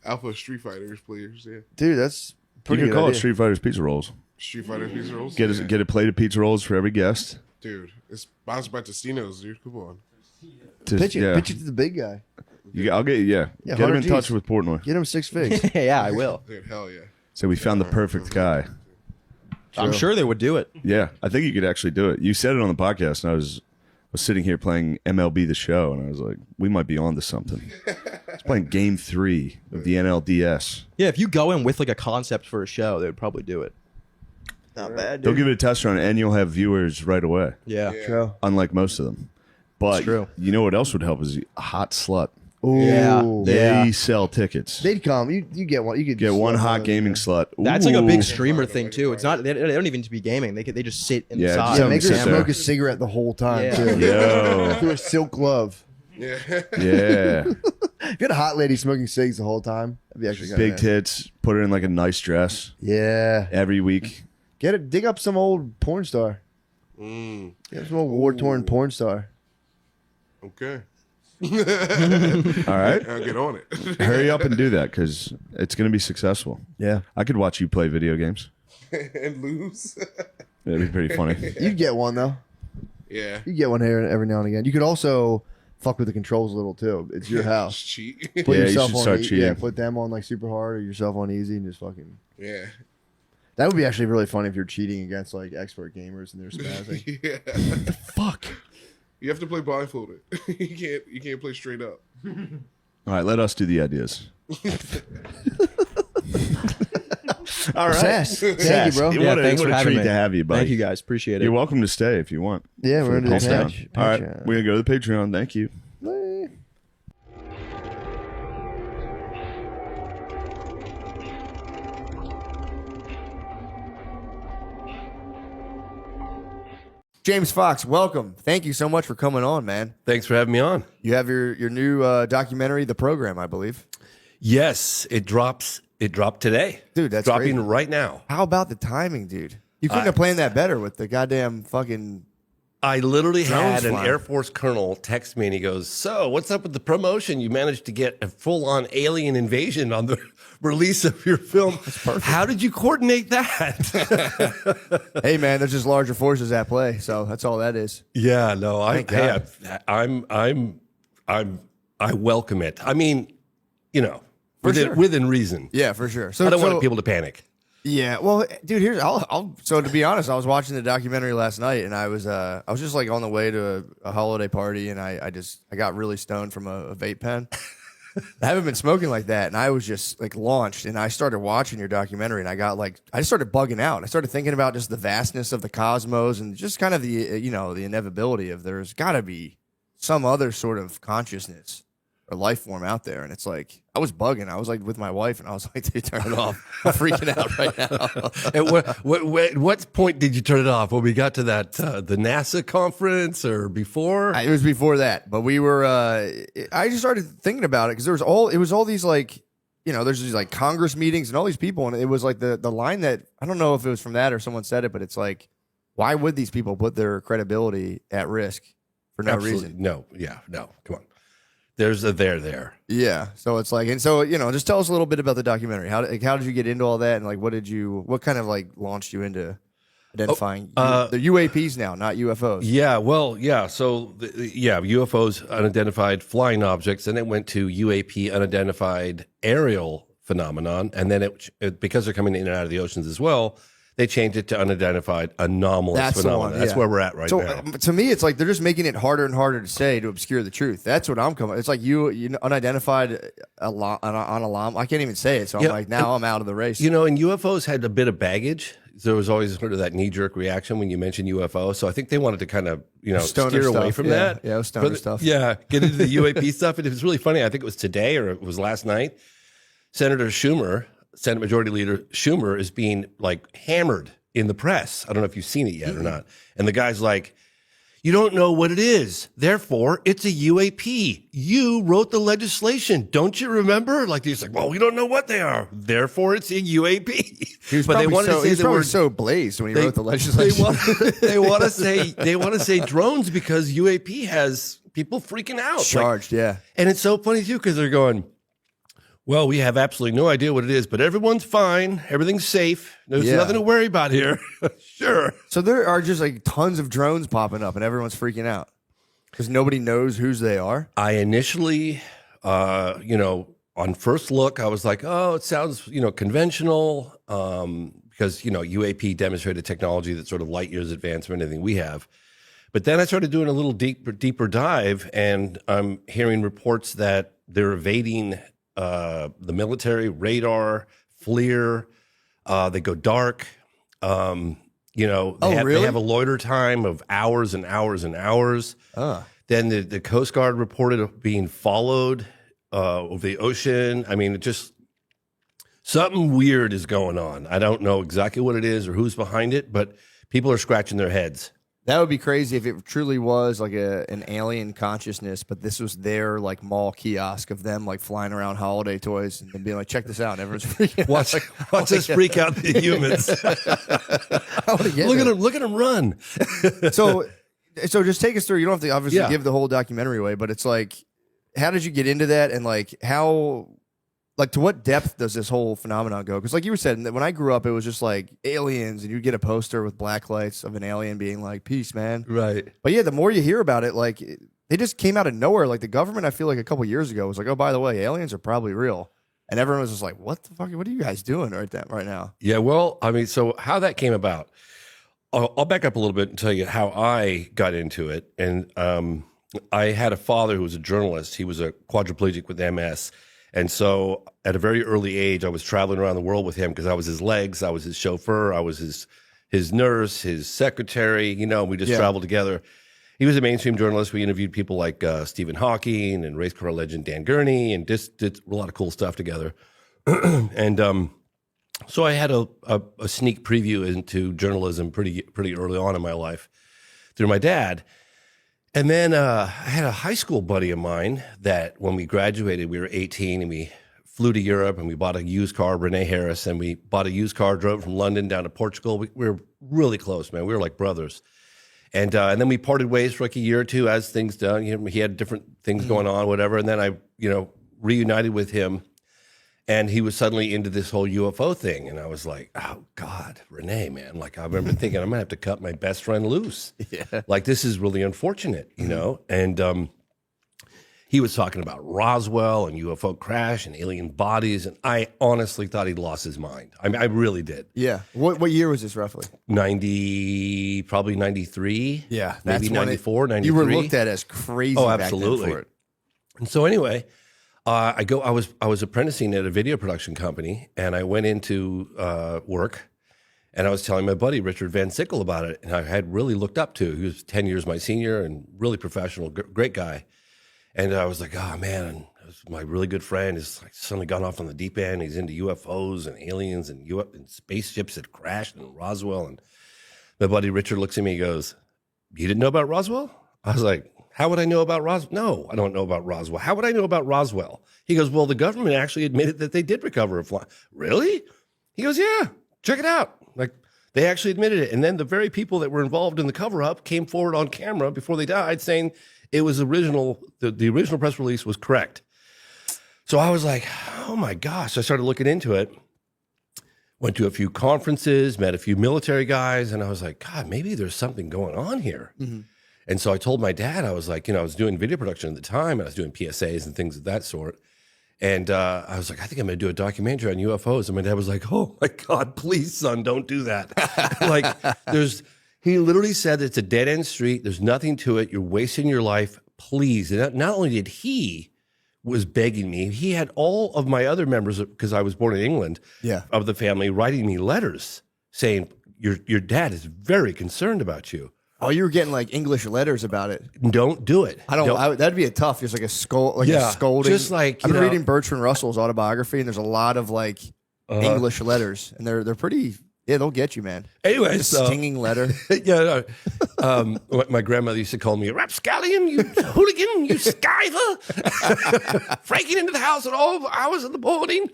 F: Alpha Street Fighters players, yeah.
D: Dude, that's
B: You
D: pretty
B: could
D: good
B: call it
D: idea.
B: Street Fighters pizza rolls.
F: Street Fighter pizza rolls.
B: Get a plate of pizza rolls for every guest.
F: Dude, it's sponsored by Tostino's, dude. Come on.
B: Just,
D: Pitch it to the big guy.
B: I'll get
D: Yeah,
B: get him in
D: 100
B: touch
D: Gs.
B: with Portnoy.
D: Get him 6 figs.
C: Yeah, I will.
F: Dude, hell yeah.
B: So we found the perfect guy.
C: I'm sure they would do it.
B: Yeah, I think you could actually do it. You said it on the podcast, and I was sitting here playing MLB The Show, and I was like, we might be on to something. I was playing Game 3 of the NLDS.
C: Yeah, if you go in with like a concept for a show, they would probably do it.
D: Not bad,
B: They'll
D: dude.
B: give it a test run, and you'll have viewers right away,
C: Yeah.
D: True.
B: unlike most of them. But
C: true.
B: you know what else would help is a hot slut.
D: Ooh.
C: Yeah.
B: They sell tickets.
D: They'd come. You get one. You could
B: Get one
D: slap
B: hot
D: one,
B: gaming
D: yeah.
B: slut.
C: That's like a big
B: Ooh.
C: streamer thing too. It's not. They don't even need to be gaming. They just sit in
B: Yeah,
C: the
B: just
C: side.
D: Yeah,
B: Some
D: make her
B: sit there.
D: smoke a cigarette the whole time
C: Yeah.
D: too.
B: Yo.
D: Through a silk glove.
F: Yeah.
B: Yeah.
D: If you had a hot lady smoking cigs the whole time, that'd be actually
B: Big
D: kinda nice.
B: tits. Put her in like a nice dress
D: Yeah.
B: every week.
D: Get it. Dig up some old porn star.
F: Mm,
D: Get some old war-torn porn star.
F: okay.
B: All right.
F: I'll get on it.
B: Hurry up and do that because it's going to be successful.
D: Yeah.
B: I could watch you play video games.
F: And lose.
B: It'd be pretty funny.
D: You'd get one though.
F: Yeah.
D: You get one here every now and again. You could also fuck with the controls a little too. It's your house.
F: Cheat.
D: Put
B: Yeah, you
D: yourself
B: should
D: on
B: start
D: Yeah,
B: cheating.
D: put them on like super hard or yourself on easy and just fucking.
F: Yeah.
D: That would be actually really funny if you're cheating against like expert gamers and they're spazzing.
F: Yeah.
B: Fuck.
F: You have to play blindfolded. You can't play straight up.
B: All right, let us do the ideas. All right.
D: Sass. Thank
B: Sass,
D: you, bro.
B: What
C: Yeah,
B: a,
C: thanks
B: what
C: for
B: a
C: having
B: treat
C: me.
B: to have you, buddy.
C: Thank you guys. Appreciate it.
B: You're welcome to stay if you want.
D: Yeah, we're into the
B: Patreon.
D: patch.
B: All right, we're going to go to the Patreon. Thank you.
D: Bye. James Fox, welcome. Thank you so much for coming on, man.
G: Thanks for having me on.
D: You have your new documentary, The Program, I believe.
G: Yes, it drops. It dropped today.
D: Dude, that's
G: dropping
D: crazy.
G: right now.
D: How about the timing, dude? You couldn't have planned that better with the goddamn fucking...
G: I literally
D: Drones
G: had an
D: flying.
G: Air Force colonel text me and he goes, "So, what's up with the promotion? You managed to get a full-on alien invasion on the release of your film. How did you coordinate that?"
D: Hey, man, there's just larger forces at play, so that's all that is.
G: Yeah, no,
D: Thank God.
G: I welcome it. I mean,
D: For sure.
G: within reason.
D: Yeah, for sure. So
G: I don't want people to panic.
D: Yeah, well, dude, here's so to be honest, I was watching the documentary last night, and I was just like on the way to a holiday party, and I got really stoned from a vape pen. I haven't been smoking like that, and I was just like launched, and I started watching your documentary, and I just started bugging out. I started thinking about just the vastness of the cosmos, and just kind of the the inevitability of there's got to be some other sort of consciousness or life form out there. And it's like, I was bugging. I was like with my wife, and I was like, dude, turn it off. I'm freaking out right now.
G: At what point did you turn it off? When we got to that the NASA conference or before?
D: It was before that, but we were. I just started thinking about it because it was all these like, there's these like Congress meetings and all these people, and it was like the line that I don't know if it was from that or someone said it, but it's like, why would these people put their credibility at risk for no
G: Absolutely.
D: reason?
G: No, come on. There's a there.
D: Yeah, so it's like, and so just tell us a little bit about the documentary. How did you get into all that, and like what kind of like launched you into identifying the UAPs now, not UFOs?
G: Yeah, well, yeah. So UFOs, unidentified flying objects, and it went to UAP, unidentified aerial phenomenon, and then it because they're coming in and out of the oceans as well, they changed it to unidentified anomalous
D: That's the
G: phenomenon.
D: one,
G: That's
D: yeah.
G: where we're at right
D: So
G: now.
D: to me, it's like they're just making it harder and harder to say to obscure the truth. That's what I'm coming. It's like you unidentified alarm. I can't even say it. So I'm like, now I'm out of the race.
G: And UFOs had a bit of baggage. There was always sort of that knee-jerk reaction when you mentioned UFO. So I think they wanted to kind of,
D: Stoner
G: steer away
D: stuff,
G: from
D: yeah.
G: that.
D: Yeah, it was stoner stuff.
G: Yeah, get into the UAP stuff. And it was really funny. I think it was today or it was last night. Senate Majority Leader Schumer is being like hammered in the press. I don't know if you've seen it yet or not. And the guy's like, "You don't know what it is. Therefore, it's a UAP. You wrote the legislation. Don't you remember?" Like, he's like, "Well, we don't know what they are. Therefore, it's a UAP."
D: He was
G: but they
D: probably
G: wanted to say the
D: probably
G: word.
D: so blazed when he wrote the legislation.
G: They want to say drones because UAP has people freaking out.
D: Charged, yeah.
G: And it's so funny too because they're going, "Well, we have absolutely no idea what it is, but everyone's fine. Everything's safe. There's nothing to worry about here." Sure.
D: So there are just like tons of drones popping up, and everyone's freaking out because nobody knows whose they are.
G: I initially, on first look, I was like, "Oh, it sounds, conventional," because UAP demonstrated technology that's sort of light years advanced from anything we have. But then I started doing a little deeper dive, and I'm hearing reports that they're evading the military, radar, FLIR. They go dark. They have a loiter time of hours and hours and hours. Then the Coast Guard reported being followed over the ocean. I mean, it just something weird is going on. I don't know exactly what it is or who's behind it, but people are scratching their heads.
D: That would be crazy if it truly was like an alien consciousness, but this was their like mall kiosk of them like flying around holiday toys and being like, "Check this out!" And everyone's freaking out.
G: Watch us freak out the humans. Look at them run.
D: So just take us through. You don't have to obviously give the whole documentary away, but it's like, how did you get into that, and like how, like to what depth does this whole phenomenon go? Because like you were saying, that when I grew up, it was just like aliens, and you'd get a poster with black lights of an alien being like, "Peace, man."
G: Right.
D: But yeah, the more you hear about it, like they just came out of nowhere. Like the government, I feel like a couple years ago was like, "Oh, by the way, aliens are probably real," and everyone was just like, "What the fuck? What are you guys doing right now?"
G: Yeah. Well, I mean, so how that came about, I'll back up a little bit and tell you how I got into it. And I had a father who was a journalist. He was a quadriplegic with MS. And so at a very early age, I was traveling around the world with him because I was his legs, I was his chauffeur, I was his nurse, his secretary, we just traveled together. He was a mainstream journalist. We interviewed people like Stephen Hawking and race car legend Dan Gurney and just did a lot of cool stuff together. And so I had a sneak preview into journalism pretty early on in my life. through my dad. And then I had a high school buddy of mine that when we graduated, we were 18 and we flew to Europe and we bought a used car, Renee Harris, and we bought a used car, drove from London down to Portugal. We were really close, man. We were like brothers. And then we parted ways for like a year or two as things done. He had different things going on, whatever. And then I, reunited with him. And he was suddenly into this whole UFO thing. And I was like, oh, God, Renee, man. Like, I remember thinking, I'm going to have to cut my best friend loose. Yeah. Like, this is really unfortunate, And he was talking about Roswell and UFO crash and alien bodies. And I honestly thought he'd lost his mind. I mean, I really did.
H: Yeah. What year was this roughly?
G: Probably 93.
H: Yeah.
G: Maybe 94, 93.
H: You were looked at as crazy
G: Oh,
H: back
G: absolutely.
H: then for it.
G: And so anyway, I was apprenticing at a video production company, and I went into work, and I was telling my buddy Richard Van Sickle about it, and I had really looked up to. He was 10 years my senior and really professional, great guy. And I was like, oh man, my really good friend is like suddenly gone off on the deep end. He's into UFOs and aliens and spaceships that crashed in Roswell. And my buddy Richard looks at me and goes, you didn't know about Roswell? I was like, how would I know about Roswell? No, I don't know about Roswell. How would I know about Roswell? He goes, well, the government actually admitted that they did recover a fly. Really? He goes, yeah, check it out. Like, they actually admitted it. And then the very people that were involved in the cover-up came forward on camera before they died saying it was original. The original press release was correct. So I was like, oh my gosh. I started looking into it. Went to a few conferences, met a few military guys, and I was like, God, maybe there's something going on here. Mm-hmm. And so I told my dad, I was like, I was doing video production at the time, and I was doing PSAs and things of that sort. And I was like, I think I'm going to do a documentary on UFOs. And my dad was like, oh my God, please, son, don't do that. He literally said it's a dead end street. There's nothing to it. You're wasting your life. Please. And not only did he was begging me, he had all of my other members, because I was born in England, of the family, writing me letters saying, your dad is very concerned about you.
H: Oh, you were getting like English letters about it.
G: Don't do it.
H: That'd be a tough. Just like a scolding.
G: Just like
H: I've been reading Bertrand Russell's autobiography, and there's a lot of like English letters, and they're pretty. Yeah, they'll get you, man.
G: Anyway,
H: a stinging letter.
G: My grandmother used to call me a rapscallion, you hooligan, you skiver, breaking into the house at all hours of the morning.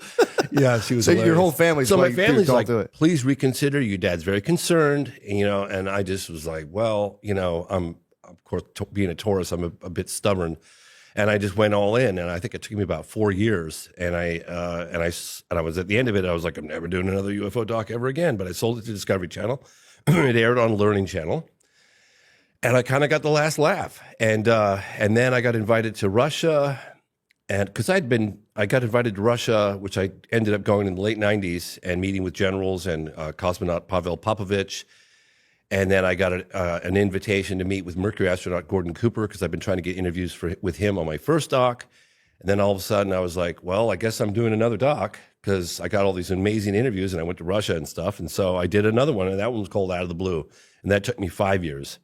G: Yeah, she was.
H: So hilarious. Your whole family's.
G: So my family's like, please reconsider. Your dad's very concerned, and I just was like, well, I'm of course being a Taurus, I'm a bit stubborn. And I just went all in, and I think it took me about 4 years. And I was at the end of it. I was like, I'm never doing another UFO doc ever again. But I sold it to Discovery Channel. It aired on Learning Channel, and I kind of got the last laugh. And then I got invited to Russia, and because I got invited to Russia, which I ended up going in the late '90s and meeting with generals and cosmonaut Pavel Popovich. And then I got an invitation to meet with Mercury astronaut Gordon Cooper, because I've been trying to get interviews with him on my first doc. And then all of a sudden I was like, well, I guess I'm doing another doc, because I got all these amazing interviews and I went to Russia and stuff. And so I did another one, and that one was called Out of the Blue. And that took me 5 years.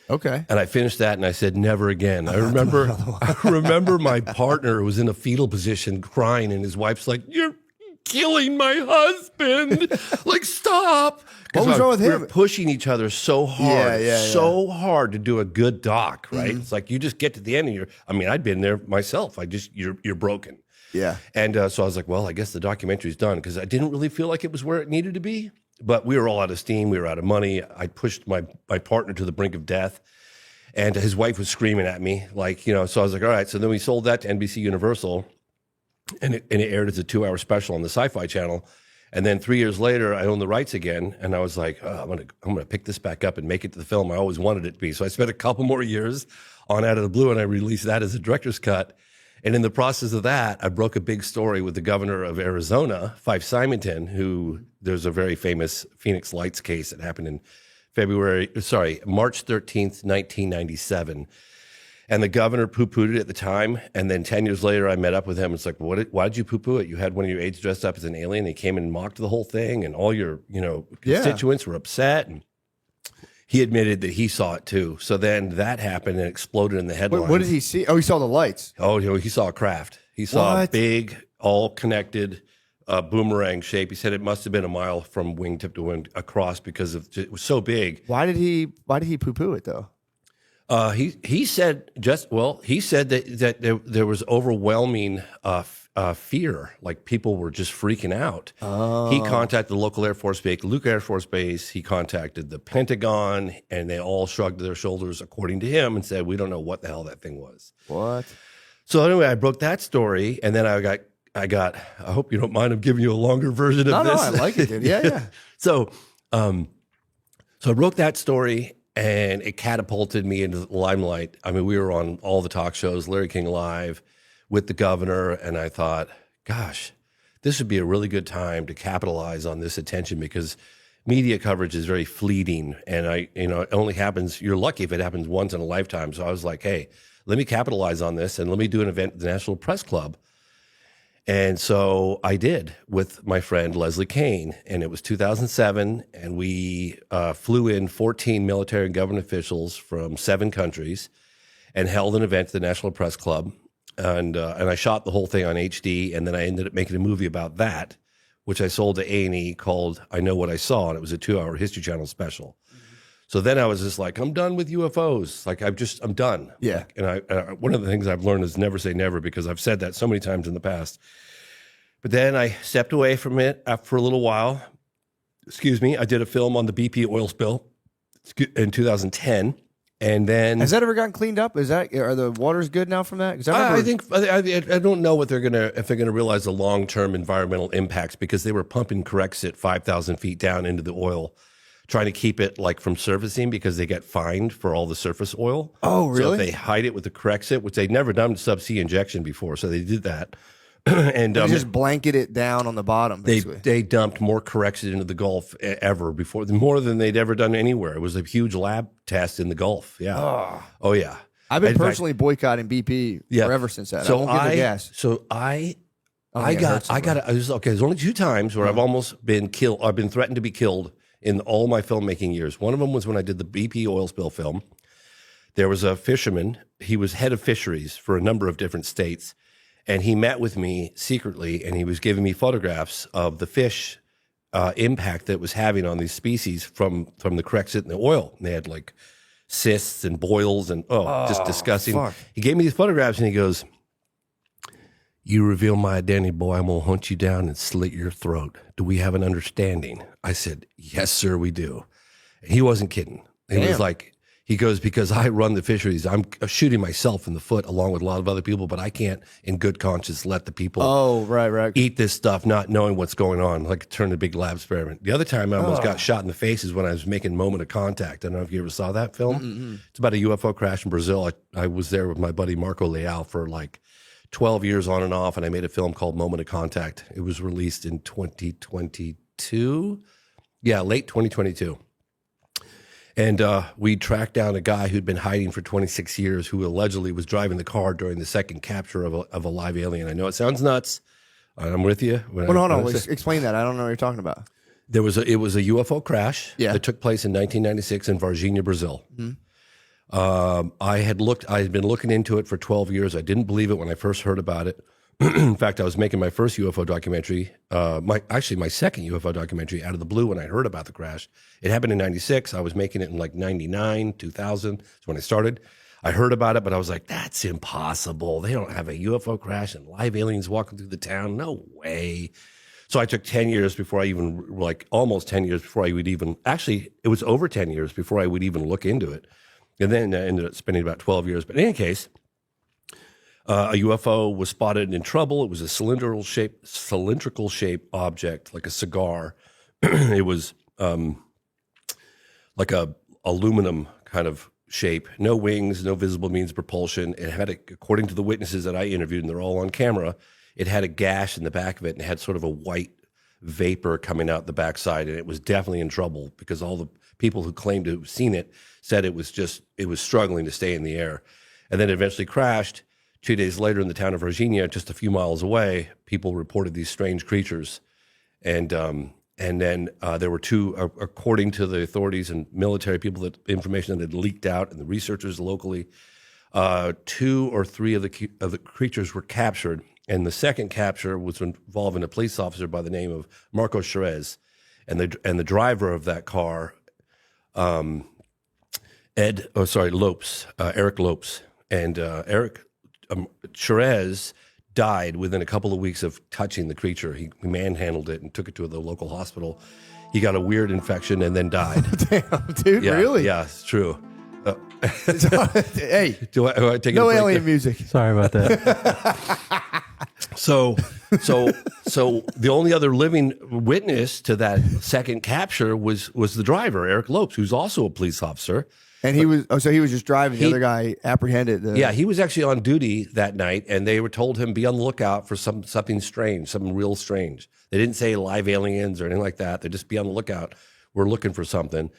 H: Okay.
G: And I finished that and I said, never again. I remember my partner was in a fetal position crying, and his wife's like, you're killing my husband. Like, stop.
H: What was wrong with him?
G: We were pushing each other so hard, so hard to do a good doc, right? Mm-hmm. It's like you just get to the end and I'd been there myself. You're broken.
H: Yeah.
G: And so I was like, well, I guess the documentary's done, because I didn't really feel like it was where it needed to be. But we were all out of steam. We were out of money. I pushed my partner to the brink of death. And his wife was screaming at me, so I was like, all right. So then we sold that to NBC Universal, and it aired as a 2-hour special on the Sci-Fi Channel. And then 3 years later, I owned the rights again, and I was like, I'm gonna pick this back up and make it to the film I always wanted it to be. So I spent a couple more years on Out of the Blue, and I released that as a director's cut. And in the process of that, I broke a big story with the governor of Arizona, Fife Symington, who there's a very famous Phoenix Lights case that happened in March 13th, 1997. And the governor poo-pooed it at the time. And then 10 years later, I met up with him. It's like, why did you poo-poo it? You had one of your aides dressed up as an alien. He came and mocked the whole thing, and all your, constituents were upset. And he admitted that he saw it too. So then that happened and exploded in the headlines.
H: What did he see? Oh, he saw the lights.
G: Oh, he saw a craft. He saw a big, all connected boomerang shape. He said it must have been a mile from wingtip to wing across because it was so big.
H: Why did he poo-poo it though?
G: He said that there was overwhelming fear, like people were just freaking out. He contacted the local Air Force Base, Luke Air Force Base. He contacted the Pentagon, and they all shrugged their shoulders, according to him, and said, "We don't know what the hell that thing was."
H: What?
G: So anyway, I broke that story, and then I got. I hope you don't mind. I'm giving you a longer version of this.
H: No, I like it, dude. Yeah.
G: So I broke that story, and it catapulted me into the limelight. I mean, we were on all the talk shows, Larry King Live, with the governor, and I thought, gosh, this would be a really good time to capitalize on this attention because media coverage is very fleeting, and it only happens. You're lucky if it happens once in a lifetime. So I was like, hey, let me capitalize on this, and let me do an event at the National Press Club. And so I did with my friend Leslie Kane, and it was 2007, and we flew in 14 military and government officials from 7 countries and held an event at the National Press Club. And I shot the whole thing on HD, and then I ended up making a movie about that, which I sold to A&E called I Know What I Saw, and it was a 2-hour History Channel special. So then I was just like, I'm done with UFOs. Like, I'm done.
H: Yeah.
G: And one of the things I've learned is never say never, because I've said that so many times in the past. But then I stepped away from it for a little while. Excuse me. I did a film on the BP oil spill in 2010. And then
H: Has that ever gotten cleaned up? Are the waters good now from that? 'Cause
G: I don't know if they're gonna realize the long-term environmental impacts, because they were pumping Corexit 5,000 feet down into the oil, trying to keep it like from surfacing, because they get fined for all the surface oil.
H: Oh, really?
G: So if they hide it with the Corexit, which they'd never done subsea injection before, so they did that. And
H: They just blanket it down on the bottom. Basically.
G: they dumped more Corexit into the Gulf ever before, more than they'd ever done anywhere. It was a huge lab test in the Gulf. Yeah. Oh yeah.
H: I've been
G: In fact,
H: personally boycotting BP forever since that.
G: So
H: I won't give the gas.
G: So I
H: think it hurts
G: there's only 2 times where I've almost been killed. I've been threatened to be killed in all my filmmaking years. One of them was when I did the BP oil spill film. There was a fisherman. He was head of fisheries for a number of different states. And he met with me secretly, and he was giving me photographs of the fish impact that it was having on these species from the Corexit and the oil. And they had like cysts and boils and just disgusting.
H: fuck.
G: He gave me these photographs, and he goes, "You reveal my identity, boy, I'm gonna hunt you down and slit your throat. Do we have an understanding?" I said, "Yes, sir, we do." And he wasn't kidding. He was like, he goes, "Because I run the fisheries, I'm shooting myself in the foot along with a lot of other people, but I can't in good conscience let the people
H: Right.
G: eat this stuff not knowing what's going on, like turn a big lab experiment." The other time I almost got shot in the face is when I was making Moment of Contact. I don't know if you ever saw that film. It's about a UFO crash in Brazil. I was there with my buddy Marco Leal for like 12 years on and off, and I made a film called Moment of Contact. It was released in 2022. Yeah, late 2022. And we tracked down a guy who'd been hiding for 26 years, who allegedly was driving the car during the second capture of a live alien. I know it sounds nuts. I'm with you.
H: Hold on. Explain that. I don't know what you're talking about.
G: It was a UFO crash
H: Yeah.
G: that took place in 1996 in Varginha, Brazil. I had been looking into it for 12 years. I didn't believe it when I first heard about it. In fact, I was making my first UFO documentary, my second UFO documentary out of the blue when I heard about the crash. It happened in 96. I was making it in like 99, 2000. That's when I started. I heard about it, but I was like, that's impossible. They don't have a UFO crash and live aliens walking through the town. No way. So I took 10 years before I even, like almost 10 years before I would even, actually, it was over 10 years before I would even look into it. And then I ended up spending about 12 years. But in any case, a UFO was spotted in trouble. It was a cylindrical shape object, like a cigar. It was like a aluminum kind of shape, no wings, no visible means of propulsion. It had, according to the witnesses that I interviewed, and they're all on camera, it had a gash in the back of it and it had sort of a white vapor coming out the backside. And it was definitely in trouble because all the people who claimed to have seen it said it was struggling to stay in the air. And then it eventually crashed. 2 days later in the town of Virginia, just a few miles away, people reported these strange creatures. And then there were 2, according to the authorities and military people, that information that had leaked out, and the researchers locally, 2 or 3 of the creatures were captured And the second capture was involving a police officer by the name of Marco Cherez, and the driver of that car, Lopes, Eric Lopes, and Eric Cherez died within a couple of weeks of touching the creature. He manhandled it and took it to the local hospital. He got a weird infection and then died.
H: Damn, dude,
G: Yeah,
H: really?
G: Yeah, it's true.
H: Hey,
G: Do I take
H: no
G: a break
H: alien
G: there?
H: music.
C: Sorry about that.
G: So the only other living witness to that second capture was the driver, Eric Lopes, who's also a police officer.
H: And he was just driving. The other guy apprehended.
G: Yeah, he was actually on duty that night, and they were told him be on the lookout for something strange, something real strange. They didn't say live aliens or anything like that. They just be on the lookout. We're looking for something.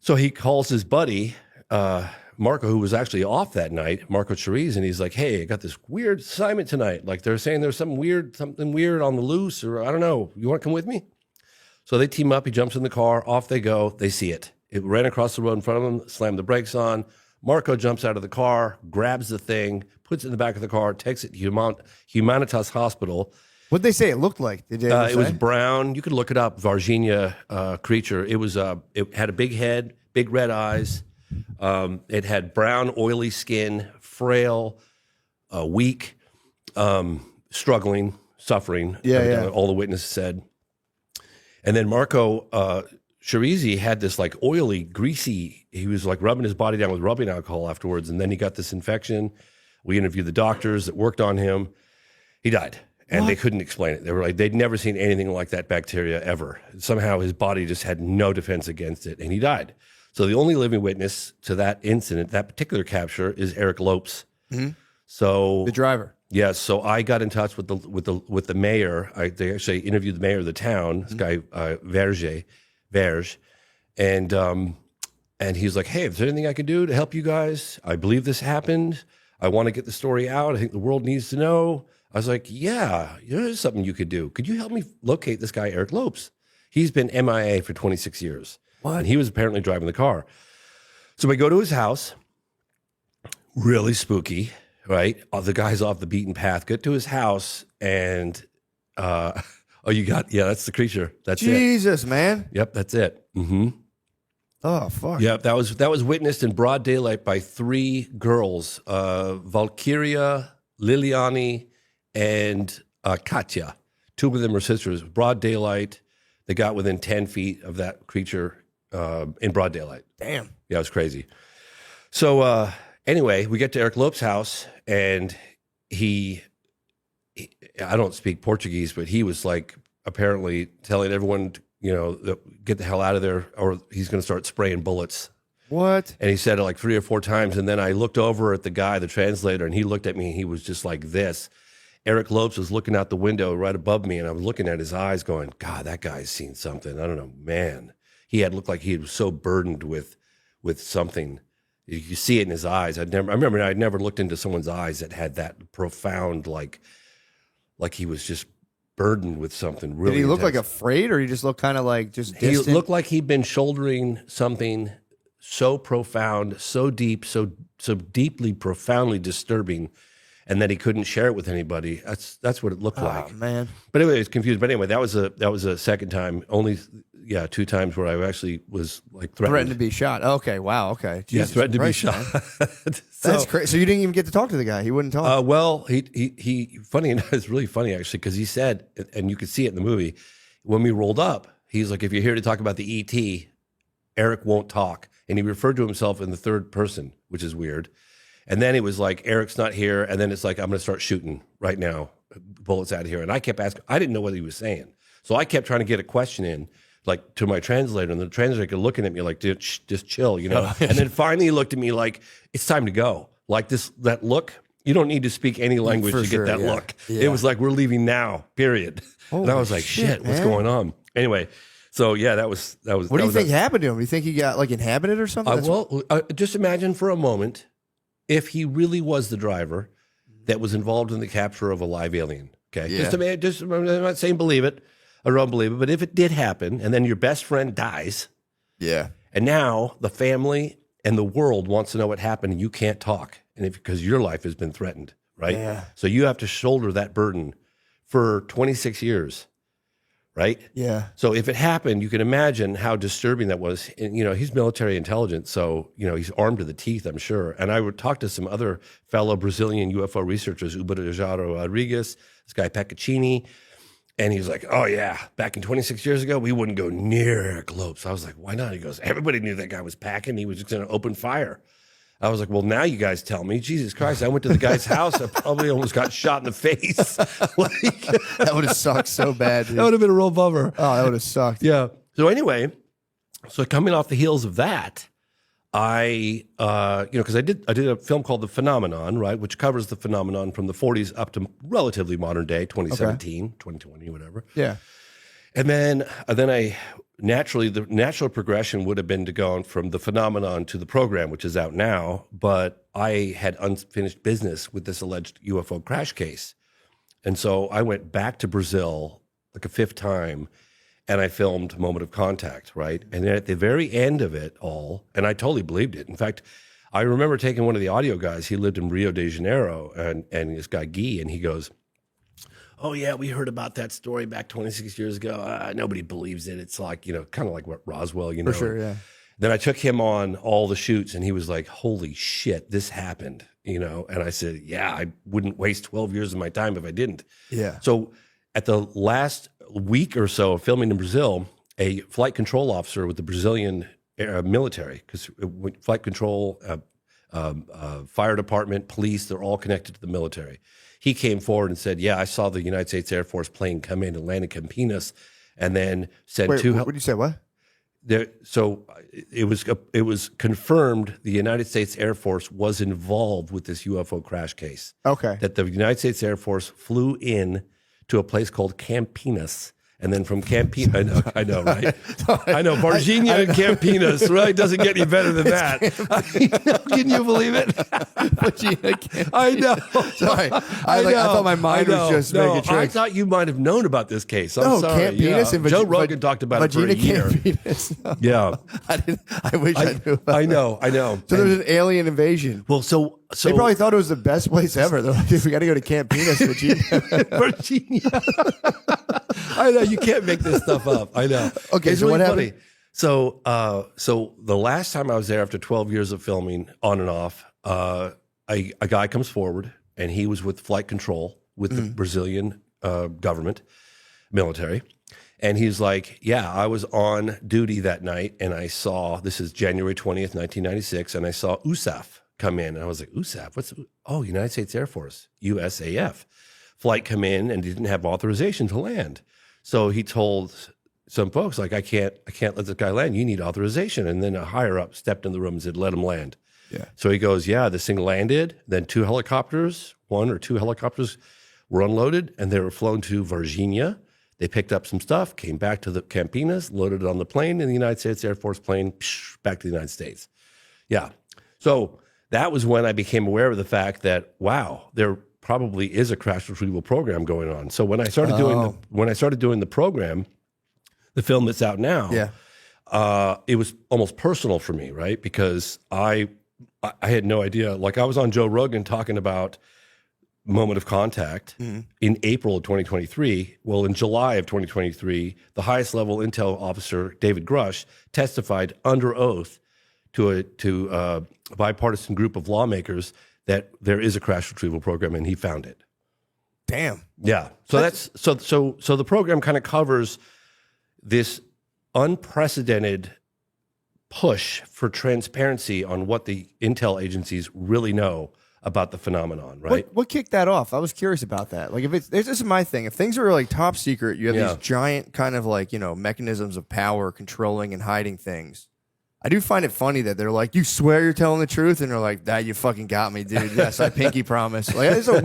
G: So he calls his buddy, Marco, who was actually off that night, Marco Cherez, and he's like, "Hey, I got this weird assignment tonight. Like they're saying there's something weird on the loose, or I don't know. You want to come with me?" So they team up. He jumps in the car. Off they go. They see it. It ran across the road in front of them, slammed the brakes on. Marco jumps out of the car, grabs the thing, puts it in the back of the car, takes it to Humanitas Hospital.
H: What'd they say it looked like? Did they
G: It was brown. You could look it up. Varginha creature. It was. It had a big head, big red eyes. It had brown, oily skin, frail, weak, struggling, suffering.
H: Yeah.
G: All the witnesses said. And then Marco Cherez had this like oily, greasy. He was like rubbing his body down with rubbing alcohol afterwards, and then he got this infection. We interviewed the doctors that worked on him. He died. And they couldn't explain it. They were like, they'd never seen anything like that bacteria ever. Somehow his body just had no defense against it, and he died. So the only living witness to that incident, that particular capture, is Eric Lopes.
H: Mm-hmm.
G: So
H: the driver.
G: Yes. So I got in touch with the mayor. They actually interviewed the mayor of the town, this guy Verge, and he's like, "Hey, is there anything I can do to help you guys? I believe this happened. I want to get the story out. I think the world needs to know." I was like, "Yeah, there's something you could do. Could you help me locate this guy, Eric Lopes? He's been MIA for 26 years. What? And he was apparently driving the car." So we go to his house. Really spooky, right? The guy's off the beaten path. Get to his house, and that's the creature. That's it.
H: Jesus, man.
G: Yep, that's it. Mm-hmm.
H: Oh, fuck.
G: Yep, that was witnessed in broad daylight by three girls, Valkyria, Liliani, and Katya. Two of them are sisters. Broad daylight. They got within 10 feet of that creature in broad daylight.
H: Damn.
G: Yeah, it was crazy. So anyway, we get to Eric Lopes' house, and he I don't speak Portuguese, but he was like apparently telling everyone, get the hell out of there, or he's going to start spraying bullets.
H: What?
G: And he said it like 3 or 4 times. And then I looked over at the guy, the translator, and he looked at me, and he was just like this. Eric Lopes was looking out the window right above me, and I was looking at his eyes going, God, that guy's seen something. I don't know, man. He had looked like he was so burdened with something. You see it in his eyes. I remember I'd never looked into someone's eyes that had that profound, like he was just burdened with something really
H: Did he look
G: intense.
H: like afraid, or he just looked kind of like just
G: He
H: distant?
G: looked like he'd been shouldering something so profound, so deep, so deeply, profoundly disturbing, and that he couldn't share it with anybody. That's what it looked like.
H: Man.
G: But anyway, it's confused. But anyway, that was a second time. Only 2 times where I actually was like
H: Threatened to be shot. Okay, wow, okay.
G: Yeah,
H: Jesus
G: threatened to be
H: Christ,
G: shot.
H: man. That's crazy. So you didn't even get to talk to the guy. He wouldn't talk.
G: Well, he funny enough, it's really funny actually, because he said, and you could see it in the movie, when we rolled up, he's like, if you're here to talk about the ET, Eric won't talk. And he referred to himself in the third person, which is weird. And then it was like, Eric's not here. And then it's like, I'm going to start shooting right now, bullets out of here. And I kept asking, I didn't know what he was saying. So I kept trying to get a question in, like to my translator, and the translator looking at me like, dude, just chill, And then finally he looked at me like, it's time to go. Like that look, you don't need to speak any language
H: For
G: to
H: sure,
G: get that
H: yeah.
G: look.
H: Yeah.
G: It was like, we're leaving now, period. And I was like, shit, what's
H: man.
G: going on? Anyway, so yeah, that was.
H: What do you think happened to him? Do you think he got like inhabited or something?
G: Just imagine for a moment if he really was the driver that was involved in the capture of a live alien. Okay,
H: Yeah.
G: I'm not saying believe it or don't believe it, but if it did happen, and then your best friend dies,
H: Yeah.
G: and now the family and the world wants to know what happened, and you can't talk, and because your life has been threatened, right?
H: Yeah.
G: So you have to shoulder that burden for 26 years, right?
H: Yeah.
G: So if it happened, you can imagine how disturbing that was. And, he's military intelligence, so, he's armed to the teeth, I'm sure. And I would talk to some other fellow Brazilian UFO researchers, Uberajaro Rodrigues, this guy Peccaccini, and he was like, oh, yeah, back in 26 years ago, we wouldn't go near a globe. So I was like, why not? He goes, everybody knew that guy was packing. He was just going to open fire. I was like, well, now you guys tell me. Jesus Christ, I went to the guy's house. I probably almost got shot in the face.
H: That would have sucked so bad, dude.
G: That would have been a real bummer.
H: Oh, that would have sucked.
G: Yeah. So anyway, coming off the heels of that, I, because I did a film called The Phenomenon, right, which covers the phenomenon from the 40s up to relatively modern day, 2017, 2020, whatever.
H: Yeah.
G: And then I naturally, the natural progression would have been to go from The Phenomenon to the program, which is out now. But I had unfinished business with this alleged UFO crash case. And so I went back to Brazil like a fifth time, and I filmed Moment of Contact, right? And then at the very end of it all, and I totally believed it. In fact, I remember taking one of the audio guys, he lived in Rio de Janeiro, and this guy Guy, and he goes, oh, yeah, we heard about that story back 26 years ago. Nobody believes it. It's like, kind of like what Roswell,
H: For sure, yeah.
G: Then I took him on all the shoots, and he was like, holy shit, this happened, And I said, yeah, I wouldn't waste 12 years of my time if I didn't.
H: Yeah.
G: So at the last week or so of filming in Brazil, a flight control officer with the Brazilian military, because flight control, fire department, police, they're all connected to the military. He came forward and said, yeah, I saw the United States Air Force plane come in and land in Campinas, and then said
H: Wait,
G: two.
H: what did you say? What?
G: So it was confirmed the United States Air Force was involved with this UFO crash case.
H: Okay.
G: That the United States Air Force flew in to a place called Campinas. And then from Campinas, I know, right? I know, Varginha and Campinas, right? Doesn't get any better than that. Can you believe it? I know.
H: Sorry. I thought my mind was just making tricks.
G: I thought you might have known about this case. I'm
H: No,
G: sorry.
H: Campinas and
G: Joe Rogan talked about it for a year.
H: Campinas. No.
G: Yeah.
H: I wish I knew about
G: I know.
H: So there's an alien invasion.
G: Well, so
H: They probably thought it was the best place ever. They're like, we got to go to Campinas, Virginia.
G: Virginia. I know, you can't make this stuff up. I know.
H: Okay,
G: it's
H: so
G: really
H: what
G: funny.
H: happened?
G: So the last time I was there after 12 years of filming on and off, a guy comes forward, and he was with flight control with the Brazilian government, military. And he's like, yeah, I was on duty that night, and I saw, this is January 20th, 1996, and I saw USAF come in. And I was like, USAF? United States Air Force, USAF. Flight come in and didn't have authorization to land. So he told some folks, like, I can't let this guy land. You need authorization. And then a higher up stepped in the room and said, let him land.
H: Yeah.
G: So he goes, yeah, this thing landed. Then one or two helicopters were unloaded, and they were flown to Varginha. They picked up some stuff, came back to the Campinas, loaded it on the plane, and the United States Air Force plane, back to the United States. Yeah. So that was when I became aware of the fact that, wow, there probably is a crash retrieval program going on. So when I started doing the program, the film that's out now, it was almost personal for me, right? Because I had no idea. Like, I was on Joe Rogan talking about Moment of Contact in April of 2023. Well, in July of 2023, the highest level intel officer, David Grush, testified under oath to a bipartisan group of lawmakers that there is a crash retrieval program, and he found it.
H: Damn.
G: Yeah. So that's so the program kind of covers this unprecedented push for transparency on what the intel agencies really know about the phenomenon, right?
H: What kicked that off? I was curious about that. Like, this is my thing. If things are like top secret, you have these giant kind of like, mechanisms of power controlling and hiding things. I do find it funny that they're like, you swear you're telling the truth, and they're like, that you fucking got me, dude. Yes, I pinky promise. Like, it's a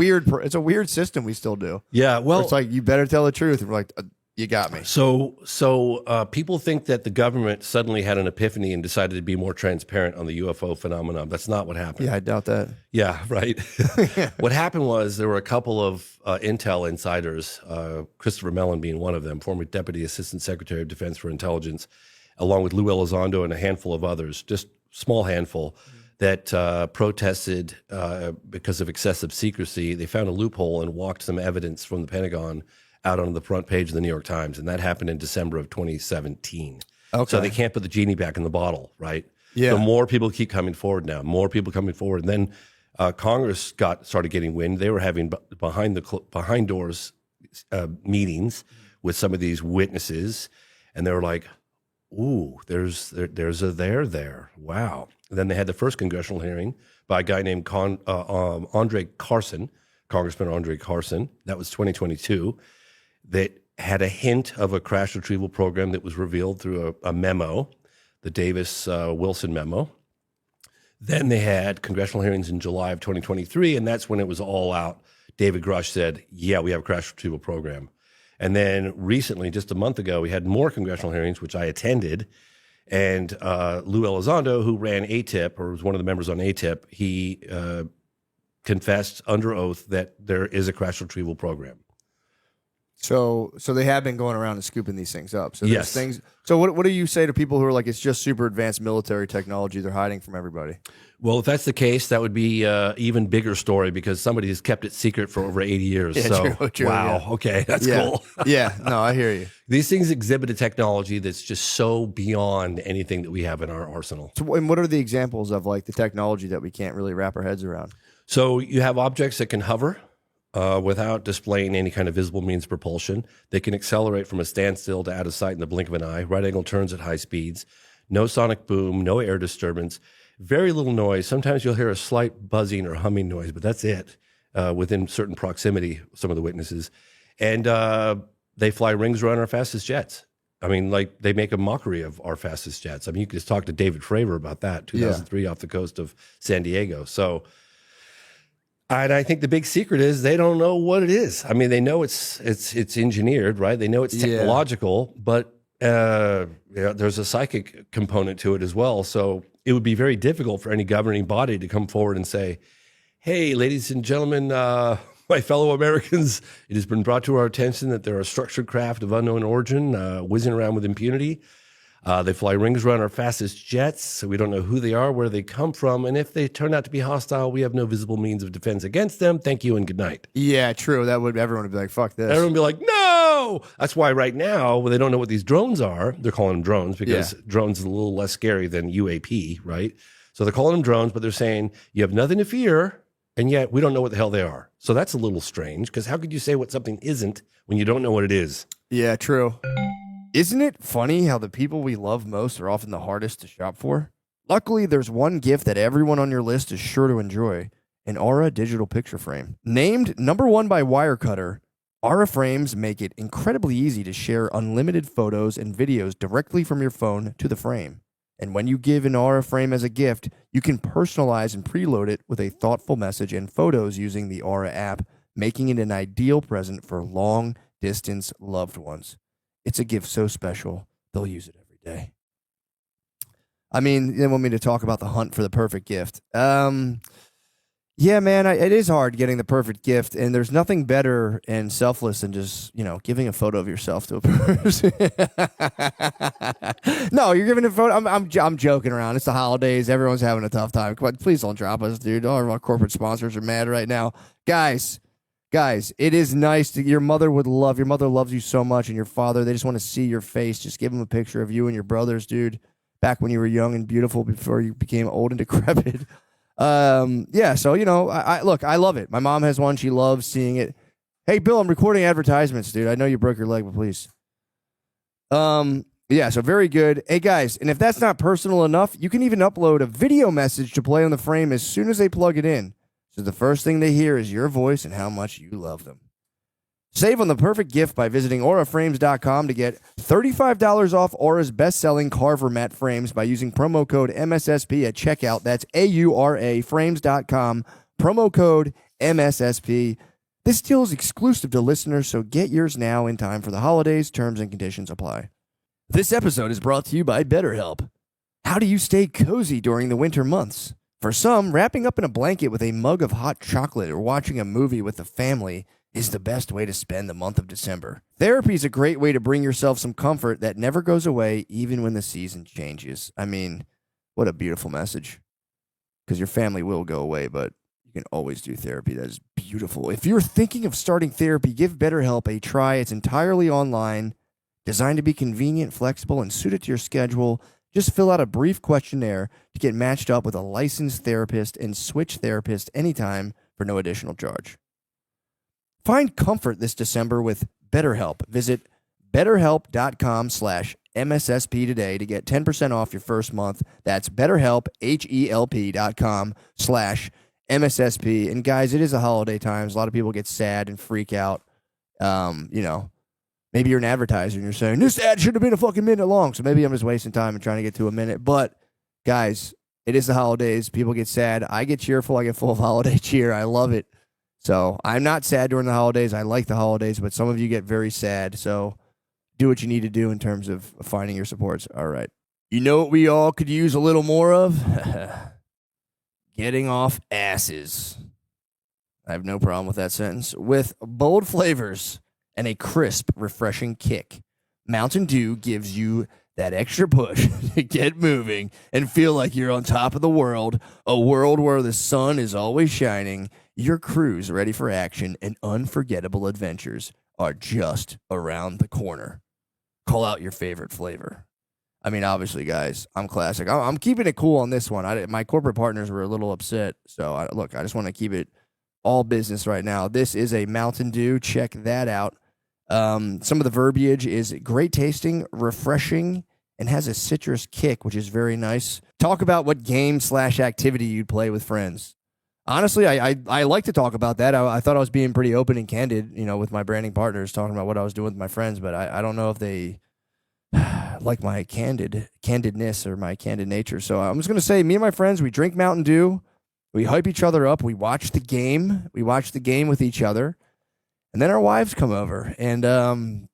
H: weird system we still do.
G: Yeah, well,
H: it's like, you better tell the truth, and we're like, you got me.
G: So people think that the government suddenly had an epiphany and decided to be more transparent on the UFO phenomenon. That's not what happened.
H: Yeah, I doubt that.
G: Yeah, right. What happened was there were a couple of intel insiders, Christopher Mellon being one of them, former Deputy Assistant Secretary of Defense for Intelligence, along with Lou Elizondo and a handful of others, just small handful, that protested because of excessive secrecy. They found a loophole and walked some evidence from the Pentagon out on the front page of the New York Times, and that happened in December of 2017.
H: Okay.
G: So they can't put the genie back in the bottle, right?
H: Yeah.
G: So more people keep coming forward now. More people coming forward. And then Congress started getting wind. They were having behind doors meetings with some of these witnesses, and they were like, "Ooh, there's a there. Wow." And then they had the first congressional hearing by a guy named Andre Carson, Congressman Andre Carson. That was 2022. That had a hint of a crash retrieval program that was revealed through a memo, the Davis-Wilson memo. Then they had congressional hearings in July of 2023, and that's when it was all out. David Grush said, yeah, we have a crash retrieval program. And then recently, just a month ago, we had more congressional hearings, which I attended, and Lou Elizondo, who ran ATIP, or was one of the members on ATIP, he confessed under oath that there is a crash retrieval program.
H: So they have been going around and scooping these things up. So there's
G: Yes.
H: things. So what do you say to people who are like, it's just super advanced military technology they're hiding from everybody?
G: Well, if that's the case, that would be an even bigger story because somebody has kept it secret for over 80 years.
H: Yeah,
G: so,
H: true,
G: wow,
H: yeah.
G: okay, that's
H: Yeah.
G: cool.
H: Yeah, no, I hear you.
G: These things exhibit a technology that's just so beyond anything that we have in our arsenal.
H: So, and what are the examples of like the technology that we can't really wrap our heads around?
G: So you have objects that can hover without displaying any kind of visible means of propulsion. They can accelerate from a standstill to out of sight in the blink of an eye, right angle turns at high speeds, no sonic boom, no air disturbance, very little noise. Sometimes you'll hear a slight buzzing or humming noise, but that's it within certain proximity, some of the witnesses. And they fly rings around our fastest jets. I mean, like they make a mockery of our fastest jets. I mean, you could just talk to David Fravor about that, 2003 off the coast of San Diego. So, and I think the big secret is they don't know what it is. I mean, they know it's engineered, right? They know it's technological, but there's a psychic component to it as well. So it would be very difficult for any governing body to come forward and say, hey, ladies and gentlemen, my fellow Americans, it has been brought to our attention that there are structured craft of unknown origin whizzing around with impunity. They fly rings around our fastest jets, so we don't know who they are, where they come from, and if they turn out to be hostile, we have no visible means of defense against them. Thank you and good night.
H: Yeah, true. Everyone would be like, fuck this.
G: Everyone would be like, no! That's why right now, when they don't know what these drones are, they're calling them drones because drones is a little less scary than UAP, right? So they're calling them drones, but they're saying, you have nothing to fear, and yet we don't know what the hell they are. So that's a little strange, because how could you say what something isn't when you don't know what it is?
H: Yeah, true. Isn't it funny how the people we love most are often the hardest to shop for? Luckily, there's one gift that everyone on your list is sure to enjoy, an Aura digital picture frame. Named #1 by Wirecutter, Aura frames make it incredibly easy to share unlimited photos and videos directly from your phone to the frame. And when you give an Aura frame as a gift, you can personalize and preload it with a thoughtful message and photos using the Aura app, making it an ideal present for long-distance loved ones. It's a gift so special, they'll use it every day. I mean, they want me to talk about the hunt for the perfect gift. Yeah, man, it is hard getting the perfect gift, and there's nothing better and selfless than just, giving a photo of yourself to a person. No, you're giving a photo. I'm joking around. It's the holidays. Everyone's having a tough time. Come on, please don't drop us, dude. All of our corporate sponsors are mad right now. Guys, it is nice your mother loves you so much, and your father, they just want to see your face. Just give them a picture of you and your brothers, dude, back when you were young and beautiful before you became old and decrepit. Yeah, so, I love it. My mom has one. She loves seeing it. Hey, Bill, I'm recording advertisements, dude. I know you broke your leg, but please. Yeah, so very good. Hey, guys, and if that's not personal enough, you can even upload a video message to play on the frame as soon as they plug it in. So the first thing they hear is your voice and how much you love them. Save on the perfect gift by visiting auraframes.com to get $35 off Aura's best-selling Carver mat frames by using promo code MSSP at checkout. That's auraframes.com, promo code MSSP. This deal is exclusive to listeners, so get yours now in time for the holidays. Terms and conditions apply. This episode is brought to you by BetterHelp. How do you stay cozy during the winter months? For some, wrapping up in a blanket with a mug of hot chocolate or watching a movie with the family is the best way to spend the month of December. Therapy is a great way to bring yourself some comfort that never goes away even when the season changes. I mean, what a beautiful message. because your family will go away, but you can always do therapy. That is beautiful. If you're thinking of starting therapy, give BetterHelp a try. It's entirely online, designed to be convenient, flexible, and suited to your schedule. Just fill out a brief questionnaire to get matched up with a licensed therapist and switch therapist anytime for no additional charge. Find comfort this December with BetterHelp. Visit BetterHelp.com/MSSP today to get 10% off your first month. That's BetterHelp, HELP.com/MSSP. And guys, it is the holiday times. A lot of people get sad and freak out. Maybe you're an advertiser and you're saying, this ad should have been a fucking minute long. So maybe I'm just wasting time and trying to get to a minute. But guys, it is the holidays. People get sad. I get cheerful. I get full of holiday cheer. I love it. So I'm not sad during the holidays. I like the holidays, but some of you get very sad. So do what you need to do in terms of finding your supports. All right. You know what we all could use a little more of? Getting off asses. I have no problem with that sentence. With bold flavors and a crisp, refreshing kick, Mountain Dew gives you that extra push to get moving and feel like you're on top of the world, a world where the sun is always shining. Your crew's ready for action, and unforgettable adventures are just around the corner. Call out your favorite flavor. I mean, obviously, guys, I'm classic. I'm keeping it cool on this one. My corporate partners were a little upset. So, I just want to keep it all business right now. This is a Mountain Dew. Check that out. Some of the verbiage is great tasting, refreshing, and has a citrus kick, which is very nice. Talk about what game/activity you'd play with friends. Honestly, I like to talk about that. I thought I was being pretty open and candid, with my branding partners, talking about what I was doing with my friends, but I don't know if they like my candidness or my candid nature. So I'm just going to say, me and my friends, we drink Mountain Dew, we hype each other up, we watch the game with each other. And then our wives come over, and I'm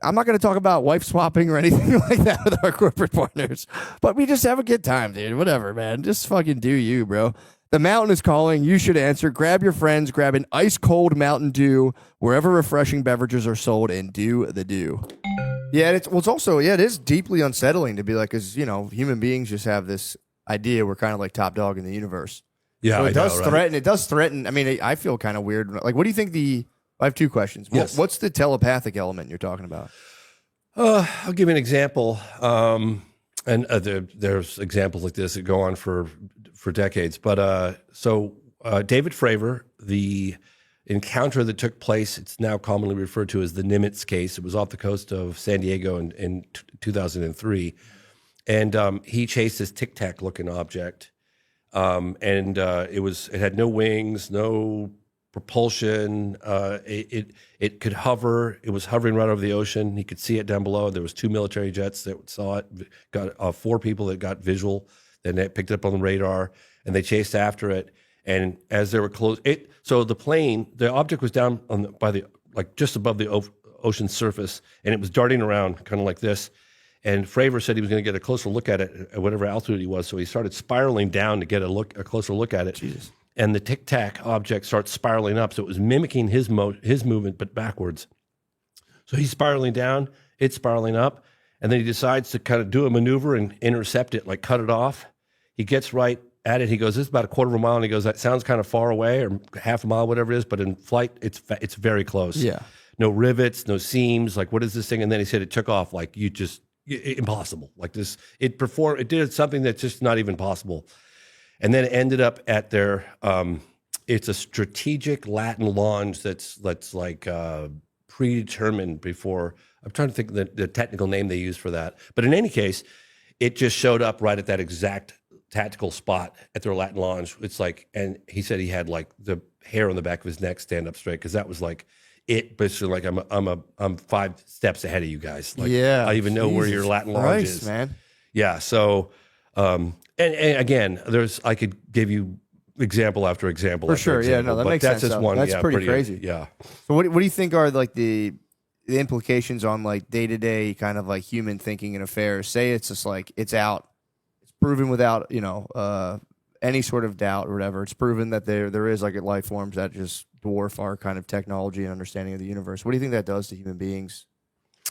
H: not going to talk about wife swapping or anything like that with our corporate partners, but we just have a good time, dude. Whatever, man. Just fucking do you, bro. The mountain is calling. You should answer. Grab your friends. Grab an ice-cold Mountain Dew wherever refreshing beverages are sold, and do the dew. Yeah, it is deeply unsettling to be like, because, human beings just have this idea we're kind of like top dog in the universe.
G: Yeah,
H: so it does
G: know, right?
H: threaten. It does threaten. I mean, I feel kind of weird. Like, what do you think I have two questions.
G: Yes.
H: What's the telepathic element you're talking about?
G: I'll give you an example. There's examples like this that go on for decades. But David Fravor, the encounter that took place, it's now commonly referred to as the Nimitz case. It was off the coast of San Diego in 2003. And he chased this Tic Tac looking object. It had no wings, no propulsion. It could hover. It was hovering right over the ocean. He could see it down below. There was 2 military jets that saw it. Got 4 people that got visual. Then they picked it up on the radar, and they chased after it. And as they were close, the object was down just above the ocean surface, and it was darting around kind of like this. And Fravor said he was going to get a closer look at it at whatever altitude he was. So he started spiraling down to get a closer look at it. Jesus. And the Tic Tac object starts spiraling up. So it was mimicking his movement, but backwards. So he's spiraling down, it's spiraling up. And then he decides to kind of do a maneuver and intercept it, like cut it off. He gets right at it. He goes, this is about a quarter of a mile. And he goes, that sounds kind of far away, or half a mile, whatever it is. But in flight, it's very close.
H: Yeah.
G: No rivets, no seams. Like, what is this thing? And then he said it took off. Like, impossible. Like this, it did something that's just not even possible. And then it ended up at their, it's a strategic Latin launch that's like predetermined before. I'm trying to think of the technical name they use for that. But in any case, it just showed up right at that exact tactical spot at their Latin launch. It's like, and he said he had like the hair on the back of his neck stand up straight, because that was like it. Basically, like I'm 5 steps ahead of you guys. Like,
H: yeah,
G: I even know where your Latin launch is,
H: man.
G: Yeah. So, and again, I could give you example after example.
H: For
G: after
H: sure.
G: example,
H: Yeah, no, that
G: but
H: makes
G: that's
H: sense.
G: just one.
H: That's
G: yeah,
H: pretty crazy.
G: Yeah.
H: So what do you think are like the implications on like day-to-day kind of like human thinking and affairs? Say it's just like it's proven without any sort of doubt or whatever. It's proven that there is like life forms that just dwarf our kind of technology and understanding of the universe. What do you think that does to human beings?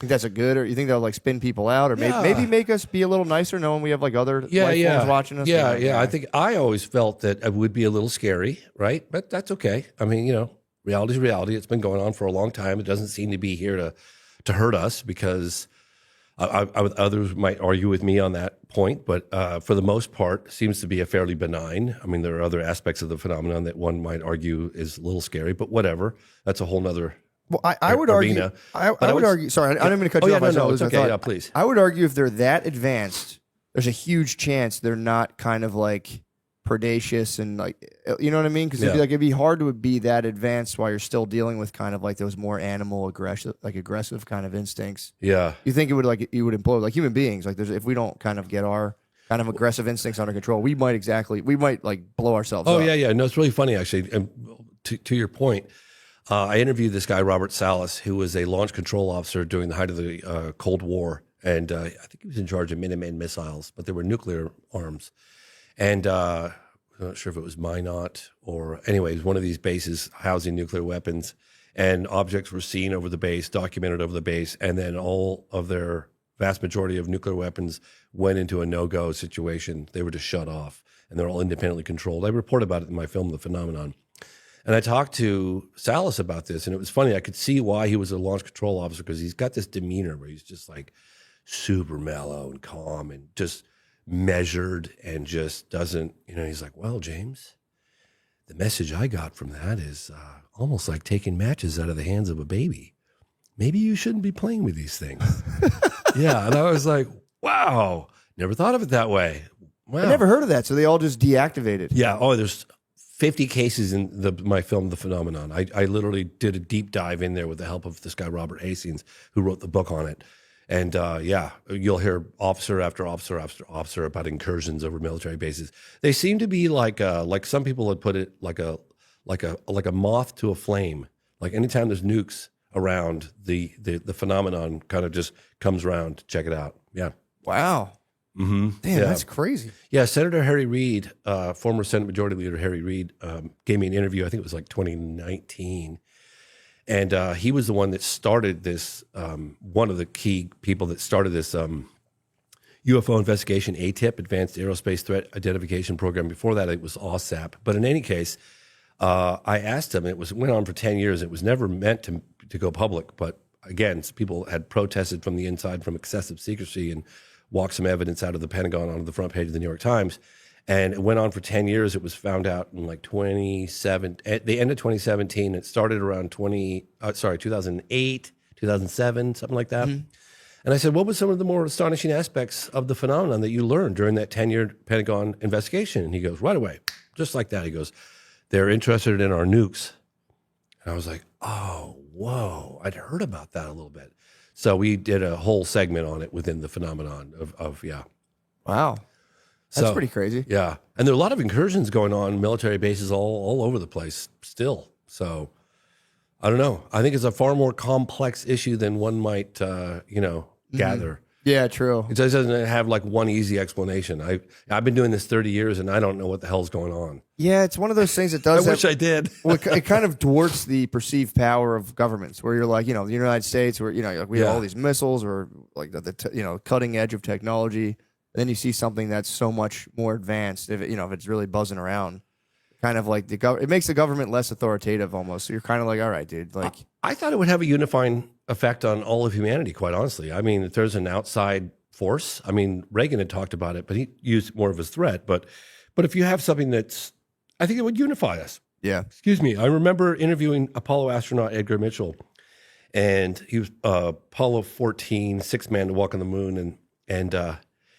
H: Think that's a good, or you think that'll like spin people out, or maybe make us be a little nicer knowing we have like other life forms watching us?
G: Yeah. I think I always felt that it would be a little scary, right? But that's okay. I mean, reality's reality. It's been going on for a long time. It doesn't seem to be here to hurt us, because others might argue with me on that point, but for the most part, seems to be a fairly benign. I mean, there are other aspects of the phenomenon that one might argue is a little scary, but whatever. That's a whole nother.
H: Well, I would argue. I would argue. Sorry, I'm going to cut you off.
G: No, it's okay. Yeah, please.
H: I would argue if they're that advanced, there's a huge chance they're not kind of like predacious and like, you know what I mean? Because it'd be hard to be that advanced while you're still dealing with kind of like those more animal aggressive kind of instincts.
G: Yeah.
H: You think it would implode like human beings? Like if we don't kind of get our kind of aggressive instincts under control, we might like blow ourselves up.
G: Yeah. No, it's really funny actually. And to your point. I interviewed this guy, Robert Salas, who was a launch control officer during the height of the Cold War. And I think he was in charge of Minuteman missiles, but there were nuclear arms. And I'm not sure if it was Minot or anyways, one of these bases housing nuclear weapons. And objects were seen over the base, documented over the base. And then all of their vast majority of nuclear weapons went into a no-go situation. They were just shut off, and they're all independently controlled. I report about it in my film, The Phenomenon. And I talked to Salas about this, and it was funny. I could see why he was a launch control officer, because he's got this demeanor where he's just like super mellow and calm and just measured and just doesn't, he's like, well, James, the message I got from that is almost like taking matches out of the hands of a baby. Maybe you shouldn't be playing with these things. Yeah. And I was like, wow, never thought of it that way. Wow.
H: I never heard of that. So they all just deactivated.
G: Yeah. Oh, there's 50 cases in my film, The Phenomenon. I literally did a deep dive in there with the help of this guy, Robert Hastings, who wrote the book on it. And you'll hear officer after officer after officer about incursions over military bases. They seem to be like some people had put it, like a moth to a flame. Like anytime there's nukes around, the phenomenon kind of just comes around to check it out. Yeah.
H: Wow.
G: Mm-hmm.
H: Damn, that's crazy.
G: Yeah, Senator Harry Reid, former Senate Majority Leader Harry Reid, gave me an interview. I think it was like 2019, and he was the one that started this. One of the key people that started this UFO investigation, ATIP, Advanced Aerospace Threat Identification Program. Before that, it was OSAP. But in any case, I asked him. It went on for 10 years. It was never meant to go public, but again, people had protested from the inside from excessive secrecy and walked some evidence out of the Pentagon onto the front page of the New York Times. And it went on for 10 years. It was found out in like at the end of 2017. It started around 2008, 2007, something like that. Mm-hmm. And I said, what were some of the more astonishing aspects of the phenomenon that you learned during that 10-year Pentagon investigation? And he goes, right away, just like that. He goes, they're interested in our nukes. And I was like, oh, whoa, I'd heard about that a little bit. So we did a whole segment on it within the phenomenon of
H: Wow. That's pretty crazy.
G: Yeah. And there are a lot of incursions going on, military bases all over the place still. So I don't know. I think it's a far more complex issue than one might, gather.
H: Yeah, true.
G: It doesn't have like one easy explanation. I've been doing this 30 years and I don't know what the hell's going on.
H: Yeah, it's one of those things that does.
G: I wish I did.
H: Well, it kind of dwarfs the perceived power of governments, where you're like, the United States, where like we have all these missiles, or like the cutting edge of technology. And then you see something that's so much more advanced. If it's really buzzing around, kind of like it makes the government less authoritative almost. So you're kind of like, all right, dude. Like
G: I thought it would have a unifying effect on all of humanity, quite honestly. I mean, if there's an outside force, I mean, Reagan had talked about it, but he used more of a threat. But if you have something I think it would unify us.
H: Yeah.
G: Excuse me. I remember interviewing Apollo astronaut Edgar Mitchell, and he was Apollo 14, sixth man to walk on the moon. And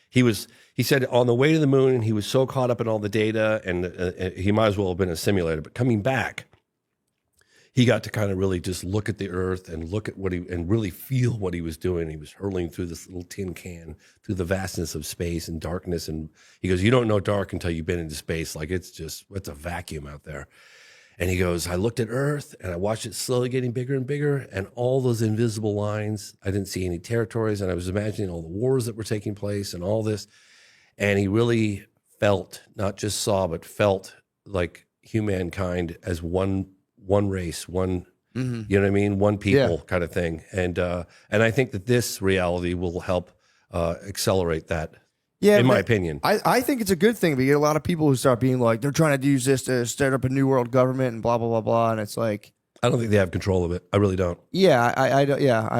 G: he said on the way to the moon, he was so caught up in all the data, and he might as well have been a simulator. But coming back, he got to kind of really just look at the Earth and look at and really feel what he was doing. He was hurling through this little tin can through the vastness of space and darkness. And he goes, you don't know dark until you've been into space. Like it's a vacuum out there. And he goes, I looked at Earth and I watched it slowly getting bigger and bigger, and all those invisible lines, I didn't see any territories. And I was imagining all the wars that were taking place and all this. And he really felt, not just saw, but felt like humankind as one race, one You know what I mean? One people kind of thing. And I think that this reality will help accelerate that.
H: Yeah,
G: in my opinion.
H: I think it's a good thing. We get a lot of people who start being like, they're trying to use this to start up a new world government and blah blah blah blah. And it's like,
G: I don't think they have control of it. I really don't.
H: yeah, I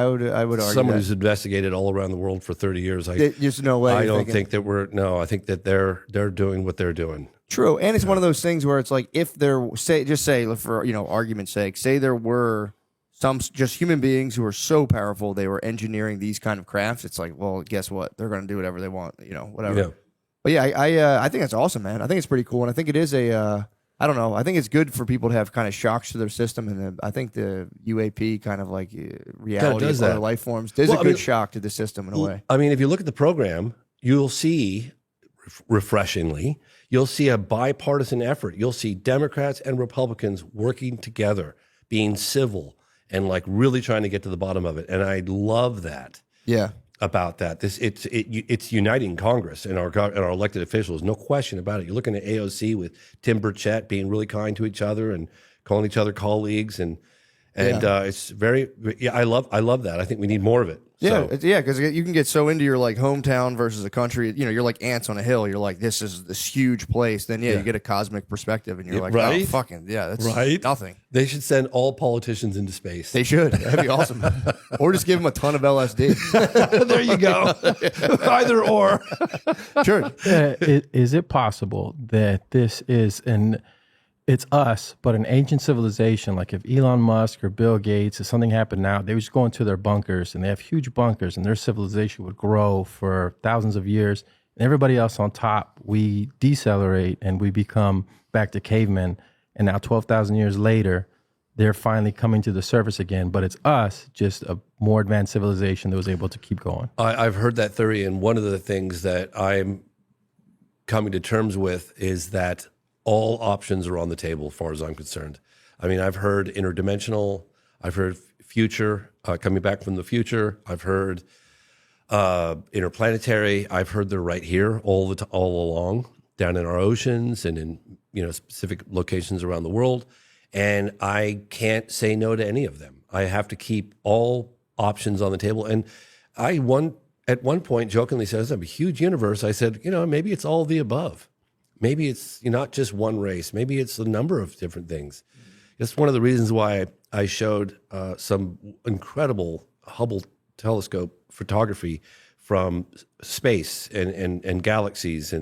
H: would argue
G: Someone
H: that.
G: who's investigated all around the world for 30 years.
H: There's no way.
G: I don't think that I think that they're doing what they're doing.
H: True, and it's one of those things where it's like, if there say for argument's sake, say there were some just human beings who were so powerful they were engineering these kind of crafts. It's like, well, guess what? They're going to do whatever they want, whatever.
G: Yeah.
H: But yeah, I think that's awesome, man. I think it's pretty cool, and I think it is I don't know. I think it's good for people to have kind of shocks to their system, and I think the UAP kind of like reality of other life forms is a good shock to the system in a way.
G: I mean, if you look at the program, you'll see, refreshingly, you'll see a bipartisan effort. You'll see Democrats and Republicans working together, being civil, and like really trying to get to the bottom of it. And I love that.
H: Yeah.
G: About that, it's uniting Congress and our elected officials, no question about it. You're looking at AOC with Tim Burchett being really kind to each other and calling each other colleagues, and it's very I love that. I think we need more of it.
H: Yeah, because you can get so into your like hometown versus a country. You're like ants on a hill. You're like, this is this huge place. Then you get a cosmic perspective, and you're like,
G: right?
H: Oh, fucking that's
G: right.
H: Nothing.
G: They should send all politicians into space.
H: They should. That'd be awesome. Or just give them a ton of LSD.
G: There you go. Either or.
H: Sure.
I: Is it possible that this is it's us, but an ancient civilization? Like if Elon Musk or Bill Gates, if something happened now, they would just go into their bunkers, and they have huge bunkers, and their civilization would grow for thousands of years. And everybody else on top, we decelerate and we become back to cavemen. And now 12,000 years later, they're finally coming to the surface again. But it's us, just a more advanced civilization that was able to keep going.
G: I've heard that theory, and one of the things that I'm coming to terms with is that all options are on the table as far as I'm concerned. I mean, I've heard interdimensional, I've heard future, coming back from the future. I've heard interplanetary. I've heard they're right here all along, down in our oceans and in specific locations around the world. And I can't say no to any of them. I have to keep all options on the table. And at one point jokingly said, "It's a huge universe." I said, maybe it's all the above. Maybe it's not just one race. Maybe it's a number of different things. It's one of the reasons why I showed some incredible Hubble telescope photography from space and galaxies.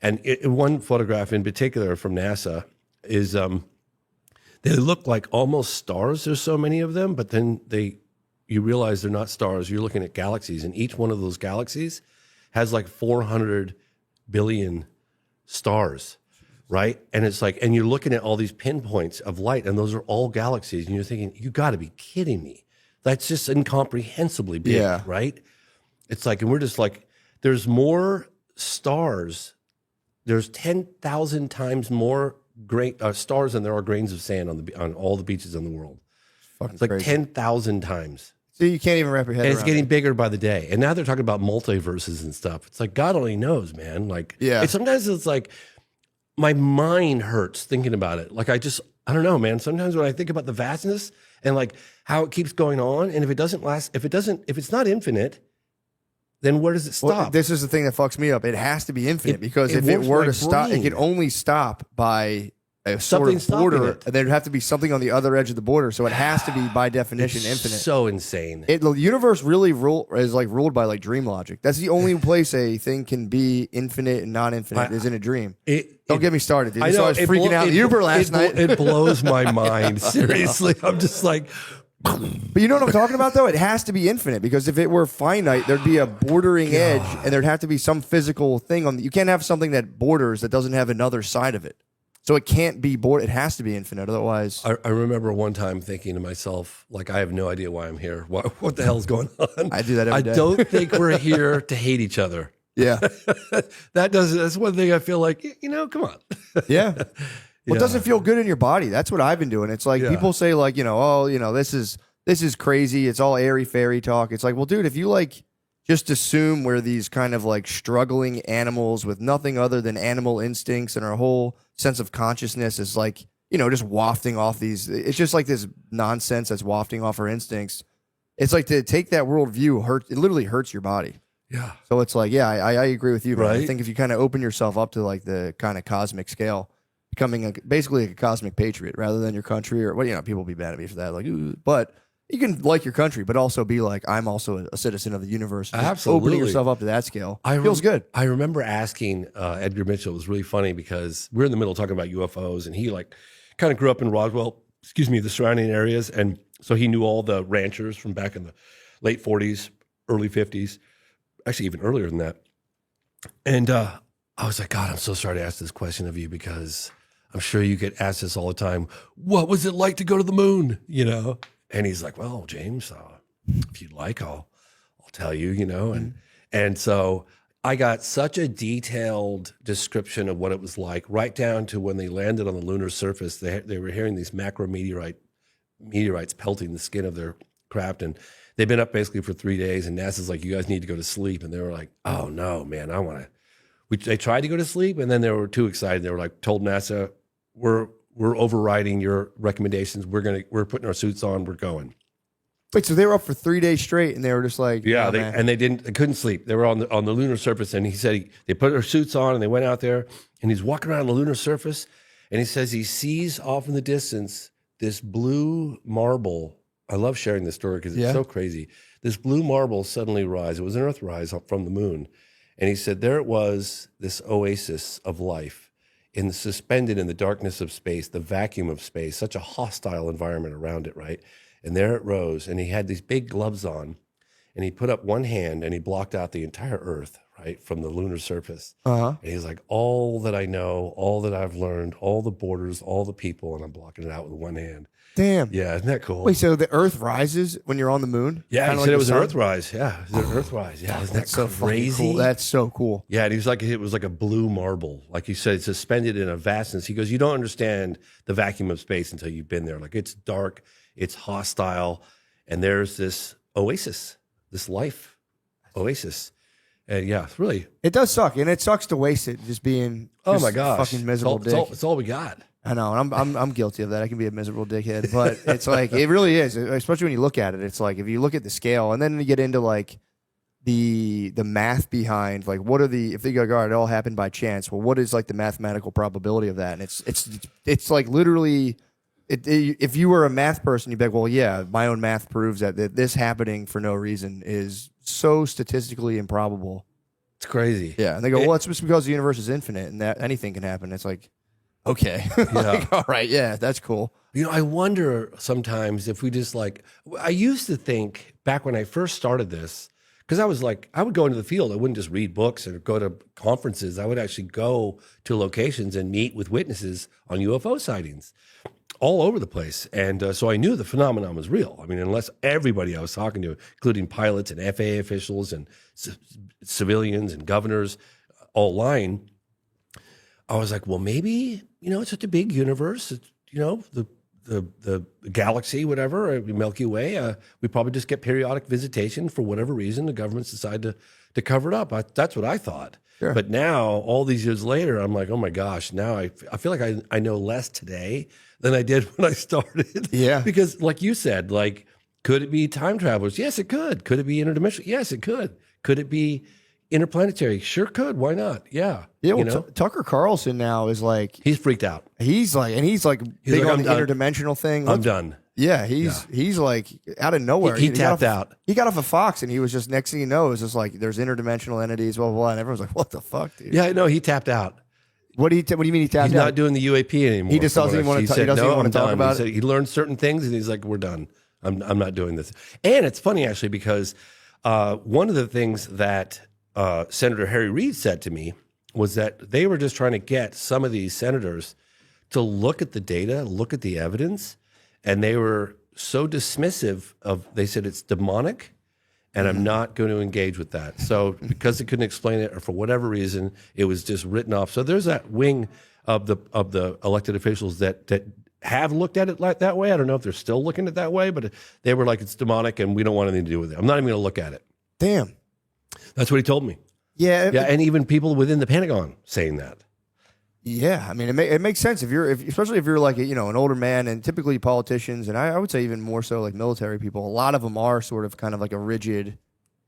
G: And one photograph in particular from NASA is they look like almost stars. There's so many of them, but then you realize they're not stars. You're looking at galaxies, and each one of those galaxies has like 400 billion stars, right? And it's like, and you're looking at all these pinpoints of light, and those are all galaxies, and you're thinking, you got to be kidding me. That's just incomprehensibly big, right? It's like, and we're just like, there's more stars. There's 10,000 times more stars than there are grains of sand on all the beaches in the world. It's like 10,000 times.
H: So you can't even wrap your head around
G: it. And it's getting bigger by the day. And now they're talking about multiverses and stuff. It's like, God only knows, man. Like, sometimes it's like, my mind hurts thinking about it. Like, I don't know, man. Sometimes when I think about the vastness and like how it keeps going on, and if it's not infinite, then where does it stop?
H: Well, this is the thing that fucks me up. It has to be infinite, because if it were to stop, it could only stop by a sort of border, and there'd have to be something on the other edge of the border. So it has to be by definition infinite.
G: So insane.
H: The universe really is like ruled by like dream logic. That's the only place a thing can be infinite and not infinite is in a dream. Don't get me started, dude. I know, I was freaking out in the Uber last night.
G: It blows my mind. Seriously, I'm just like.
H: But you know what I'm talking about, though? It has to be infinite, because if it were finite, there'd be a bordering edge, and there'd have to be some physical thing on. You can't have something that borders that doesn't have another side of it. So it can't be It has to be infinite. Otherwise,
G: I remember one time thinking to myself, like, I have no idea why I'm here. What the hell's going on?
H: I do that every day.
G: I don't think we're here to hate each other.
H: Yeah,
G: that's one thing I feel like. Come on.
H: Yeah. Well, it doesn't feel good in your body. That's what I've been doing. It's like people say, like, this is crazy. It's all airy fairy talk. It's like, well, dude, if you like just assume we're these kind of like struggling animals with nothing other than animal instincts, and our whole sense of consciousness is like just wafting off these. It's just like this nonsense that's wafting off our instincts. It's like to take that worldview it literally hurts your body.
G: Yeah.
H: So it's like, yeah, I agree with you, man. I
G: Right.
H: think if you kind of open yourself up to like the kind of cosmic scale, becoming basically a cosmic patriot rather than your country or people will be mad at me for that. Like, ooh, but you can like your country, but also be like, I'm also a citizen of the universe. Just
G: Absolutely.
H: Opening yourself up to that scale feels good.
G: I remember asking Edgar Mitchell. It was really funny because we're in the middle talking about UFOs, and he like kind of grew up in Roswell, the surrounding areas, and so he knew all the ranchers from back in the late 40s, early 50s, actually even earlier than that. And I was like, God, I'm so sorry to ask this question of you because I'm sure you get asked this all the time. What was it like to go to the moon? And he's like, well, James, if you'd like, I'll tell you, and so I got such a detailed description of what it was like, right down to when they landed on the lunar surface. They were hearing these meteorites pelting the skin of their craft, and they've been up basically for 3 days. And NASA's like, you guys need to go to sleep, and they were like, oh no, man, I want to. They tried to go to sleep, and then they were too excited. They were like, told NASA, we're overriding your recommendations. We're putting our suits on. We're going.
H: Wait, so they were up for 3 days straight, and they were just like,
G: yeah,
H: oh,
G: they couldn't sleep. They were on the lunar surface, and he said they put their suits on, and they went out there, and he's walking around the lunar surface, and he says he sees off in the distance this blue marble. I love sharing this story because it's so crazy. This blue marble suddenly rise. It was an Earthrise from the moon, and he said there it was, this oasis of life. Suspended in the darkness of space, the vacuum of space, such a hostile environment around it, right? And there it rose, and he had these big gloves on, and he put up one hand, and he blocked out the entire Earth, right, from the lunar surface. And he's like, all that I know, all that I've learned, all the borders, all the people, and I'm blocking it out with one hand.
H: Damn.
G: Yeah, isn't that cool?
H: Wait, so the Earth rises when you're on the moon?
G: Yeah,
H: Kinda
G: he
H: like
G: said it
H: the
G: was an
H: sun?
G: Earthrise. Yeah, it was an Earthrise. Yeah, isn't that
H: so fucking
G: crazy?
H: cool. That's so cool.
G: Yeah, and he was like, it was like a blue marble. Like he said, it's suspended in a vastness. He goes, you don't understand the vacuum of space until you've been there. Like it's dark, it's hostile, and there's this oasis, this life oasis. And yeah, it's really.
H: It does suck, and it sucks to waste it just being.
G: Oh my gosh,
H: fucking miserable dick.
G: It's all we got.
H: I know, and I'm guilty of that. I can be a miserable dickhead, but it's like it really is, especially when you look at it. It's like if you look at the scale, and then you get into like the math behind like what are the if they go, all right, it all happened by chance. Well, what is like the mathematical probability of that? And it's like literally. If you were a math person, you'd be like, well, yeah, my own math proves that this happening for no reason is so statistically improbable.
G: It's crazy.
H: Yeah, and they go, well, it's just because the universe is infinite and that anything can happen. It's like, okay, like, all right, yeah, that's cool.
G: I wonder sometimes if we just like, I used to think back when I first started this, because I was like, I would go into the field. I wouldn't just read books or go to conferences. I would actually go to locations and meet with witnesses on UFO sightings all over the place. And so I knew the phenomenon was real. I mean, unless everybody I was talking to, including pilots and FAA officials and civilians and governors, all lying, I was like, well, maybe, it's such a big universe. It's, the galaxy, whatever, Milky Way, we probably just get periodic visitation for whatever reason. The governments decide to cover it up. That's what I thought. Sure. But now, all these years later, I'm like, oh my gosh, now I feel like I know less today than I did when I started.
H: Yeah.
G: Because like you said, like, could it be time travelers? Yes, it could. Could it be interdimensional? Yes, it could. Could it be interplanetary? Sure could. Why not? Yeah.
H: Yeah. Well, Tucker Carlson now is like
G: he's freaked out.
H: He's big
G: like,
H: on the interdimensional thing.
G: I'm done.
H: Yeah, he's like out of nowhere.
G: He tapped out.
H: He got off of Fox, and he was just next thing you know, it's just like there's interdimensional entities, blah blah blah, and everyone's like, "What the fuck, dude?"
G: Yeah, no, he tapped out.
H: What do you mean he tapped out?
G: He's not doing the UAP anymore.
H: He just doesn't even want to. He doesn't even want to talk about it.
G: He learned certain things, and he's like, "We're done. I'm not doing this." And it's funny actually because one of the things that Senator Harry Reid said to me was that they were just trying to get some of these senators to look at the data, look at the evidence, and they were so dismissive of. They said it's demonic. And I'm not going to engage with that. So because they couldn't explain it, or for whatever reason, it was just written off. So there's that wing of the elected officials that have looked at it like that way. I don't know if they're still looking at it that way, but they were like, it's demonic, and we don't want anything to do with it. I'm not even going to look at it.
H: Damn.
G: That's what he told me.
H: Yeah.
G: Yeah, and even people within the Pentagon saying that.
H: Yeah, I mean, it makes sense especially if you're like an older man, and typically politicians, and I would say even more so like military people. A lot of them are sort of kind of like a rigid,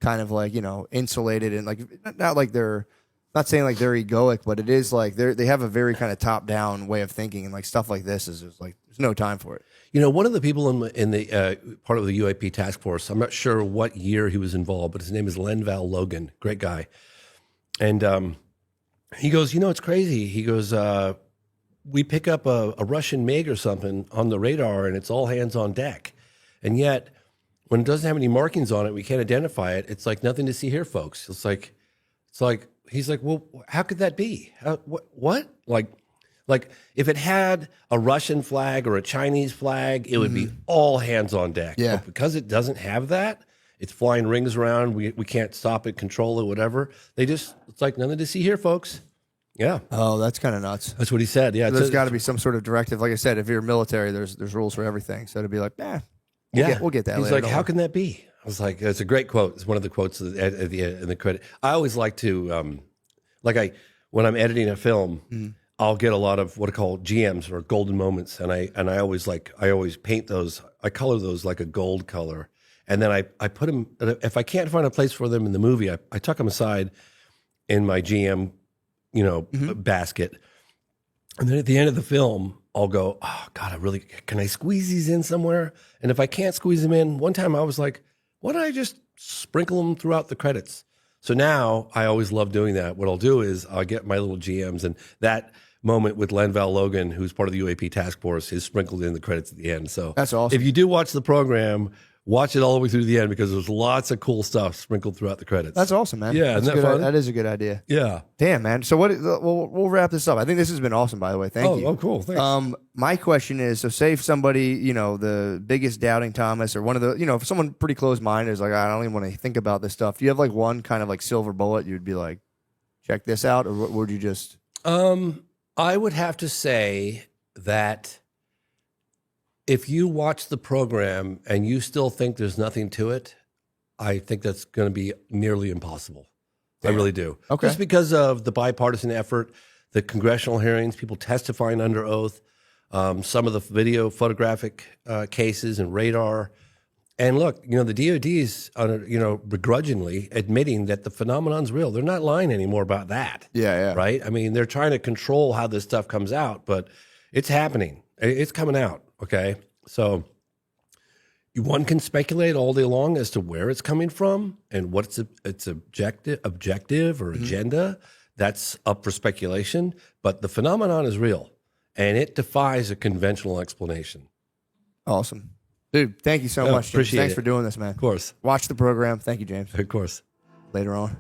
H: kind of like insulated, and like not like they're not saying like they're egoic, but it is like they have a very kind of top down way of thinking, and like stuff like this is like there's no time for it.
G: One of the people in the part of the UAP task force, I'm not sure what year he was involved, but his name is Lenval Logan, great guy, and. He goes, it's crazy. He goes, we pick up a Russian MiG or something on the radar and it's all hands on deck. And yet, when it doesn't have any markings on it, we can't identify it. It's like nothing to see here, folks. It's like, he's like, well, how could that be? What? Like if it had a Russian flag or a Chinese flag, it would be all hands on deck.
H: Yeah.
G: But because it doesn't have that, it's flying rings around. We can't stop it, control it, whatever. It's like nothing to see here, folks. Yeah.
H: Oh, that's kind of nuts.
G: That's what he said. Yeah.
H: There's got to be some sort of directive. Like I said, if you're military, there's rules for everything. So to be like, we'll get that
G: He's
H: later.
G: like, how can that be? I was like, it's a great quote. It's one of the quotes at the end in the credit. I always like to, when I'm editing a film, I'll get a lot of what I call GMs or golden moments. And I always paint those. I color those like a gold color. And then I put them, if I can't find a place for them in the movie, I tuck them aside in my GM, basket. And then at the end of the film, I'll go, oh God, can I squeeze these in somewhere? And if I can't squeeze them in, one time I was like, why don't I just sprinkle them throughout the credits? So now I always love doing that. What I'll do is I'll get my little GMs, and that moment with Lenval Logan, who's part of the UAP task force, is sprinkled in the credits at the end. So
H: that's awesome.
G: If you do watch the program, watch it all the way through the end, because there's lots of cool stuff sprinkled throughout the credits.
H: That's awesome, man.
G: Yeah, isn't that fun?
H: That is a good idea.
G: Yeah.
H: Damn, man. So we'll wrap this up. I think this has been awesome, by the way. Thank you.
G: Oh, cool. Thanks.
H: My question is, so say if somebody, the biggest doubting Thomas, or one of the, if someone pretty close-minded is like, I don't even want to think about this stuff. Do you have like one kind of like silver bullet you'd be like, check this out? Or would you just?
G: I would have to say that if you watch the program and you still think there's nothing to it, I think that's going to be nearly impossible. I really do.
H: Okay.
G: Just because of the bipartisan effort, the congressional hearings, people testifying under oath, some of the video photographic cases and radar. And look, the DOD's, begrudgingly admitting that the phenomenon's real. They're not lying anymore about that.
H: Yeah.
G: Right? I mean, they're trying to control how this stuff comes out, but it's happening. It's coming out. Okay. So one can speculate all day long as to where it's coming from and what's its objective or agenda. That's up for speculation, but the phenomenon is real and it defies a conventional explanation.
H: Awesome. Dude, thank you so much, James.
G: Appreciate
H: Thanks
G: it.
H: for doing this, man.
G: Of course.
H: Watch the program. Thank you, James.
G: Of course.
H: Later on.